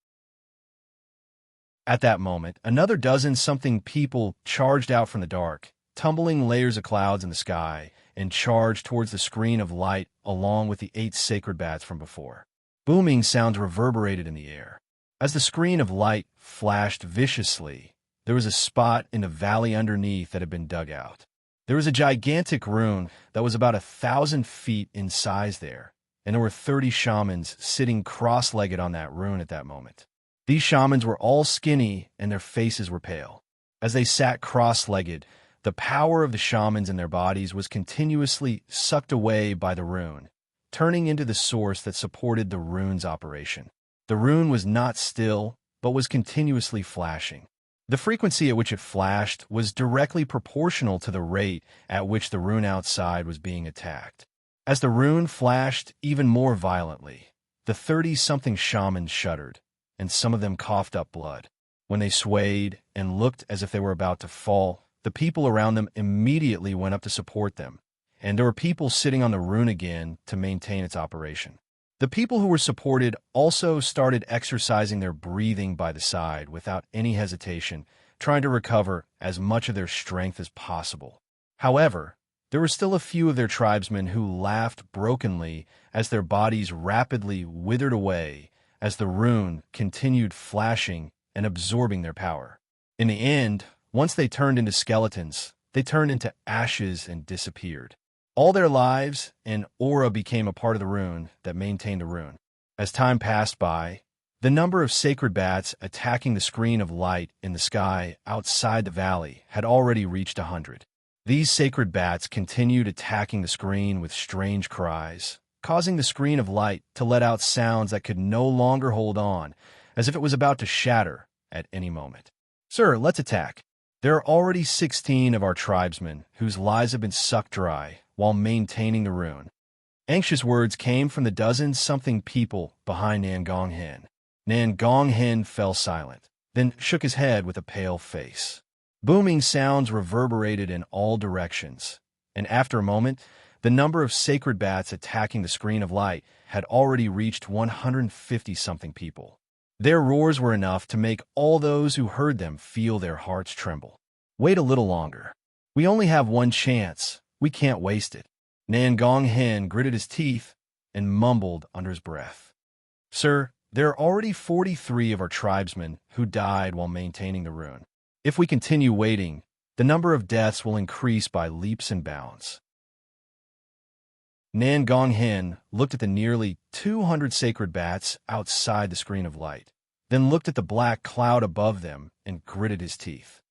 At that moment, another dozen-something people charged out from the dark, tumbling layers of clouds in the sky, and charged towards the screen of light along with the 8 sacred bats from before. Booming sounds reverberated in the air. As the screen of light flashed viciously, there was a spot in the valley underneath that had been dug out. There was a gigantic rune that was about 1,000 feet in size there, and there were 30 shamans sitting cross-legged on that rune at that moment. These shamans were all skinny and their faces were pale. As they sat cross-legged, the power of the shamans in their bodies was continuously sucked away by the rune, turning into the source that supported the rune's operation. The rune was not still, but was continuously flashing. The frequency at which it flashed was directly proportional to the rate at which the rune outside was being attacked. As the rune flashed even more violently, the 30-something shamans shuddered, and some of them coughed up blood. When they swayed and looked as if they were about to fall, the people around them immediately went up to support them, and there were people sitting on the rune again to maintain its operation. The people who were supported also started exercising their breathing by the side without any hesitation, trying to recover as much of their strength as possible. However, there were still a few of their tribesmen who laughed brokenly as their bodies rapidly withered away as the rune continued flashing and absorbing their power. In the end, once they turned into skeletons, they turned into ashes and disappeared. All their lives and aura became a part of the rune that maintained the rune. As time passed by, the number of sacred bats attacking the screen of light in the sky outside the valley had already reached 100. These sacred bats continued attacking the screen with strange cries, causing the screen of light to let out sounds that could no longer hold on, as if it was about to shatter at any moment. "Sir, let's attack. There are already 16 of our tribesmen whose lives have been sucked dry while maintaining the rune." Anxious words came from the dozen-something people behind Nan Gong Hin. Nan Gong Hin fell silent, then shook his head with a pale face. Booming sounds reverberated in all directions, and after a moment, the number of sacred bats attacking the screen of light had already reached 150-something people. Their roars were enough to make all those who heard them feel their hearts tremble. "Wait a little longer. We only have one chance. We can't waste it." Nan Gong Hin gritted his teeth and mumbled under his breath. "Sir, there are already 43 of our tribesmen who died while maintaining the rune. If we continue waiting, the number of deaths will increase by leaps and bounds." Nan Gong Hin looked at the nearly 200 sacred bats outside the screen of light. then looked at the black cloud above them and gritted his teeth.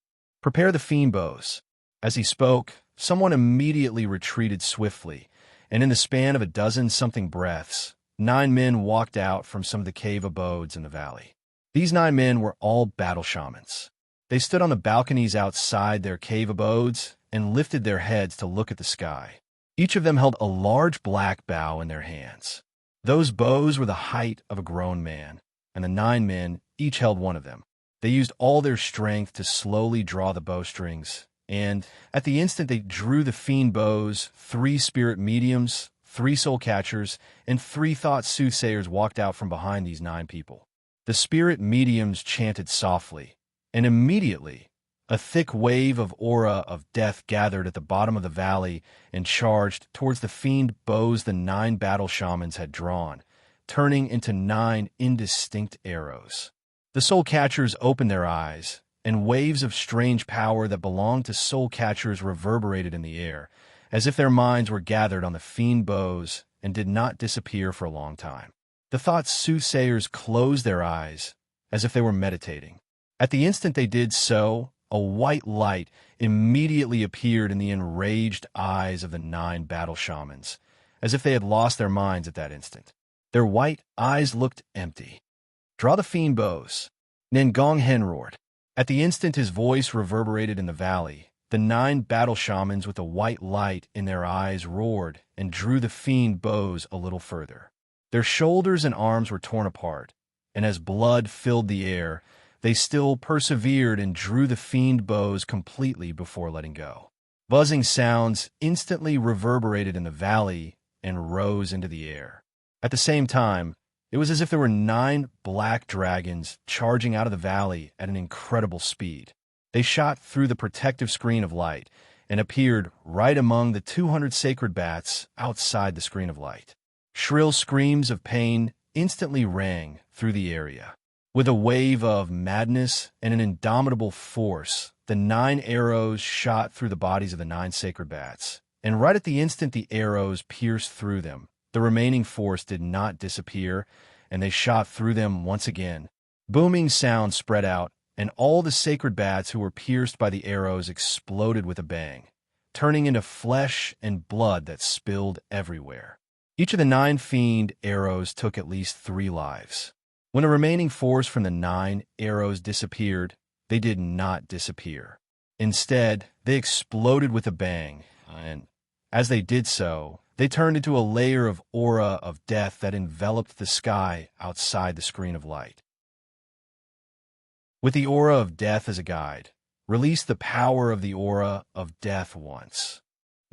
"Prepare the fiend bows." As he spoke, someone immediately retreated swiftly, and in the span of a dozen-something breaths, 9 men walked out from some of the cave abodes in the valley. These 9 men were all battle shamans. They stood on the balconies outside their cave abodes and lifted their heads to look at the sky. Each of them held a large black bow in their hands. Those bows were the height of a grown man, and the 9 men each held one of them. They used all their strength to slowly draw the bowstrings, and at the instant they drew the fiend bows, 3 spirit mediums, 3 soul catchers, and 3 thought soothsayers walked out from behind these 9 people. The spirit mediums chanted softly, and immediately a thick wave of aura of death gathered at the bottom of the valley and charged towards the fiend bows the 9 battle shamans had drawn, turning into 9 indistinct arrows. The soul catchers opened their eyes, and waves of strange power that belonged to soul catchers reverberated in the air, as if their minds were gathered on the fiend bows and did not disappear for a long time. The thought soothsayers closed their eyes, as if they were meditating. At the instant they did so, a white light immediately appeared in the enraged eyes of the 9 battle shamans, as if they had lost their minds at that instant. Their white eyes looked empty. "Draw the fiend bows," Nengong Hen roared. At the instant his voice reverberated in the valley, the 9 battle shamans with a white light in their eyes roared and drew the fiend bows a little further. Their shoulders and arms were torn apart, and as blood filled the air, they still persevered and drew the fiend bows completely before letting go. Buzzing sounds instantly reverberated in the valley and rose into the air. At the same time, it was as if there were 9 black dragons charging out of the valley at an incredible speed. They shot through the protective screen of light and appeared right among the 200 sacred bats outside the screen of light. Shrill screams of pain instantly rang through the area. With a wave of madness and an indomitable force, the 9 arrows shot through the bodies of the 9 sacred bats, and right at the instant the arrows pierced through them, the remaining force did not disappear, and they shot through them once again. Booming sounds spread out, and all the sacred bats who were pierced by the arrows exploded with a bang, turning into flesh and blood that spilled everywhere. Each of the 9 fiend arrows took at least 3 lives. When the remaining force from the 9 arrows disappeared, they did not disappear. Instead, they exploded with a bang, and as they did so, they turned into a layer of aura of death that enveloped the sky outside the screen of light. With the aura of death as a guide, release the power of the aura of death once.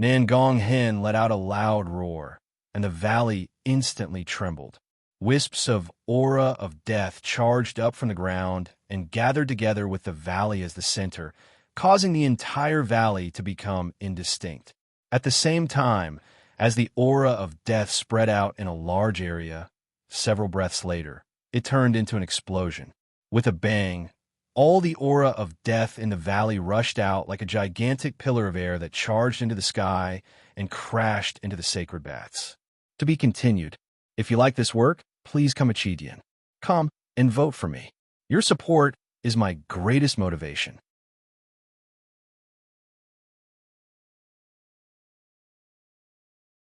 Nangong Hen let out a loud roar, and the valley instantly trembled. Wisps of aura of death charged up from the ground and gathered together with the valley as the center, causing the entire valley to become indistinct. At the same time, as the aura of death spread out in a large area, several breaths later, it turned into an explosion. With a bang, all the aura of death in the valley rushed out like a gigantic pillar of air that charged into the sky and crashed into the sacred bats. To be continued. If you like this work, please come Achidian. Come and vote for me. Your support is my greatest motivation.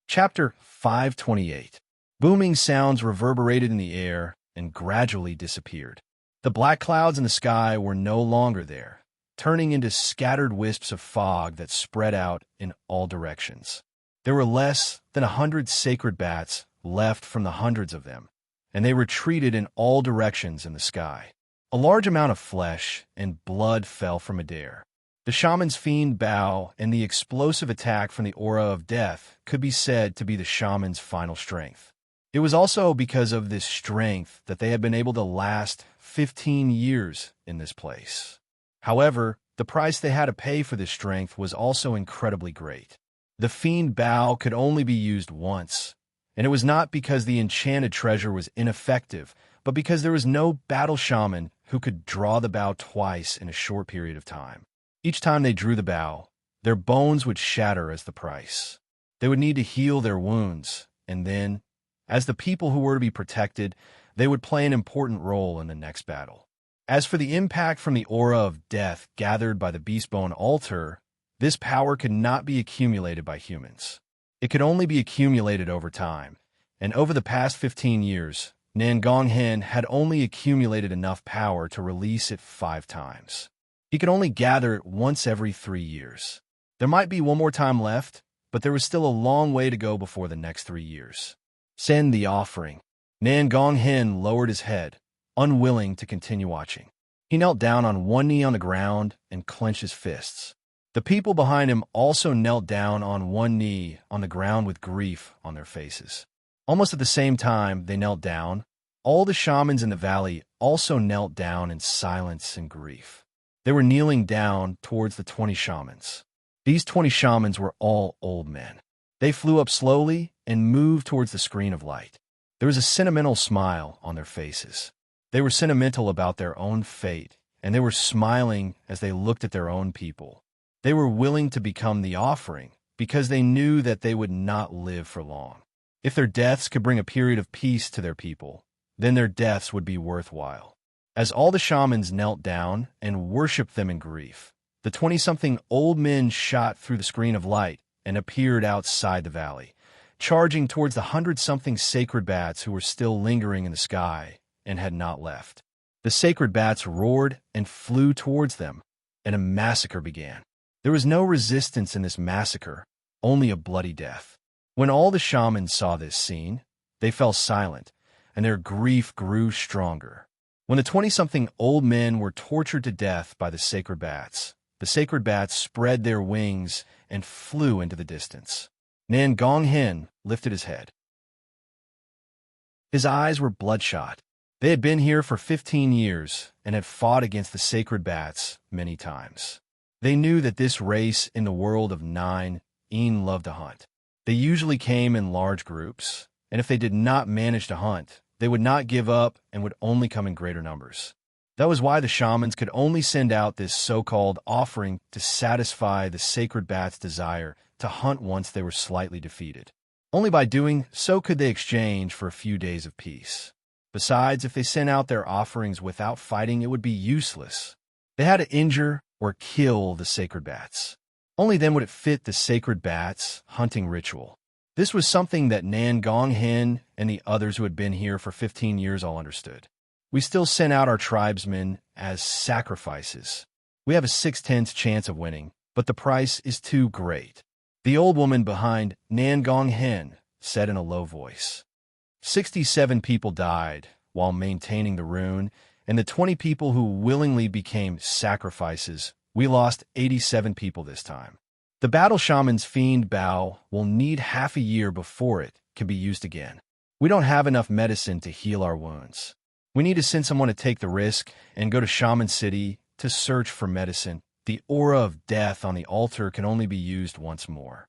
Chapter 528. Booming sounds reverberated in the air and gradually disappeared. The black clouds in the sky were no longer there, turning into scattered wisps of fog that spread out in all directions. There were less than 100 sacred bats left from the hundreds of them, and they retreated in all directions in the sky. A large amount of flesh and blood fell from Adair. The shaman's fiend bow and the explosive attack from the aura of death could be said to be the shaman's final strength. It was also because of this strength that they had been able to last 15 years in this place. However, the price they had to pay for this strength was also incredibly great. The fiend bow could only be used once, and it was not because the enchanted treasure was ineffective, but because there was no battle shaman who could draw the bow twice in a short period of time. Each time they drew the bow, their bones would shatter as the price. They would need to heal their wounds, and then, as the people who were to be protected, they would play an important role in the next battle. As for the impact from the aura of death gathered by the Beastbone altar, this power could not be accumulated by humans. It could only be accumulated over time, and over the past 15 years, Nangonghen had only accumulated enough power to release it 5 times. He could only gather it once every 3 years. There might be one more time left, but there was still a long way to go before the next 3 years. Send the offering. Nangonghen lowered his head, unwilling to continue watching. He knelt down on one knee on the ground and clenched his fists. The people behind him also knelt down on one knee on the ground with grief on their faces. Almost at the same time they knelt down, all the shamans in the valley also knelt down in silence and grief. They were kneeling down towards the 20 shamans. These 20 shamans were all old men. They flew up slowly and moved towards the screen of light. There was a sentimental smile on their faces. They were sentimental about their own fate, and they were smiling as they looked at their own people. They were willing to become the offering because they knew that they would not live for long. If their deaths could bring a period of peace to their people, then their deaths would be worthwhile. As all the shamans knelt down and worshipped them in grief, the 20-something old men shot through the screen of light and appeared outside the valley, charging towards the 100-something sacred bats who were still lingering in the sky and had not left. The sacred bats roared and flew towards them, and a massacre began. There was no resistance in this massacre, only a bloody death. When all the shamans saw this scene, they fell silent, and their grief grew stronger. When the 20-something old men were tortured to death by the sacred bats spread their wings and flew into the distance. Nangonghen lifted his head. His eyes were bloodshot. They had been here for 15 years and had fought against the sacred bats many times. They knew that this race in the world of 9 loved to hunt. They usually came in large groups, and if they did not manage to hunt, they would not give up and would only come in greater numbers. That was why the shamans could only send out this so-called offering to satisfy the sacred bat's desire to hunt once they were slightly defeated. Only by doing so could they exchange for a few days of peace. Besides, if they sent out their offerings without fighting, it would be useless. They had to injure or kill the sacred bats. Only then would it fit the sacred bats' hunting ritual. This was something that Nangonghen and the others who had been here for 15 years all understood. We still sent out our tribesmen as sacrifices. We have a 6/10 chance of winning, but the price is too great. The old woman behind Nangonghen said in a low voice. 67 people died while maintaining the rune, and the 20 people who willingly became sacrifices, we lost 87 people this time. The battle shaman's fiend bow will need half a year before it can be used again. We don't have enough medicine to heal our wounds. We need to send someone to take the risk and go to Shaman City to search for medicine. The aura of death on the altar can only be used once more.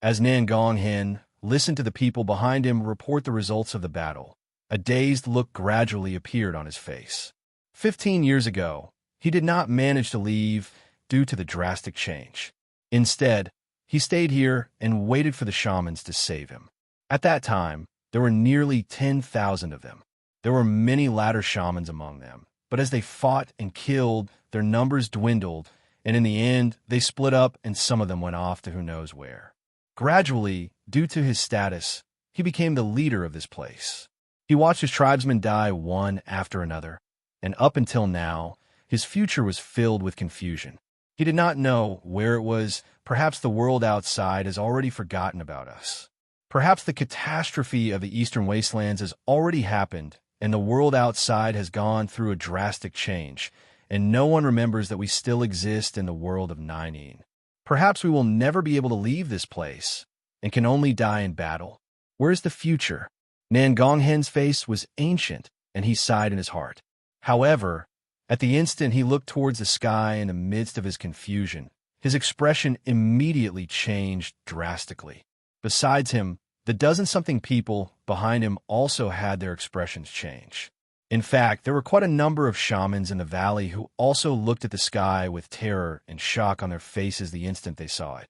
As Nangonghen listened to the people behind him report the results of the battle, a dazed look gradually appeared on his face. 15 years ago, he did not manage to leave due to the drastic change. Instead, he stayed here and waited for the shamans to save him. At that time, there were nearly 10,000 of them. There were many ladder shamans among them, but as they fought and killed, their numbers dwindled, and in the end, they split up and some of them went off to who knows where. Gradually, due to his status, he became the leader of this place. He watched his tribesmen die one after another, and up until now, his future was filled with confusion. He did not know where it was. Perhaps the world outside has already forgotten about us. Perhaps the catastrophe of the Eastern Wastelands has already happened, and the world outside has gone through a drastic change, and no one remembers that we still exist in the world of 9. Perhaps we will never be able to leave this place, and can only die in battle. Where's the future? Nangonghen's face was ancient, and he sighed in his heart. However, at the instant he looked towards the sky in the midst of his confusion, his expression immediately changed drastically. Besides him, the dozen-something people behind him also had their expressions change. In fact, there were quite a number of shamans in the valley who also looked at the sky with terror and shock on their faces the instant they saw it.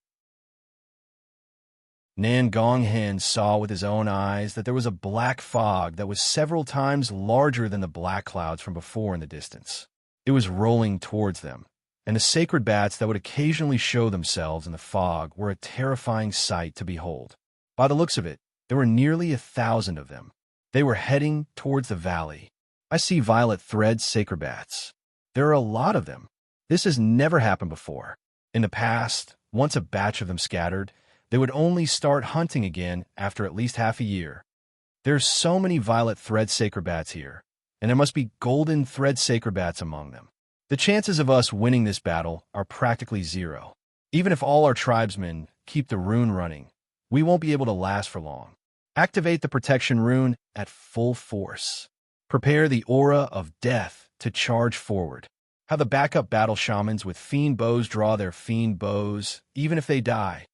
Nan Gong Hen saw with his own eyes that there was a black fog that was several times larger than the black clouds from before in the distance. It was rolling towards them, and the sacred bats that would occasionally show themselves in the fog were a terrifying sight to behold. By the looks of it, there were nearly 1,000 of them. They were heading towards the valley. I see violet thread sacred bats. There are a lot of them. This has never happened before. In the past, once a batch of them scattered, they would only start hunting again after at least half a year. There's so many violet thread sacred bats here, and there must be golden thread sacred bats among them. The chances of us winning this battle are practically zero. Even if all our tribesmen keep the rune running, we won't be able to last for long. Activate the protection rune at full force. Prepare the aura of death to charge forward. Have the backup battle shamans with fiend bows draw their fiend bows, even if they die.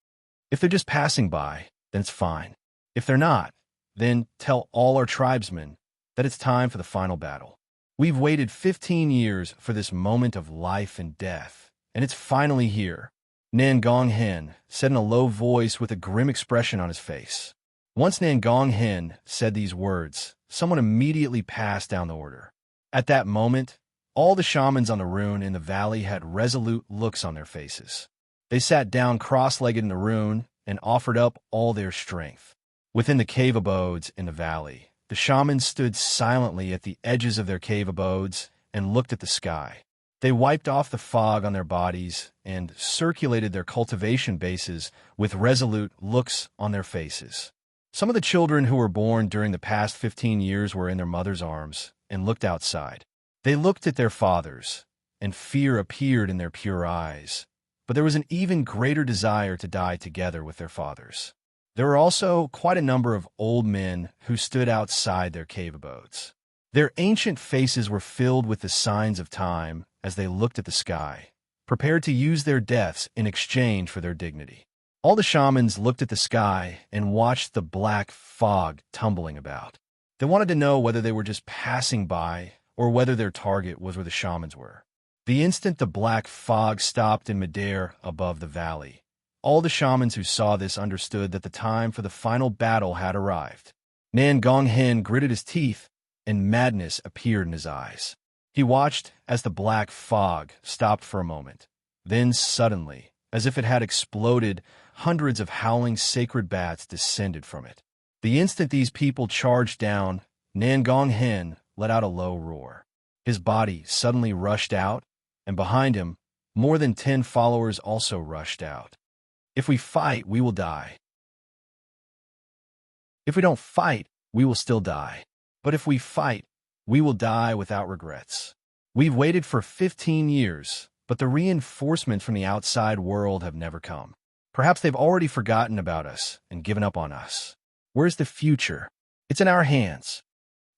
If they're just passing by, then it's fine. If they're not, then tell all our tribesmen that it's time for the final battle. We've waited 15 years for this moment of life and death, and it's finally here. Nan Gong Hen said in a low voice with a grim expression on his face. Once Nan Gong Hen said these words, someone immediately passed down the order. At that moment, all the shamans on the rune in the valley had resolute looks on their faces. They sat down cross-legged in the rune and offered up all their strength. Within the cave abodes in the valley, the shamans stood silently at the edges of their cave abodes and looked at the sky. They wiped off the fog on their bodies and circulated their cultivation bases with resolute looks on their faces. Some of the children who were born during the past 15 years were in their mother's arms and looked outside. They looked at their fathers, and fear appeared in their pure eyes. But there was an even greater desire to die together with their fathers. There were also quite a number of old men who stood outside their cave abodes. Their ancient faces were filled with the signs of time as they looked at the sky, prepared to use their deaths in exchange for their dignity. All the shamans looked at the sky and watched the black fog tumbling about. They wanted to know whether they were just passing by or whether their target was where the shamans were. The instant the black fog stopped in midair above the valley, all the shamans who saw this understood that the time for the final battle had arrived. Nan Gong Hen gritted his teeth, and madness appeared in his eyes. He watched as the black fog stopped for a moment. Then suddenly, as if it had exploded, hundreds of howling sacred bats descended from it. The instant these people charged down, Nan Gong Hen let out a low roar. His body suddenly rushed out, and behind him, more than 10 followers also rushed out. If we fight, we will die. If we don't fight, we will still die. But if we fight, we will die without regrets. We've waited for 15 years, but the reinforcements from the outside world have never come. Perhaps they've already forgotten about us and given up on us. Where's the future? It's in our hands.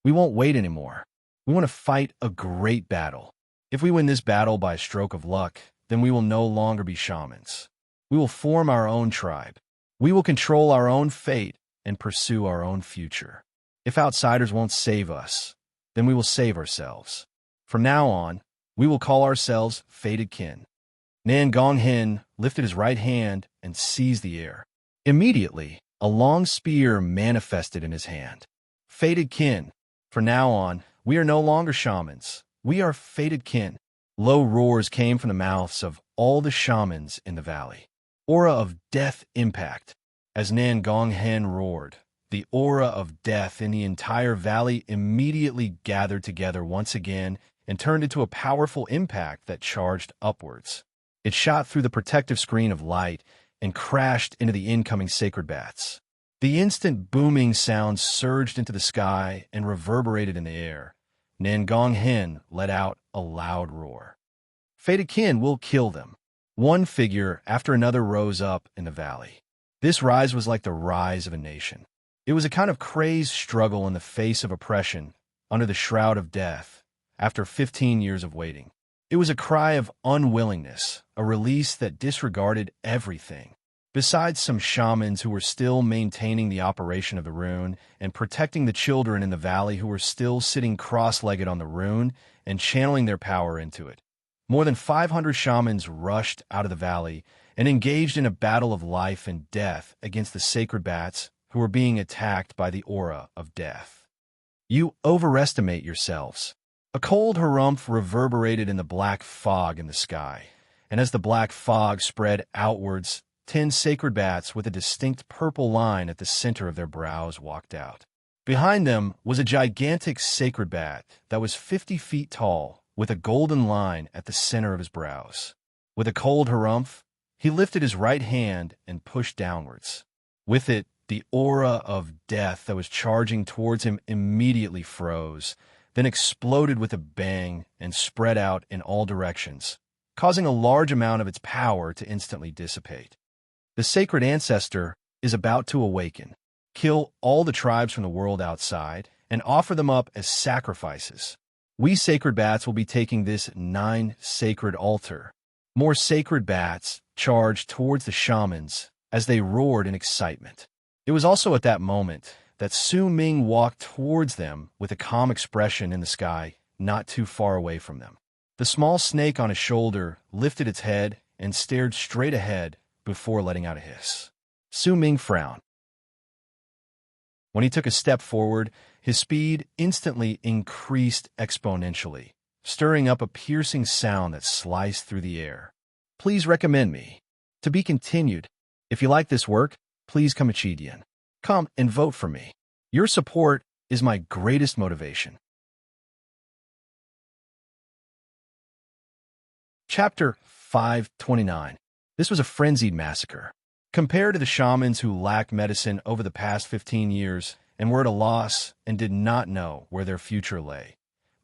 We won't wait anymore. We want to fight a great battle. If we win this battle by a stroke of luck, then we will no longer be shamans. We will form our own tribe. We will control our own fate and pursue our own future. If outsiders won't save us, then we will save ourselves. From now on, we will call ourselves Fated Kin. Nan Gong Hen lifted his right hand and seized the air. Immediately, a long spear manifested in his hand. Fated Kin. From now on, we are no longer shamans. We are Fated Kin. Low roars came from the mouths of all the shamans in the valley. Aura of death impact. As Nan Gong Hen roared, the aura of death in the entire valley immediately gathered together once again and turned into a powerful impact that charged upwards. It shot through the protective screen of light and crashed into the incoming sacred bats. The instant booming sound surged into the sky and reverberated in the air. Nan Gong Hen let out a loud roar. Fated Kin will kill them. One figure after another rose up in the valley. This rise was like the rise of a nation. It was a kind of crazed struggle in the face of oppression, under the shroud of death, after 15 years of waiting. It was a cry of unwillingness, a release that disregarded everything. Besides some shamans who were still maintaining the operation of the rune and protecting the children in the valley who were still sitting cross-legged on the rune and channeling their power into it, more than 500 shamans rushed out of the valley and engaged in a battle of life and death against the sacred bats who were being attacked by the aura of death. You overestimate yourselves. A cold harumph reverberated in the black fog in the sky, and as the black fog spread outwards, 10 sacred bats with a distinct purple line at the center of their brows walked out. Behind them was a gigantic sacred bat that was 50 feet tall, with a golden line at the center of his brows. With a cold harumph, he lifted his right hand and pushed downwards. With it, the aura of death that was charging towards him immediately froze, then exploded with a bang and spread out in all directions, causing a large amount of its power to instantly dissipate. The sacred ancestor is about to awaken, kill all the tribes from the world outside, and offer them up as sacrifices. We sacred bats will be taking this 9 sacred altar. More sacred bats charged towards the shamans as they roared in excitement. It was also at that moment that Su Ming walked towards them with a calm expression in the sky, not too far away from them. The small snake on his shoulder lifted its head and stared straight ahead before letting out a hiss. Su Ming frowned. When he took a step forward, his speed instantly increased exponentially, stirring up a piercing sound that sliced through the air. Please recommend me. To be continued. If you like this work, please come Achidian. Come and vote for me. Your support is my greatest motivation. Chapter 529. This was a frenzied massacre. Compared to the shamans who lacked medicine over the past 15 years and were at a loss and did not know where their future lay,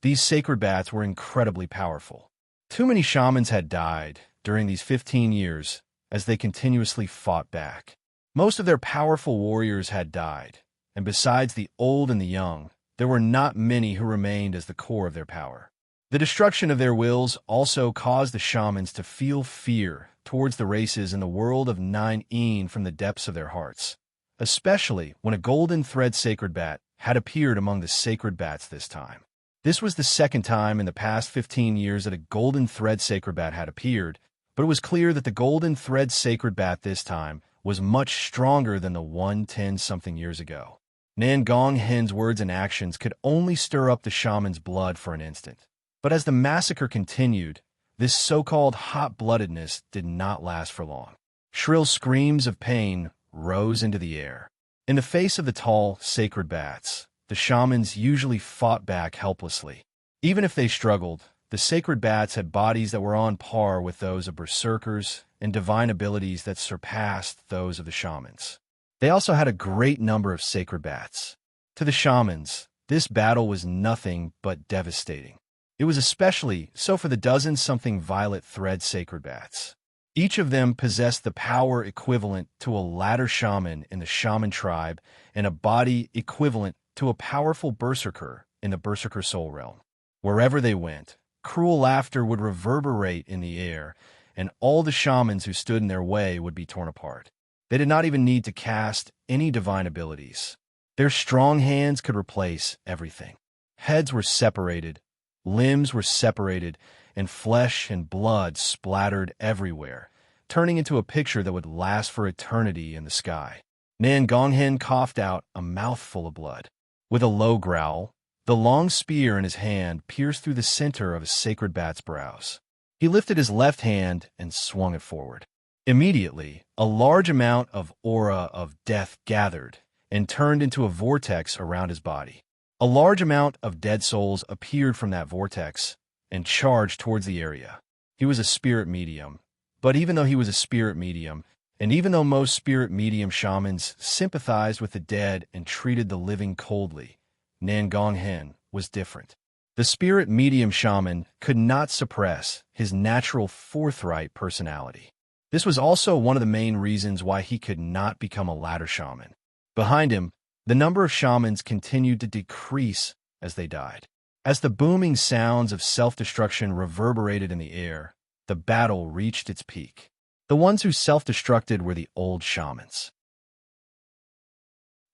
these sacred bats were incredibly powerful. Too many shamans had died during these 15 years as they continuously fought back. Most of their powerful warriors had died, and besides the old and the young, there were not many who remained as the core of their power. The destruction of their wills also caused the shamans to feel fear towards the races in the world of 9 from the depths of their hearts, especially when a golden thread sacred bat had appeared among the sacred bats this time. This was the second time in the past 15 years that a golden thread sacred bat had appeared, but it was clear that the golden thread sacred bat this time was much stronger than the one 10-something years ago. Nan Gong Hen's words and actions could only stir up the shaman's blood for an instant. But as the massacre continued, this so-called hot-bloodedness did not last for long. Shrill screams of pain rose into the air. In the face of the tall, sacred bats, the shamans usually fought back helplessly. Even if they struggled, the sacred bats had bodies that were on par with those of berserkers and divine abilities that surpassed those of the shamans. They also had a great number of sacred bats. To the shamans, this battle was nothing but devastating. It was especially so for the dozen-something violet thread sacred bats. Each of them possessed the power equivalent to a ladder shaman in the shaman tribe and a body equivalent to a powerful berserker in the berserker soul realm. Wherever they went, cruel laughter would reverberate in the air, and all the shamans who stood in their way would be torn apart. They did not even need to cast any divine abilities. Their strong hands could replace everything. Heads were separated, limbs were separated, and flesh and blood splattered everywhere, turning into a picture that would last for eternity in the sky. Nan Gonghen coughed out a mouthful of blood. With a low growl, the long spear in his hand pierced through the center of a sacred bat's brows. He lifted his left hand and swung it forward. Immediately, a large amount of aura of death gathered and turned into a vortex around his body. A large amount of dead souls appeared from that vortex and charged towards the area. He was a spirit medium, but even though he was a spirit medium, and even though most spirit medium shamans sympathized with the dead and treated the living coldly, Nan Gonghen was different. The spirit medium shaman could not suppress his natural forthright personality. This was also one of the main reasons why he could not become a ladder shaman. Behind him, the number of shamans continued to decrease as they died. As the booming sounds of self-destruction reverberated in the air, the battle reached its peak. The ones who self-destructed were the old shamans.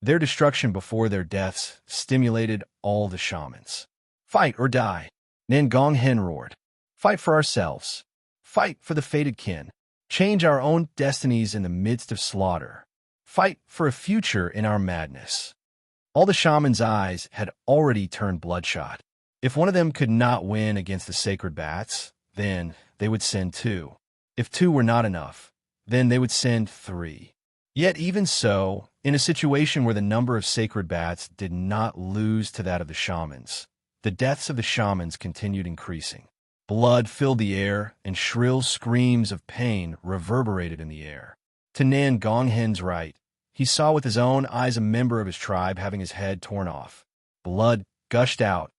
Their destruction before their deaths stimulated all the shamans. Fight or die, Nan Gonghen roared. Fight for ourselves. Fight for the fated kin. change our own destinies in the midst of slaughter, fight for a future in our madness. All the shaman's eyes had already turned bloodshot. If one of them could not win against the sacred bats, then they would send two. If two were not enough, then they would send three. Yet even so, in a situation where the number of sacred bats did not lose to that of the shamans, the deaths of the shamans continued increasing. Blood filled the air, and shrill screams of pain reverberated in the air. To Nan Gonghen's right, he saw with his own eyes a member of his tribe having his head torn off. Blood gushed out,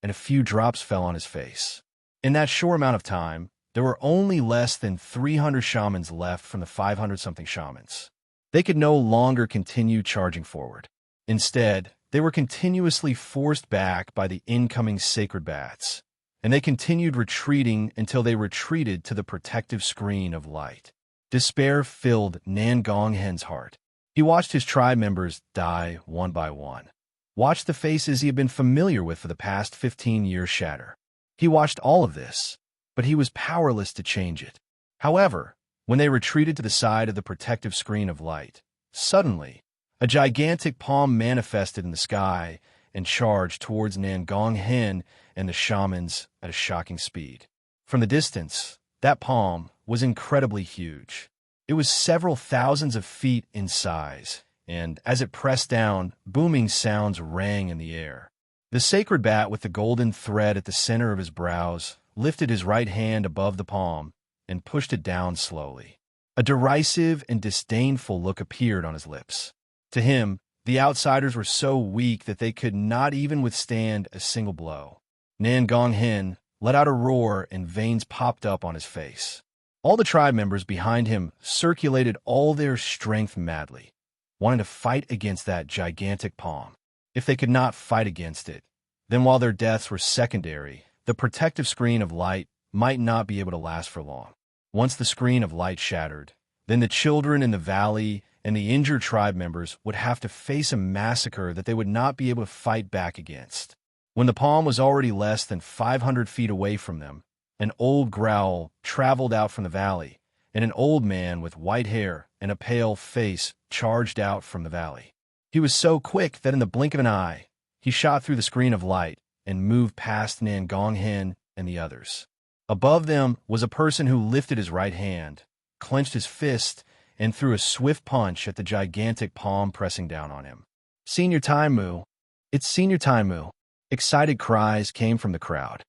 and a few drops fell on his face. In that short amount of time, there were only less than 300 shamans left from the 500-something shamans. They could no longer continue charging forward. Instead, they were continuously forced back by the incoming sacred bats, and they continued retreating until they retreated to the protective screen of light. Despair filled Nan Gonghen's heart. He watched his tribe members die one by one, watched the faces he had been familiar with for the past 15 years shatter. He watched all of this, but he was powerless to change it. However, when they retreated to the side of the protective screen of light, suddenly, a gigantic palm manifested in the sky and charged towards Nan Gonghen and the shamans at a shocking speed. From the distance, that palm was incredibly huge. It was several thousands of feet in size, and as it pressed down, booming sounds rang in the air. The sacred bat with the golden thread at the center of his brows lifted his right hand above the palm and pushed it down slowly. A derisive and disdainful look appeared on his lips. To him, the outsiders were so weak that they could not even withstand a single blow. Nan Gonghen let out a roar and veins popped up on his face. All the tribe members behind him circulated all their strength madly, wanting to fight against that gigantic palm. If they could not fight against it, then while their deaths were secondary, the protective screen of light might not be able to last for long. Once the screen of light shattered, then the children in the valley and the injured tribe members would have to face a massacre that they would not be able to fight back against. When the palm was already less than 500 feet away from them, an old growl traveled out from the valley, and an old man with white hair and a pale face charged out from the valley. He was so quick that in the blink of an eye, he shot through the screen of light and moved past Nan Gonghen and the others. Above them was a person who lifted his right hand, clenched his fist, and threw a swift punch at the gigantic palm pressing down on him. "Senior Taimu! It's Senior Taimu!" Excited cries came from the crowd.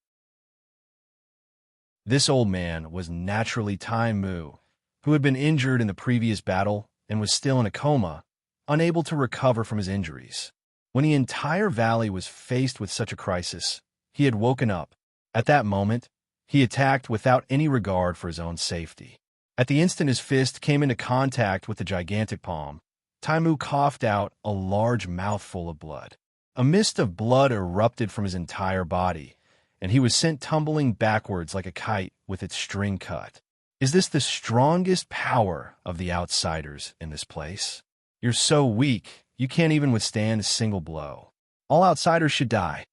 This old man was naturally Taimu, who had been injured in the previous battle and was still in a coma, unable to recover from his injuries. When the entire valley was faced with such a crisis, he had woken up. At that moment, he attacked without any regard for his own safety. At the instant his fist came into contact with the gigantic palm, Taimu coughed out a large mouthful of blood. A mist of blood erupted from his entire body, and he was sent tumbling backwards like a kite with its string cut. Is this the strongest power of the outsiders in this place? You're so weak, you can't even withstand a single blow. All outsiders should die.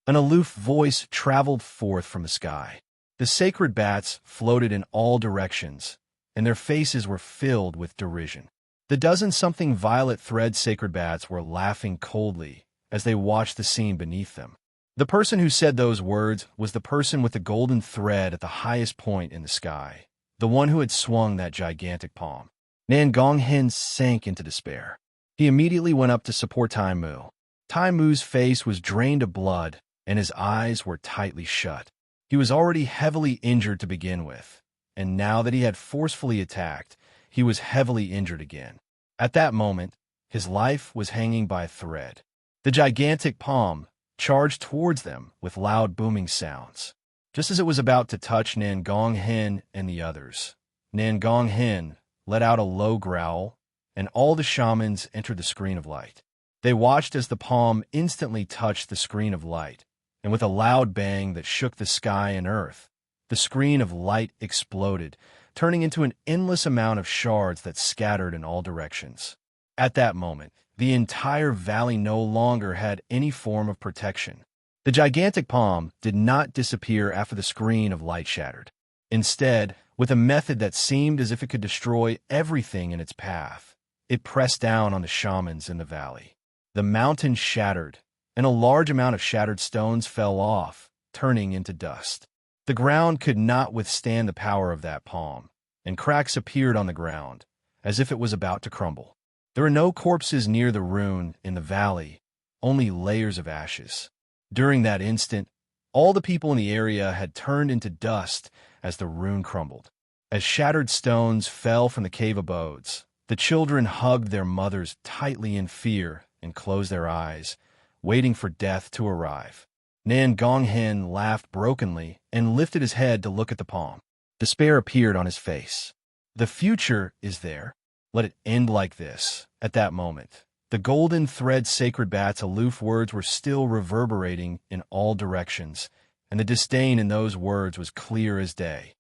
An aloof voice traveled forth from the sky. The sacred bats floated in all directions, and their faces were filled with derision. The dozen-something violet thread sacred bats were laughing coldly as they watched the scene beneath them. The person who said those words was the person with the golden thread at the highest point in the sky, the one who had swung that gigantic palm. Nan Gonghen sank into despair. He immediately went up to support Taimu. Taimu's face was drained of blood, and his eyes were tightly shut. He was already heavily injured to begin with, and now that he had forcefully attacked, he was heavily injured again. At that moment, his life was hanging by a thread. The gigantic palm charged towards them with loud booming sounds. Just as it was about to touch Nan Gonghen and the others, Nan Gonghen let out a low growl, and all the shamans entered the screen of light. They watched as the palm instantly touched the screen of light, and with a loud bang that shook the sky and earth, the screen of light exploded, turning into an endless amount of shards that scattered in all directions. At that moment, the entire valley no longer had any form of protection. The gigantic palm did not disappear after the screen of light shattered. Instead, With a method that seemed as if it could destroy everything in its path, it pressed down on the shamans in the valley. The mountain shattered, and a large amount of shattered stones fell off, turning into dust. The ground could not withstand the power of that palm, and cracks appeared on the ground, as if it was about to crumble. There were no corpses near the rune in the valley, only layers of ashes. During that instant, all the people in the area had turned into dust as the rune crumbled. As shattered stones fell from the cave abodes, the children hugged their mothers tightly in fear and closed their eyes, waiting for death to arrive. Nan Gonghen laughed brokenly and lifted his head to look at the palm. Despair appeared on his face. The future is there. Let it end like this. At that moment, the golden thread sacred bat's aloof words were still reverberating in all directions, and the disdain in those words was clear as day.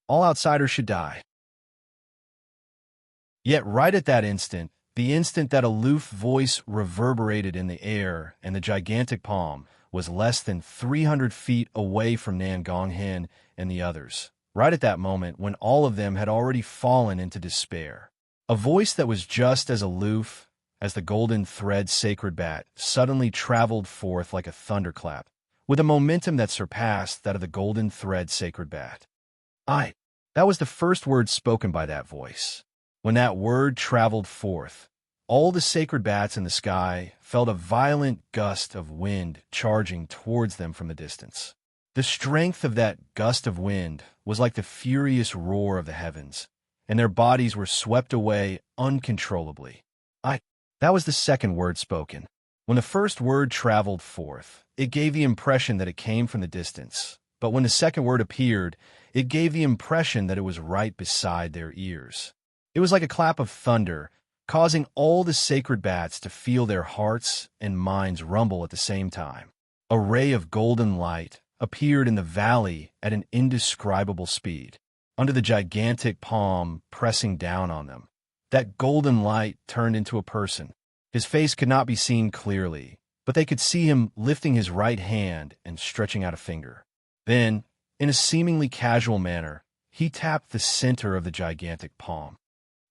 All outsiders should die. Yet right at that instant, the instant that aloof voice reverberated in the air and the gigantic palm was less than 300 feet away from Nan Gonghen and the others, right at that moment when all of them had already fallen into despair. A voice that was just as aloof as the golden thread sacred bat suddenly traveled forth like a thunderclap, with a momentum that surpassed that of the golden thread sacred bat. That was the first word spoken by that voice. When that word traveled forth, all the sacred bats in the sky felt a violent gust of wind charging towards them from the distance. The strength of that gust of wind was like the furious roar of the heavens, and their bodies were swept away uncontrollably. That was the second word spoken. When the first word traveled forth, it gave the impression that it came from the distance, but when the second word appeared, it gave the impression that it was right beside their ears. It was like a clap of thunder, causing all the sacred bats to feel their hearts and minds rumble at the same time. A ray of golden light appeared in the valley at an indescribable speed, under the gigantic palm pressing down on them. That golden light turned into a person. His face could not be seen clearly, but they could see him lifting his right hand and stretching out a finger. Then, in a seemingly casual manner, he tapped the center of the gigantic palm.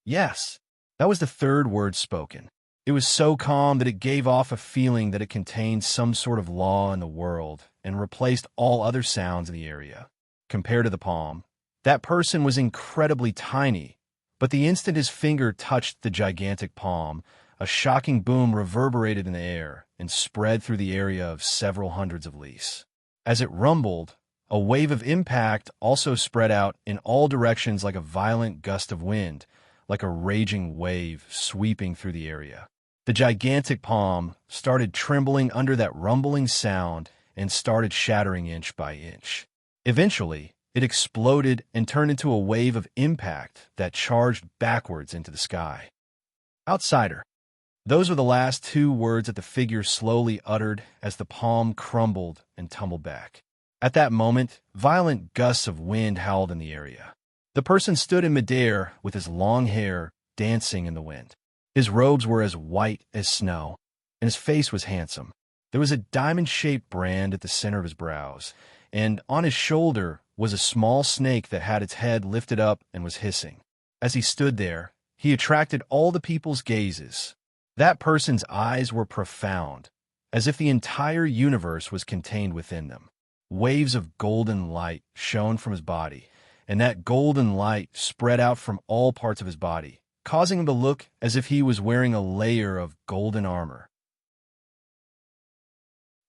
Yes, that was the third word spoken. It was so calm that it gave off a feeling that it contained some sort of law in the world and replaced all other sounds in the area. Compared to the palm, that person was incredibly tiny, but the instant his finger touched the gigantic palm, a shocking boom reverberated in the air and spread through the area of several hundreds of leagues. As it rumbled, a wave of impact also spread out in all directions like a violent gust of wind, like a raging wave sweeping through the area. The gigantic palm started trembling under that rumbling sound and started shattering inch by inch. Eventually, it exploded and turned into a wave of impact that charged backwards into the sky. Outsider. Those were the last two words that the figure slowly uttered as the palm crumbled and tumbled back. At that moment, violent gusts of wind howled in the area. The person stood in midair with his long hair dancing in the wind. His robes were as white as snow, and his face was handsome. There was a diamond-shaped brand at the center of his brows, and on his shoulder was a small snake that had its head lifted up and was hissing. As he stood there, he attracted all the people's gazes. That person's eyes were profound, as if the entire universe was contained within them. Waves of golden light shone from his body, and that golden light spread out from all parts of his body, causing him to look as if he was wearing a layer of golden armor.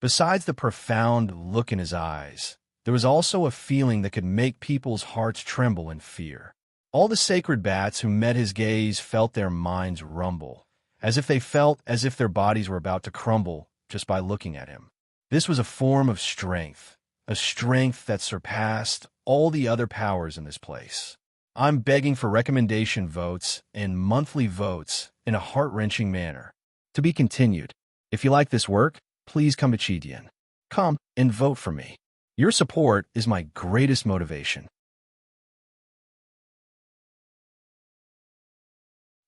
Besides the profound look in his eyes, there was also a feeling that could make people's hearts tremble in fear. All the sacred bats who met his gaze felt their minds rumble, as if their bodies were about to crumble just by looking at him. This was a form of strength, a strength that surpassed all the other powers in this place. I'm begging for recommendation votes and monthly votes in a heart-wrenching manner. To be continued. If you like this work, please come to Chidian. Come and vote for me. Your support is my greatest motivation.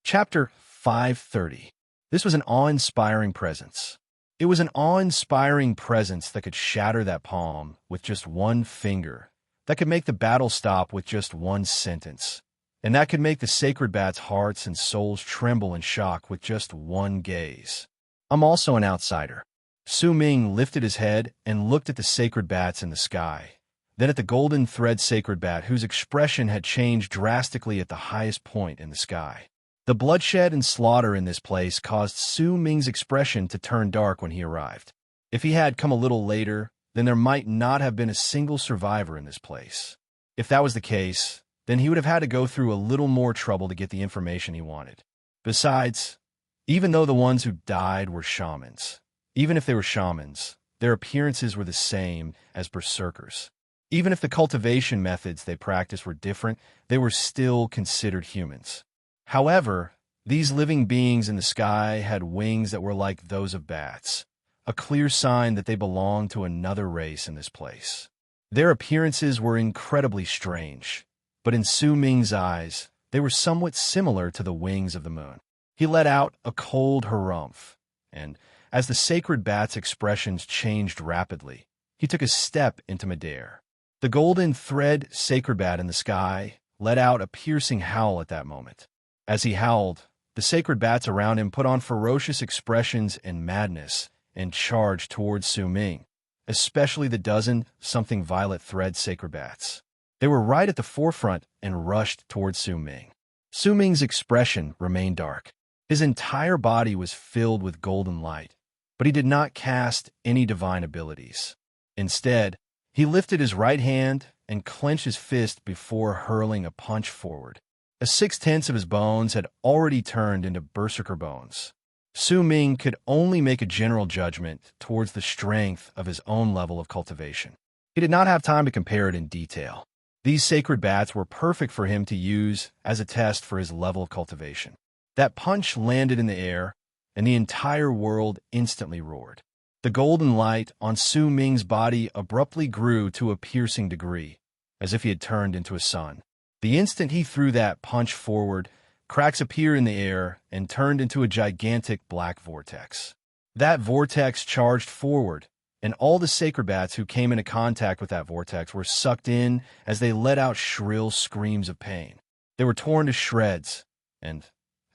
Chapter 530. This was an awe-inspiring presence. It was an awe-inspiring presence that could shatter that palm with just one finger, that could make the battle stop with just one sentence, and that could make the sacred bats' hearts and souls tremble in shock with just one gaze. I'm also an outsider. Su Ming lifted his head and looked at the sacred bats in the sky, then at the golden thread sacred bat whose expression had changed drastically at the highest point in the sky. The bloodshed and slaughter in this place caused Su Ming's expression to turn dark when he arrived. If he had come a little later, then there might not have been a single survivor in this place. If that was the case, then he would have had to go through a little more trouble to get the information he wanted. Besides, even though the ones who died were shamans, even if they were shamans, their appearances were the same as berserkers. Even if the cultivation methods they practiced were different, they were still considered humans. However, these living beings in the sky had wings that were like those of bats, a clear sign that they belonged to another race in this place. Their appearances were incredibly strange, but in Su Ming's eyes, they were somewhat similar to the wings of the moon. He let out a cold harumph, and as the sacred bat's expressions changed rapidly, he took a step into midair. The golden thread sacred bat in the sky let out a piercing howl at that moment. As he howled, the sacred bats around him put on ferocious expressions and madness and charged towards Su Ming, especially the dozen-something violet thread sacred bats. They were right at the forefront and rushed towards Su Ming. Su Ming's expression remained dark. His entire body was filled with golden light, but he did not cast any divine abilities. Instead, he lifted his right hand and clenched his fist before hurling a punch forward. 6/10 of his bones had already turned into berserker bones. Su Ming could only make a general judgment towards the strength of his own level of cultivation. He did not have time to compare it in detail. These sacred bats were perfect for him to use as a test for his level of cultivation. That punch landed in the air, and the entire world instantly roared. The golden light on Su Ming's body abruptly grew to a piercing degree, as if he had turned into a sun. The instant he threw that punch forward, cracks appeared in the air and turned into a gigantic black vortex. That vortex charged forward, and all the sacred bats who came into contact with that vortex were sucked in as they let out shrill screams of pain. They were torn to shreds, and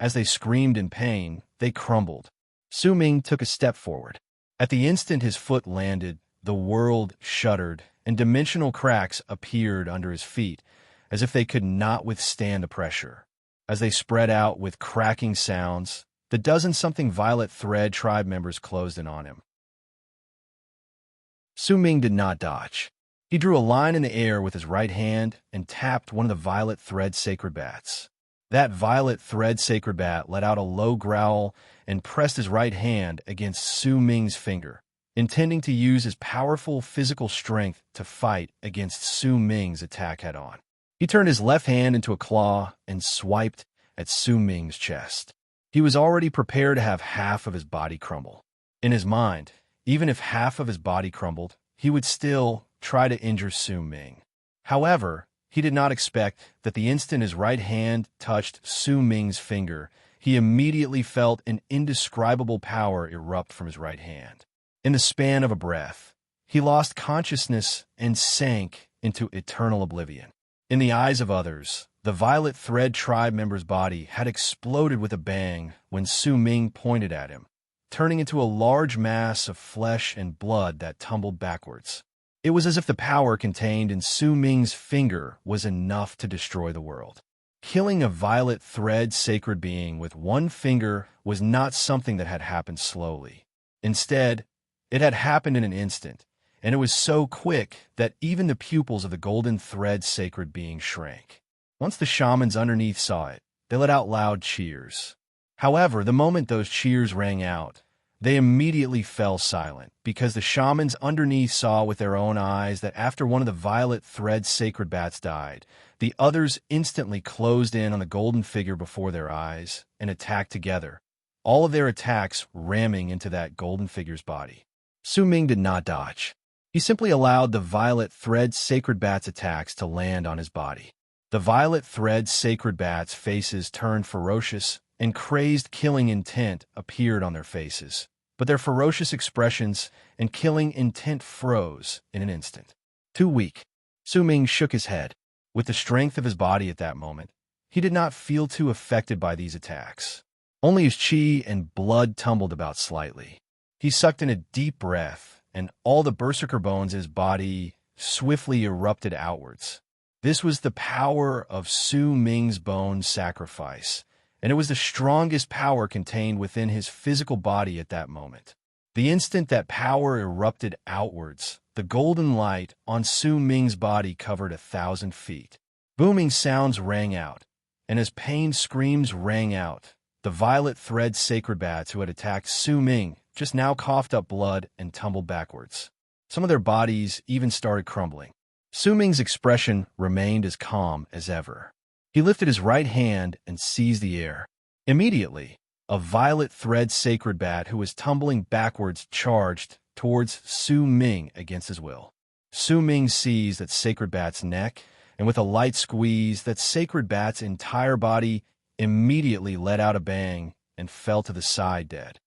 as they screamed in pain, they crumbled. Su Ming took a step forward. At the instant his foot landed, the world shuddered, and dimensional cracks appeared under his feet, as if they could not withstand the pressure. As they spread out with cracking sounds, the dozen-something violet thread tribe members closed in on him. Su Ming did not dodge. He drew a line in the air with his right hand and tapped one of the violet thread sacred bats. That violet thread sacred bat let out a low growl and pressed his right hand against Su Ming's finger, intending to use his powerful physical strength to fight against Su Ming's attack head-on. He turned his left hand into a claw and swiped at Su Ming's chest. He was already prepared to have half of his body crumble. In his mind, even if half of his body crumbled, he would still try to injure Su Ming. However, he did not expect that the instant his right hand touched Su Ming's finger, he immediately felt an indescribable power erupt from his right hand. In the span of a breath, he lost consciousness and sank into eternal oblivion. In the eyes of others, the violet thread tribe member's body had exploded with a bang when Su Ming pointed at him, turning into a large mass of flesh and blood that tumbled backwards. It was as if the power contained in Su Ming's finger was enough to destroy the world. Killing a violet thread sacred being with one finger was not something that had happened slowly. Instead, it had happened in an instant, and it was so quick that even the pupils of the golden thread sacred being shrank. Once the shamans underneath saw it, they let out loud cheers. However, the moment those cheers rang out, they immediately fell silent, because the shamans underneath saw with their own eyes that after one of the violet thread sacred bats died, the others instantly closed in on the golden figure before their eyes and attacked together, all of their attacks ramming into that golden figure's body. Su Ming did not dodge. He simply allowed the violet thread sacred bat's attacks to land on his body. The violet thread sacred bats' faces turned ferocious, and crazed killing intent appeared on their faces, but their ferocious expressions and killing intent froze in an instant. Too weak. Su Ming shook his head. With the strength of his body at that moment, he did not feel too affected by these attacks. Only his chi and blood tumbled about slightly. He sucked in a deep breath, and all the berserker bones in his body swiftly erupted outwards. This was the power of Su Ming's bone sacrifice, and it was the strongest power contained within his physical body at that moment. The instant that power erupted outwards, the golden light on Su Ming's body covered 1,000 feet. Booming sounds rang out, and as pained screams rang out, the violet thread sacred bats who had attacked Su Ming just now coughed up blood and tumbled backwards. Some of their bodies even started crumbling. Su Ming's expression remained as calm as ever. He lifted his right hand and seized the air. Immediately, a violet thread sacred bat who was tumbling backwards charged towards Su Ming against his will. Su Ming seized that sacred bat's neck, and with a light squeeze, that sacred bat's entire body immediately let out a bang and fell to the side dead.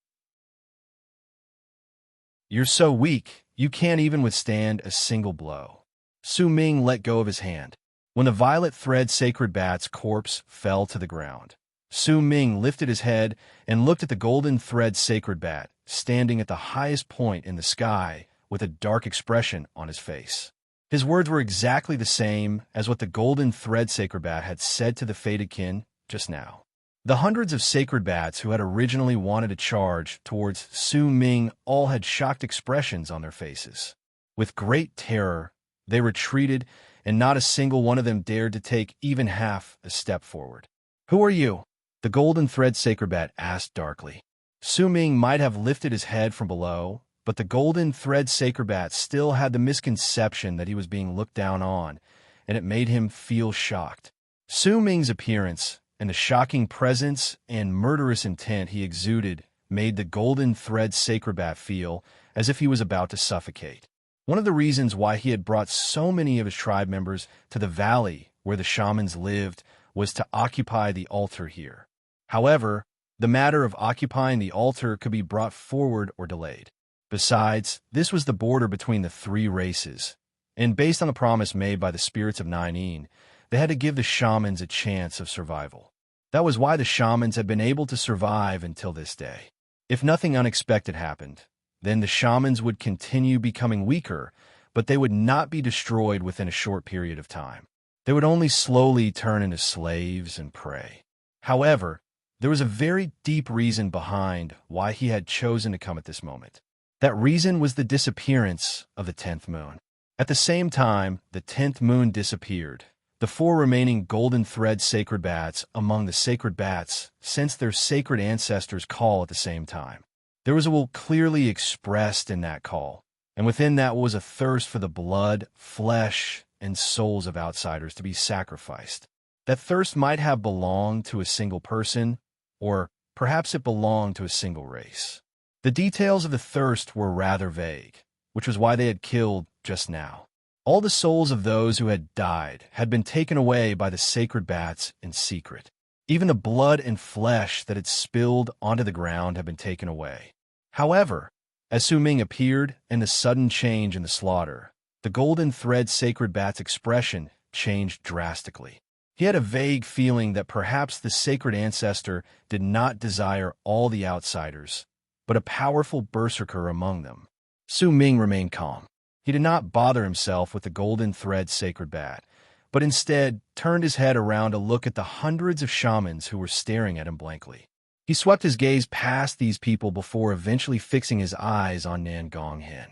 "You're so weak, you can't even withstand a single blow." Su Ming let go of his hand. When the violet thread sacred bat's corpse fell to the ground, Su Ming lifted his head and looked at the golden thread sacred bat, standing at the highest point in the sky with a dark expression on his face. His words were exactly the same as what the golden thread sacred bat had said to the fated kin just now. The hundreds of sacred bats who had originally wanted to charge towards Su Ming all had shocked expressions on their faces. With great terror, they retreated, and not a single one of them dared to take even half a step forward. "Who are you?" the golden thread sacred bat asked darkly. Su Ming might have lifted his head from below, but the golden thread sacred bat still had the misconception that he was being looked down on, and it made him feel shocked. Su Ming's appearance and the shocking presence and murderous intent he exuded made the golden thread sacred bat feel as if he was about to suffocate. One of the reasons why he had brought so many of his tribe members to the valley where the shamans lived was to occupy the altar here. However, the matter of occupying the altar could be brought forward or delayed. Besides, this was the border between the three races, and based on the promise made by the spirits of Nine, they had to give the shamans a chance of survival. That was why the shamans had been able to survive until this day. If nothing unexpected happened, then the shamans would continue becoming weaker, but they would not be destroyed within a short period of time. They would only slowly turn into slaves and prey. However, there was a very deep reason behind why he had chosen to come at this moment. That reason was the disappearance of the 10th moon. At the same time the 10th moon disappeared, the 4 remaining golden thread sacred bats among the sacred bats sensed their sacred ancestors' call at the same time. There was a will clearly expressed in that call, and within that was a thirst for the blood, flesh, and souls of outsiders to be sacrificed. That thirst might have belonged to a single person, or perhaps it belonged to a single race. The details of the thirst were rather vague, which was why they had killed just now. All the souls of those who had died had been taken away by the sacred bats in secret. Even the blood and flesh that had spilled onto the ground had been taken away. However, as Su Ming appeared and the sudden change in the slaughter, the golden thread sacred bat's expression changed drastically. He had a vague feeling that perhaps the sacred ancestor did not desire all the outsiders, but a powerful berserker among them. Su Ming remained calm. He did not bother himself with the golden thread sacred bat, but instead turned his head around to look at the hundreds of shamans who were staring at him blankly. He swept his gaze past these people before eventually fixing his eyes on Nangonghen.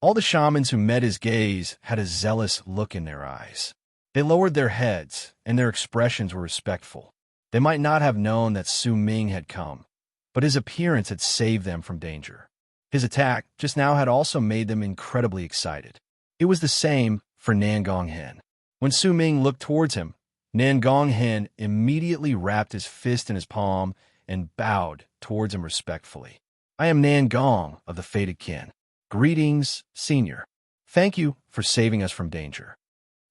All the shamans who met his gaze had a zealous look in their eyes. They lowered their heads, and their expressions were respectful. They might not have known that Su Ming had come, but his appearance had saved them from danger. His attack just now had also made them incredibly excited. It was the same for Nangonghen. When Su Ming looked towards him, Nangonghen immediately wrapped his fist in his palm and bowed towards him respectfully. "I am Nangong of the fated kin. Greetings, senior. Thank you for saving us from danger."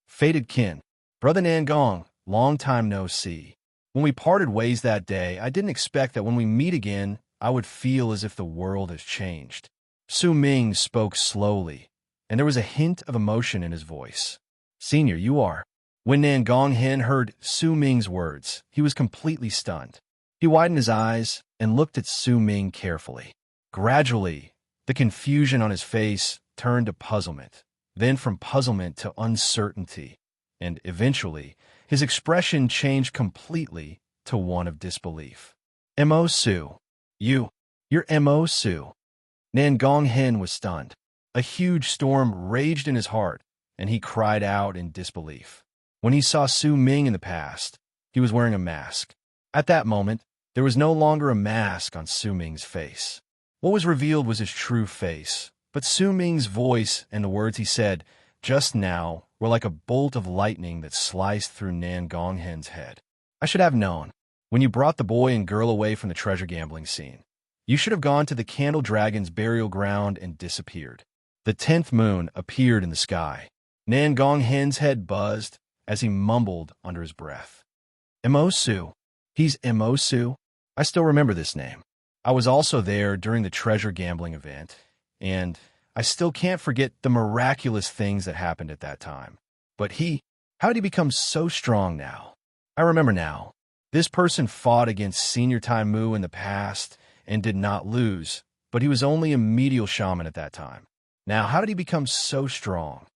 "Fated kin, Brother Nangong, long time no see. When we parted ways that day, I didn't expect that when we meet again, I would feel as if the world has changed." Su Ming spoke slowly, and there was a hint of emotion in his voice. "Senior, you are." When Nan Gonghen heard Su Ming's words, he was completely stunned. He widened his eyes and looked at Su Ming carefully. Gradually, the confusion on his face turned to puzzlement, then from puzzlement to uncertainty, and eventually, his expression changed completely to one of disbelief. "Mo Su. You're Mo Su." Nan Gonghen was stunned. A huge storm raged in his heart, and he cried out in disbelief. When he saw Su Ming in the past, he was wearing a mask. At that moment, there was no longer a mask on Su Ming's face. What was revealed was his true face, but Su Ming's voice and the words he said just now were like a bolt of lightning that sliced through Nan Gonghen's head. "I should have known. When you brought the boy and girl away from the treasure gambling scene, you should have gone to the Candle Dragon's burial ground and disappeared." The 10th moon appeared in the sky. Nan Gonghen's head buzzed as he mumbled under his breath. "Mo Su. He's Mo Su. I still remember this name. I was also there during the treasure gambling event, and I still can't forget the miraculous things that happened at that time. But how did he become so strong now? I remember now. This person fought against Senior Taimu in the past and did not lose, but he was only a medial shaman at that time. Now, how did he become so strong?"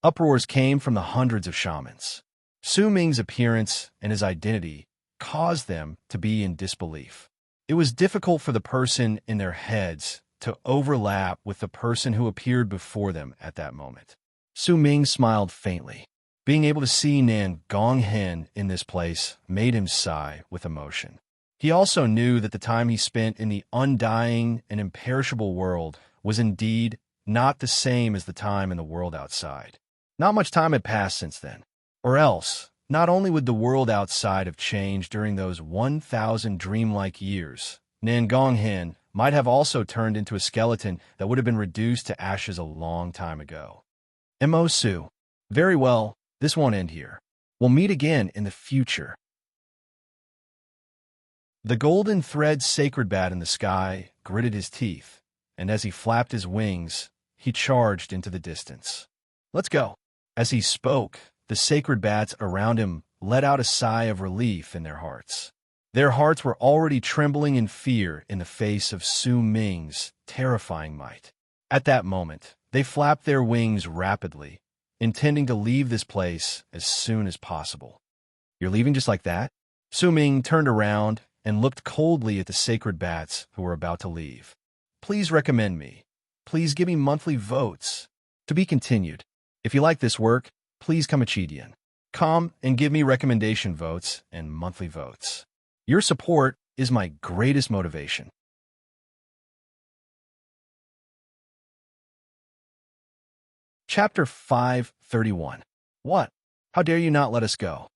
Uproars came from the hundreds of shamans. Su Ming's appearance and his identity caused them to be in disbelief. It was difficult for the person in their heads to overlap with the person who appeared before them at that moment. Su Ming smiled faintly. Being able to see Nan Gonghen in this place made him sigh with emotion. He also knew that the time he spent in the undying and imperishable world was indeed not the same as the time in the world outside. Not much time had passed since then. Or else, not only would the world outside have changed during those 1,000 dreamlike years, Nan Gonghen might have also turned into a skeleton that would have been reduced to ashes a long time ago. "Mo Su. Very well, this won't end here. We'll meet again in the future." The golden thread sacred bat in the sky gritted his teeth, and as he flapped his wings, he charged into the distance. "Let's go." As he spoke, the sacred bats around him let out a sigh of relief in their hearts. Their hearts were already trembling in fear in the face of Su Ming's terrifying might. At that moment, they flapped their wings rapidly, intending to leave this place as soon as possible. "You're leaving just like that?" Su Ming turned around and looked coldly at the sacred bats who were about to leave. "Please recommend me. Please give me monthly votes. To be continued. If you like this work, please come come and give me recommendation votes and monthly votes. Your support is my greatest motivation." Chapter 531. What? How dare you not let us go?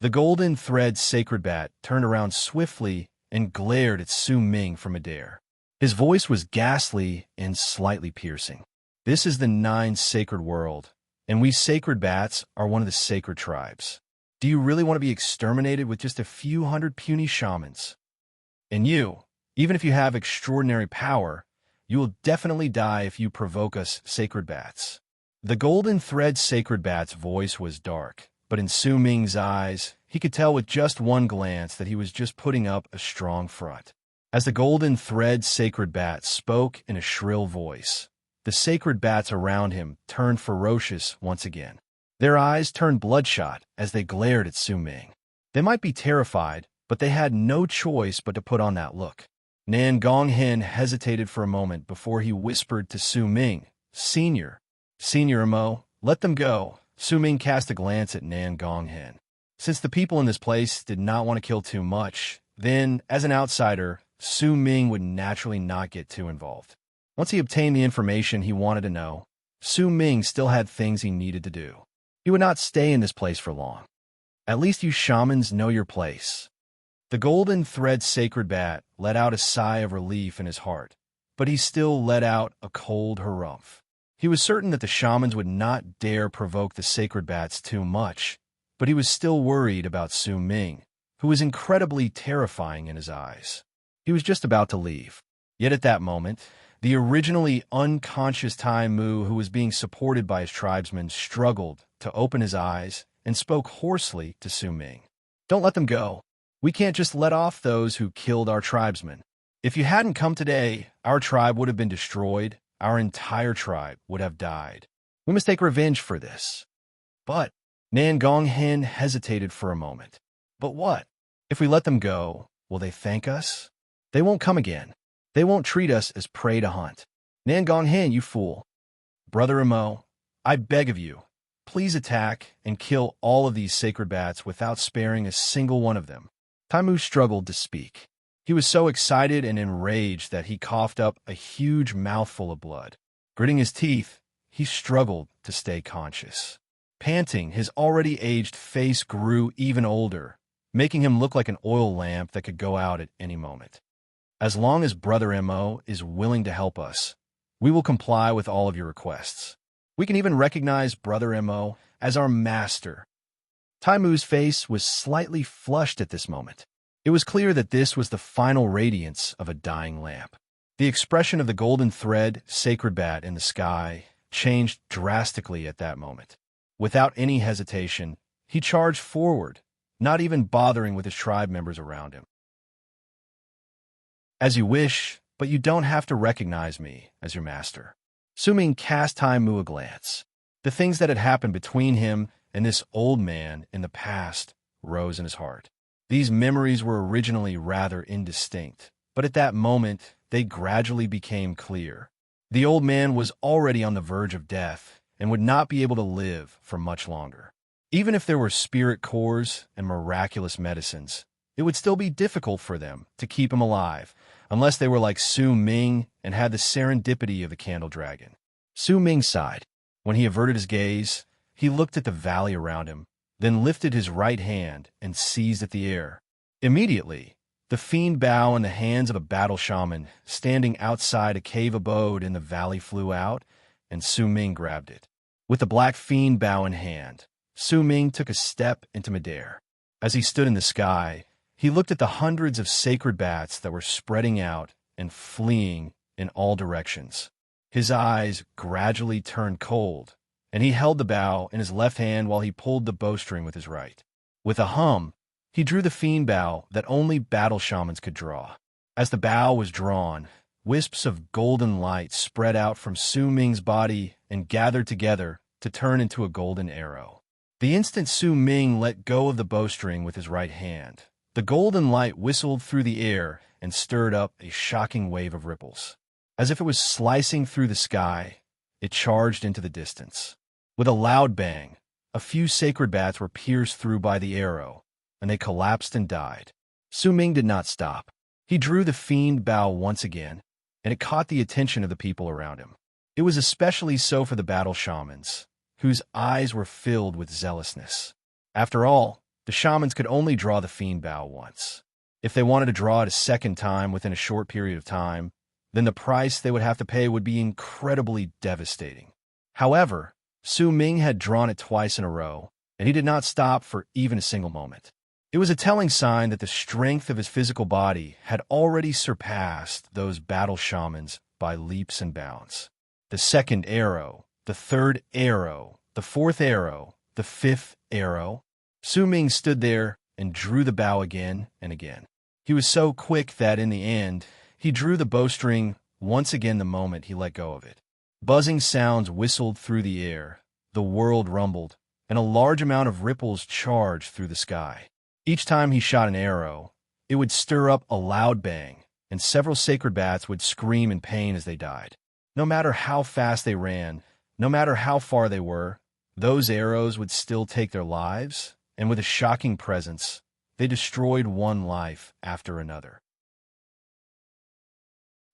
The golden thread sacred bat turned around swiftly and glared at Su Ming from midair. His voice was ghastly and slightly piercing. "This is the 9 sacred world, and we sacred bats are one of the sacred tribes. Do you really want to be exterminated with just a few hundred puny shamans? And you, even if you have extraordinary power, you will definitely die if you provoke us sacred bats." The golden thread sacred bat's voice was dark, but in Su Ming's eyes, he could tell with just one glance that he was just putting up a strong front. As the golden thread sacred bat spoke in a shrill voice, the sacred bats around him turned ferocious once again. Their eyes turned bloodshot as they glared at Su Ming. They might be terrified, but they had no choice but to put on that look. Nan Gonghen hesitated for a moment before he whispered to Su Ming, Senior Mo, let them go." Su Ming cast a glance at Nan Gonghen. Since the people in this place did not want to kill too much, then, as an outsider, Su Ming would naturally not get too involved. Once he obtained the information he wanted to know, Su Ming still had things he needed to do. He would not stay in this place for long. "At least you shamans know your place." The golden thread sacred bat let out a sigh of relief in his heart, but he still let out a cold harumph. He was certain that the shamans would not dare provoke the sacred bats too much, but he was still worried about Su Ming, who was incredibly terrifying in his eyes. He was just about to leave. Yet at that moment, The originally unconscious Tai Mu, who was being supported by his tribesmen, struggled to open his eyes and spoke hoarsely to Su Ming. "Don't let them go. We can't just let off those who killed our tribesmen. If you hadn't come today, our tribe would have been destroyed. Our entire tribe would have died. We must take revenge for this." But Nan Gonghen hesitated for a moment. "But what? If we let them go, will they thank us? They won't come again. They won't treat us as prey to hunt. Nan Gonghen, you fool. Brother Emo, I beg of you, please attack and kill all of these sacred bats without sparing a single one of them." Taimu struggled to speak. He was so excited and enraged that he coughed up a huge mouthful of blood. Gritting his teeth, he struggled to stay conscious. Panting, his already aged face grew even older, making him look like an oil lamp that could go out at any moment. "As long as Brother Mo is willing to help us, we will comply with all of your requests. We can even recognize Brother Mo as our master." Taimu's face was slightly flushed at this moment. It was clear that this was the final radiance of a dying lamp. The expression of the golden thread, sacred bat in the sky, changed drastically at that moment. Without any hesitation, he charged forward, not even bothering with his tribe members around him. "As you wish, but you don't have to recognize me as your master." Su Ming cast Taimu a glance. The things that had happened between him and this old man in the past rose in his heart. These memories were originally rather indistinct, but at that moment they gradually became clear. The old man was already on the verge of death and would not be able to live for much longer. Even if there were spirit cores and miraculous medicines, it would still be difficult for them to keep him alive, unless they were like Su Ming and had the serendipity of the candle dragon. Su Ming sighed. When he averted his gaze, he looked at the valley around him, then lifted his right hand and seized at the air. Immediately, the fiend bow in the hands of a battle shaman standing outside a cave abode in the valley flew out, and Su Ming grabbed it. With the black fiend bow in hand, Su Ming took a step into midair. As he stood in the sky, he looked at the hundreds of sacred bats that were spreading out and fleeing in all directions. His eyes gradually turned cold, and he held the bow in his left hand while he pulled the bowstring with his right. With a hum, he drew the fiend bow that only battle shamans could draw. As the bow was drawn, wisps of golden light spread out from Su Ming's body and gathered together to turn into a golden arrow. The instant Su Ming let go of the bowstring with his right hand, the golden light whistled through the air and stirred up a shocking wave of ripples. As if it was slicing through the sky, it charged into the distance. With a loud bang, a few sacred bats were pierced through by the arrow, and they collapsed and died. Su Ming did not stop. He drew the fiend bow once again, and it caught the attention of the people around him. It was especially so for the battle shamans, whose eyes were filled with zealousness. After all, the shamans could only draw the fiend bow once. If they wanted to draw it a second time within a short period of time, then the price they would have to pay would be incredibly devastating. However, Su Ming had drawn it twice in a row, and he did not stop for even a single moment. It was a telling sign that the strength of his physical body had already surpassed those battle shamans by leaps and bounds. The second arrow, the third arrow, the fourth arrow, the fifth arrow. Su Ming stood there and drew the bow again and again. He was so quick that in the end, he drew the bowstring once again the moment he let go of it. Buzzing sounds whistled through the air, the world rumbled, and a large amount of ripples charged through the sky. Each time he shot an arrow, it would stir up a loud bang, and several sacred bats would scream in pain as they died. No matter how fast they ran, no matter how far they were, those arrows would still take their lives, and with a shocking presence, they destroyed one life after another.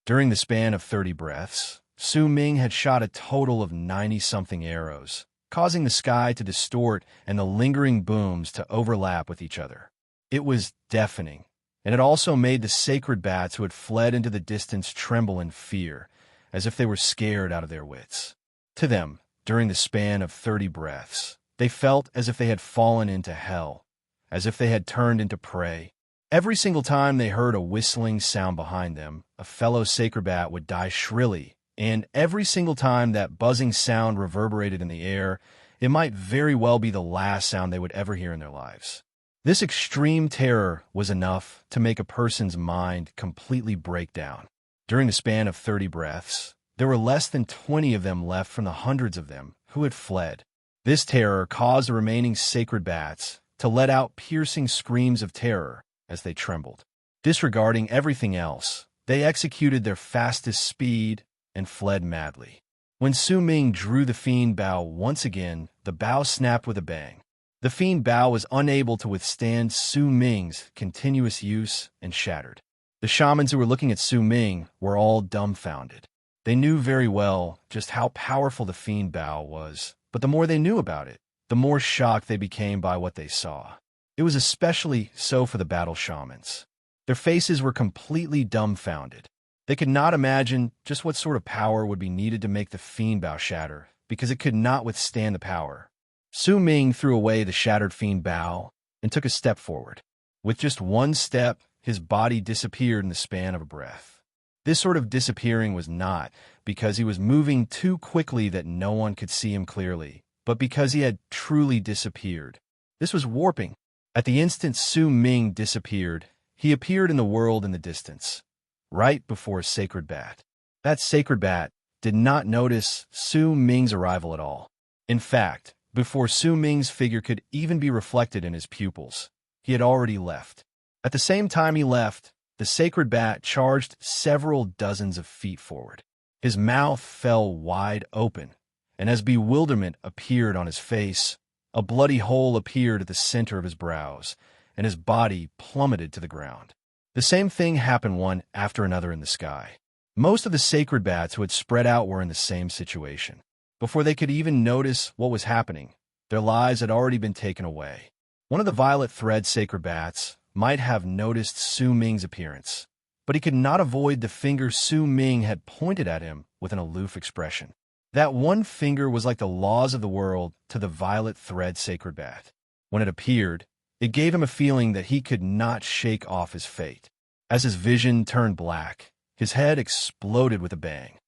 During the span of 30 breaths, Su Ming had shot a total of 90-something arrows, causing the sky to distort and the lingering booms to overlap with each other. It was deafening, and it also made the sacred bats who had fled into the distance tremble in fear, as if they were scared out of their wits. To them, during the span of 30 breaths, they felt as if they had fallen into hell, as if they had turned into prey. Every single time they heard a whistling sound behind them, a fellow sacred bat would die shrilly, and every single time that buzzing sound reverberated in the air, it might very well be the last sound they would ever hear in their lives. This extreme terror was enough to make a person's mind completely break down. During the span of 30 breaths, there were less than 20 of them left from the hundreds of them who had fled. This terror caused the remaining sacred bats to let out piercing screams of terror as they trembled. Disregarding everything else, they executed their fastest speed and fled madly. When Su Ming drew the fiend bow once again, the bow snapped with a bang. The fiend bow was unable to withstand Su Ming's continuous use and shattered. The shamans who were looking at Su Ming were all dumbfounded. They knew very well just how powerful the fiend bow was, but the more they knew about it, the more shocked they became by what they saw. It was especially so for the battle shamans. Their faces were completely dumbfounded. They could not imagine just what sort of power would be needed to make the fiend bow shatter, because it could not withstand the power. Su Ming threw away the shattered fiend bow and took a step forward. With just one step, his body disappeared in the span of a breath. This sort of disappearing was not because he was moving too quickly that no one could see him clearly, but because he had truly disappeared. This was warping. At the instant Su Ming disappeared, he appeared in the world in the distance, right before a sacred bat. That sacred bat did not notice Su Ming's arrival at all. In fact, before Su Ming's figure could even be reflected in his pupils, he had already left. At the same time he left, the sacred bat charged several dozens of feet forward. His mouth fell wide open, and as bewilderment appeared on his face, a bloody hole appeared at the center of his brows, and his body plummeted to the ground. The same thing happened one after another in the sky. Most of the sacred bats who had spread out were in the same situation. Before they could even notice what was happening, their lives had already been taken away. One of the violet thread sacred bats might have noticed Su Ming's appearance, but he could not avoid the finger Su Ming had pointed at him with an aloof expression. That one finger was like the laws of the world to the violet thread sacred bat. When it appeared, it gave him a feeling that he could not shake off his fate. As his vision turned black, his head exploded with a bang.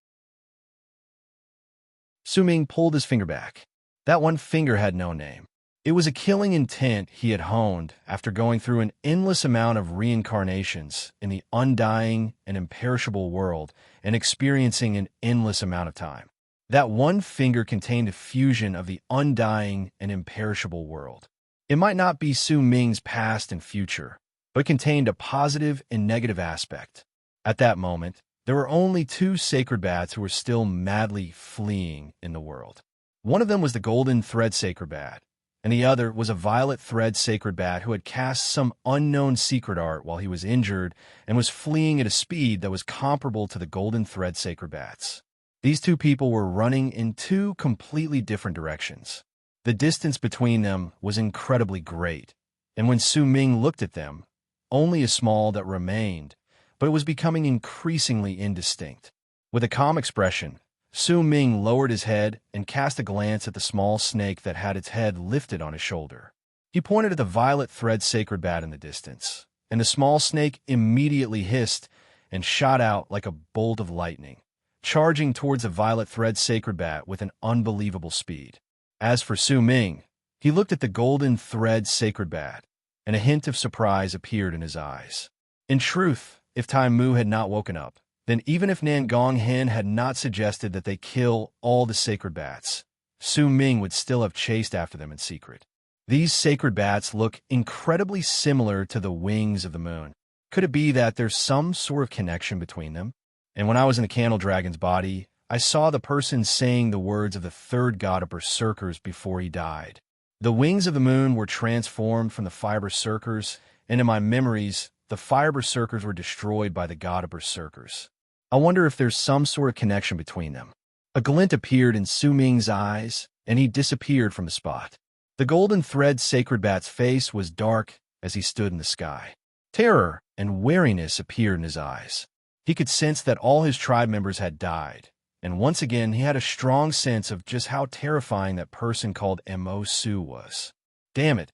Su Ming pulled his finger back. That one finger had no name. It was a killing intent he had honed after going through an endless amount of reincarnations in the undying and imperishable world and experiencing an endless amount of time. That one finger contained a fusion of the undying and imperishable world. It might not be Su Ming's past and future, but it contained a positive and negative aspect. At that moment, there were only two sacred bats who were still madly fleeing in the world. One of them was the golden thread sacred bat, and the other was a violet thread sacred bat who had cast some unknown secret art while he was injured and was fleeing at a speed that was comparable to the golden thread sacred bats. These two people were running in two completely different directions. The distance between them was incredibly great, and when Su Ming looked at them, only a small that remained, but it was becoming increasingly indistinct. With a calm expression, Su Ming lowered his head and cast a glance at the small snake that had its head lifted on his shoulder. He pointed at the violet thread sacred bat in the distance, and the small snake immediately hissed and shot out like a bolt of lightning, charging towards the violet thread sacred bat with an unbelievable speed. As for Su Ming, he looked at the golden thread sacred bat, and a hint of surprise appeared in his eyes. In truth, if Tai Mu had not woken up, then even if Nan Gong Hen had not suggested that they kill all the sacred bats, Su Ming would still have chased after them in secret. These sacred bats look incredibly similar to the wings of the moon. Could it be that there's some sort of connection between them? And when I was in the candle dragon's body, I saw the person saying the words of the third god of berserkers before he died. The wings of the moon were transformed from the fire berserkers, and in my memories, the fire berserkers were destroyed by the god of berserkers. I wonder if there's some sort of connection between them. A glint appeared in Su Ming's eyes, and he disappeared from the spot. The golden thread sacred bat's face was dark as he stood in the sky. Terror and wariness appeared in his eyes. He could sense that all his tribe members had died, and once again he had a strong sense of just how terrifying that person called Mo Su was. Damn it,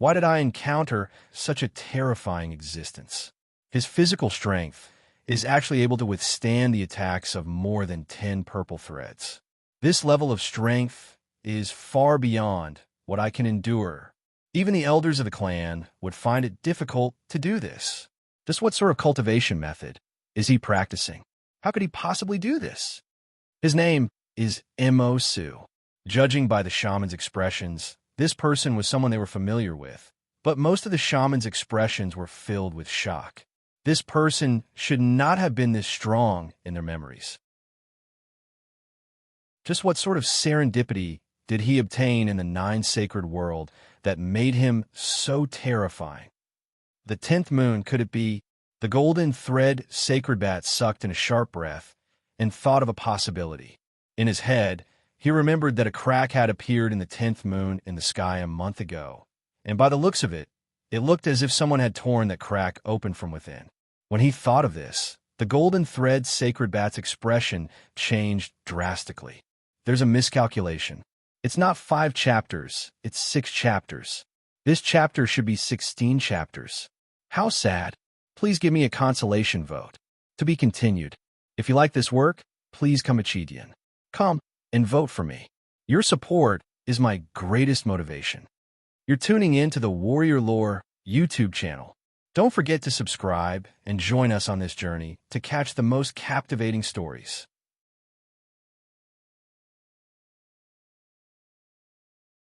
Why did I encounter such a terrifying existence? His physical strength is actually able to withstand the attacks of more than 10 purple threads. This level of strength is far beyond what I can endure. Even the elders of the clan would find it difficult to do this. Just what sort of cultivation method is he practicing? How could he possibly do this? His name is Mosu. Judging by the shaman's expressions, this person was someone they were familiar with, but most of the shaman's expressions were filled with shock. This person should not have been this strong in their memories. Just what sort of serendipity did he obtain in the 9 sacred world that made him so terrifying? The 10th moon, could it be? The golden thread sacred bat sucked in a sharp breath and thought of a possibility. In his head, he remembered that a crack had appeared in the 10th moon in the sky a month ago, and by the looks of it, it looked as if someone had torn that crack open from within. When he thought of this, the golden thread sacred bat's expression changed drastically. There's a miscalculation. It's not 5 chapters, it's 6 chapters. This chapter should be 16 chapters. How sad. Please give me a consolation vote. To be continued. If you like this work, please come Achidian. Come and vote for me. Your support is my greatest motivation. You're tuning in to the Warrior Lore YouTube channel. Don't forget to subscribe and join us on this journey to catch the most captivating stories.